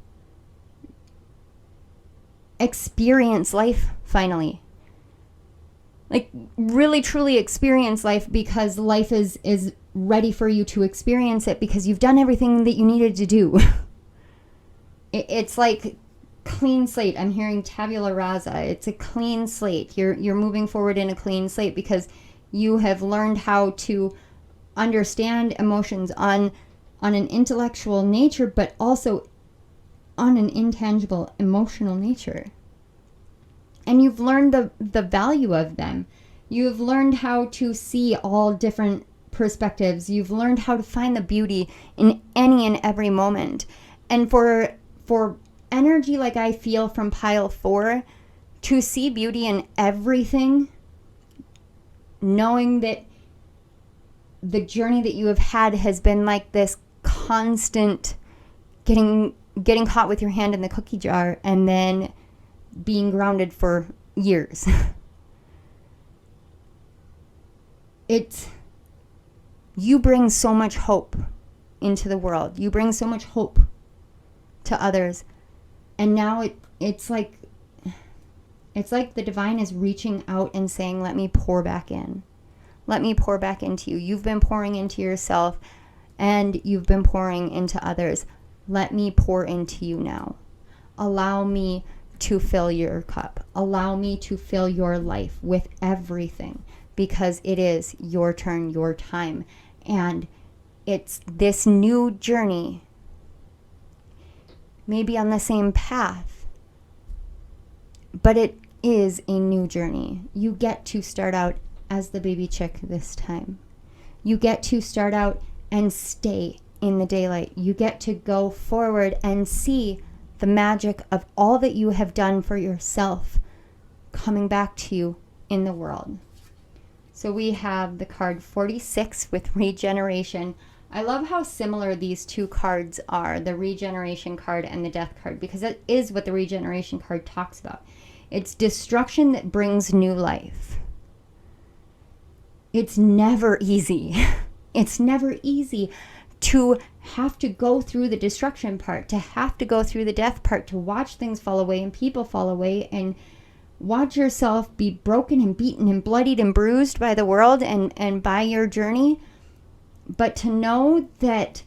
experience life finally. Like, really truly experience life, because life is ready for you to experience it, because you've done everything that you needed to do. It's like clean slate. I'm hearing tabula rasa. It's a clean slate. You're moving forward in a clean slate because you have learned how to understand emotions on an intellectual nature, but also on an intangible emotional nature. And you've learned the value of them. You've learned how to see all different perspectives. You've learned how to find the beauty in any and every moment. And for energy like I feel from pile 4, to see beauty in everything, knowing that the journey that you have had has been like this constant getting caught with your hand in the cookie jar and then being grounded for years. You bring so much hope into the world. You bring so much hope to others. And now it's like the divine is reaching out and saying, let me pour back in. Let me pour back into you. You've been pouring into yourself and you've been pouring into others. Let me pour into you now. Allow me to fill your cup. Allow me to fill your life with everything, because it is your turn, your time. And it's this new journey, maybe on the same path, but it is a new journey. You get to start out as the baby chick this time. You get to start out and stay in the daylight. You get to go forward and see the magic of all that you have done for yourself coming back to you in the world. So we have the card 46 with regeneration. I love how similar these two cards are, the regeneration card and the death card, because that is what the regeneration card talks about. It's destruction that brings new life. It's never easy. It's never easy to have to go through the destruction part, to have to go through the death part, to watch things fall away and people fall away, and watch yourself be broken and beaten and bloodied and bruised by the world and by your journey. But to know that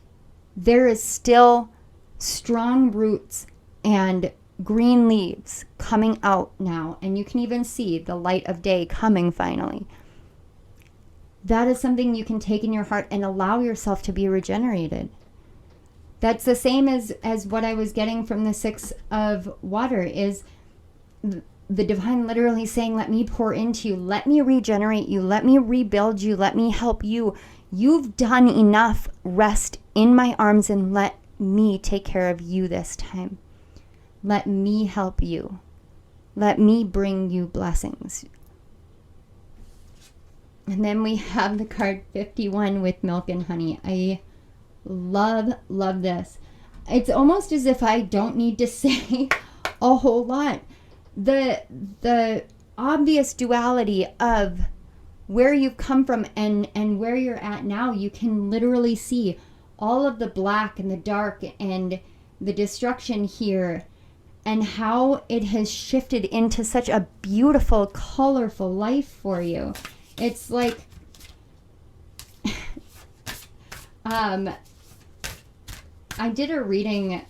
there is still strong roots and green leaves coming out now, and you can even see the light of day coming finally. That is something you can take in your heart and allow yourself to be regenerated. That's the same as what I was getting from the 6 of water, is the divine literally saying, let me pour into you, let me regenerate you, let me rebuild you, let me help you. You've done enough. Rest in my arms and let me take care of you this time. Let me help you. Let me bring you blessings. And then we have the card 51 with milk and honey. I love this. It's almost as if I don't need to say a whole lot. The obvious duality of where you've come from and where you're at now, you can literally see all of the black and the dark and the destruction here, and how it has shifted into such a beautiful, colorful life for you. It's like, I did a reading,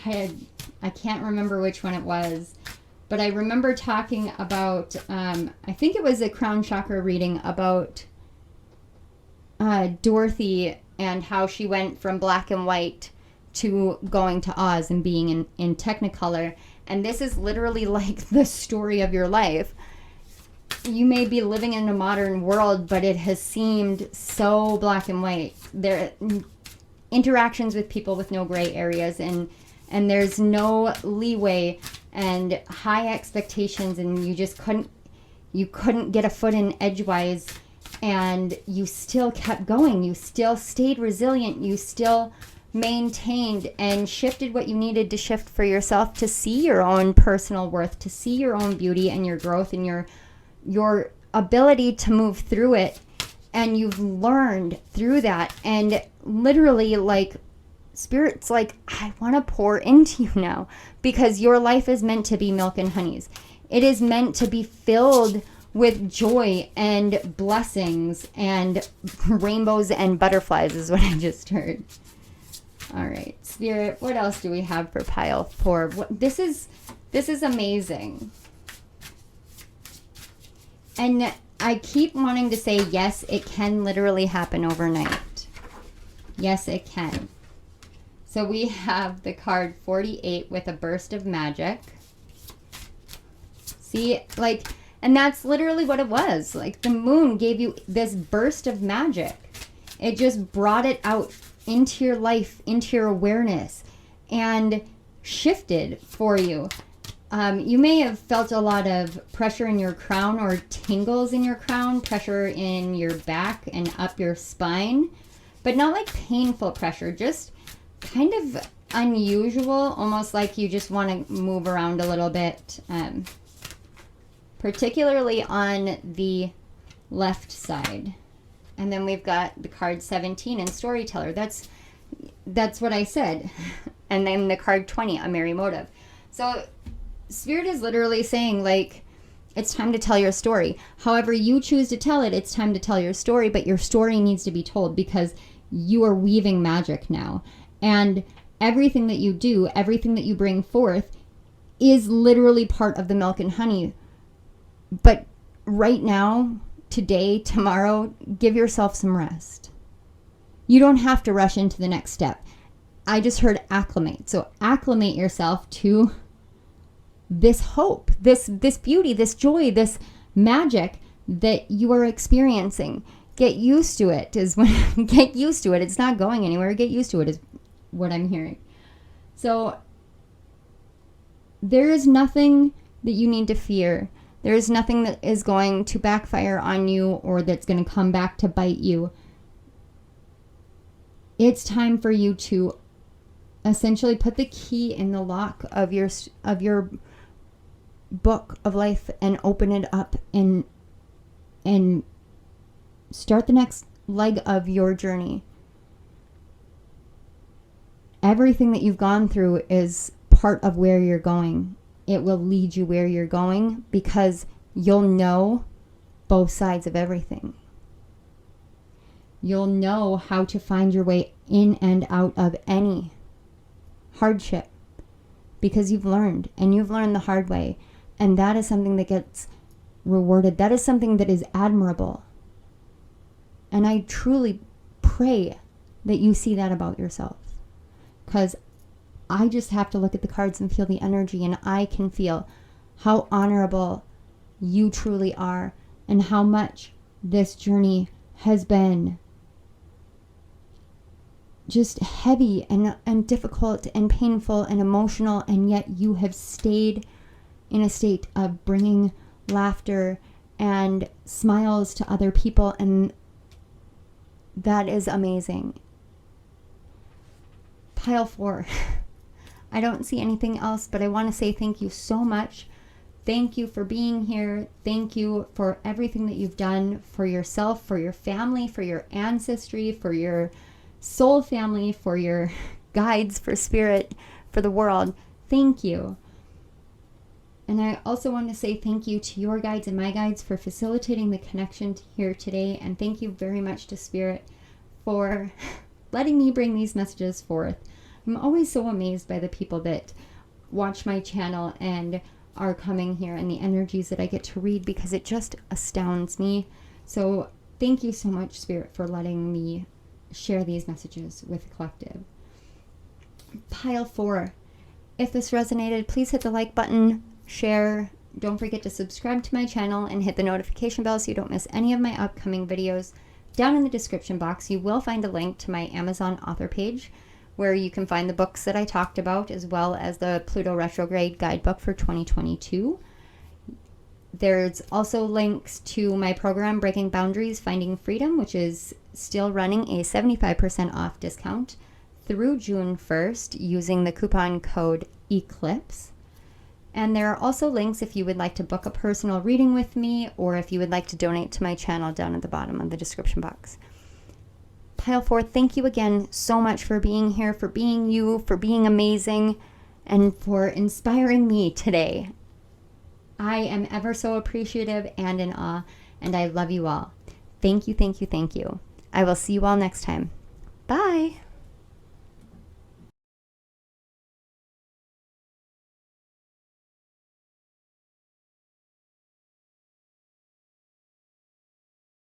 I can't remember which one it was, but I remember talking about, I think it was a crown chakra reading about Dorothy and how she went from black and white to going to Oz and being in Technicolor. And this is literally like the story of your life. You may be living in a modern world, but it has seemed so black and white. There interactions with people with no gray areas, and and there's no leeway and high expectations, and you couldn't get a foot in edgewise, and you still kept going. You still stayed resilient. You still maintained and shifted what you needed to shift for yourself to see your own personal worth, to see your own beauty and your growth and your ability to move through it. And you've learned through that, and literally, like, Spirit's like, I want to pour into you now, because your life is meant to be milk and honeys. It is meant to be filled with joy and blessings and rainbows and butterflies, is what I just heard. All right, Spirit, what else do we have for pile 4? This is amazing. And I keep wanting to say, yes, it can literally happen overnight. Yes, it can. So we have the card 48 with a burst of magic. See, like, and that's literally what it was. Like, the moon gave you this burst of magic. It just brought it out into your life, into your awareness, and shifted for you. You may have felt a lot of pressure in your crown or tingles in your crown, pressure in your back and up your spine, but not like painful pressure, just kind of unusual, almost like you just want to move around a little bit, particularly on the left side. And then we've got the card 17 and Storyteller. That's what I said. And then the card 20, a merry motive. So Spirit is literally saying, like, it's time to tell your story. However you choose to tell it, it's time to tell your story, but your story needs to be told, because you are weaving magic now. And everything that you do, everything that you bring forth is literally part of the milk and honey. But right now, today, tomorrow, give yourself some rest. You don't have to rush into the next step. I just heard acclimate. So acclimate yourself to this hope, this beauty, this joy, this magic that you are experiencing. Get used to it get used to it. It's not going anywhere. Get used to it is what I'm hearing. So there is nothing that you need to fear. There is nothing that is going to backfire on you or that's going to come back to bite you. It's time for you to essentially put the key in the lock of your book of life and open it up and start the next leg of your journey. Everything that you've gone through is part of where you're going. It will lead you where you're going, because you'll know both sides of everything. You'll know how to find your way in and out of any hardship, because you've learned, and you've learned the hard way. And that is something that gets rewarded. That is something that is admirable. And I truly pray that you see that about yourself, because I just have to look at the cards and feel the energy, and I can feel how honorable you truly are and how much this journey has been just heavy and difficult and painful and emotional, and yet you have stayed in a state of bringing laughter and smiles to other people, and that is amazing. Pile 4. I don't see anything else, but I want to say thank you so much. Thank you for being here. Thank you for everything that you've done for yourself, for your family, for your ancestry, for your soul family, for your guides, for Spirit, for the world. Thank you. And I also want to say thank you to your guides and my guides for facilitating the connection here today. And thank you very much to Spirit for letting me bring these messages forth. I'm always so amazed by the people that watch my channel and are coming here, and the energies that I get to read, because it just astounds me. So thank you so much, Spirit, for letting me share these messages with the collective. Pile 4. If this resonated, please hit the like button, share. Don't forget to subscribe to my channel and hit the notification bell so you don't miss any of my upcoming videos. Down in the description box, you will find a link to my Amazon author page, where you can find the books that I talked about, as well as the Pluto Retrograde Guidebook for 2022. There's also links to my program, Breaking Boundaries, Finding Freedom, which is still running a 75% off discount through June 1st using the coupon code ECLIPSE. And there are also links if you would like to book a personal reading with me, or if you would like to donate to my channel down at the bottom of the description box. Pile 4, thank you again so much for being here, for being you, for being amazing, and for inspiring me today. I am ever so appreciative and in awe, and I love you all. Thank you, thank you, thank you. I will see you all next time. Bye.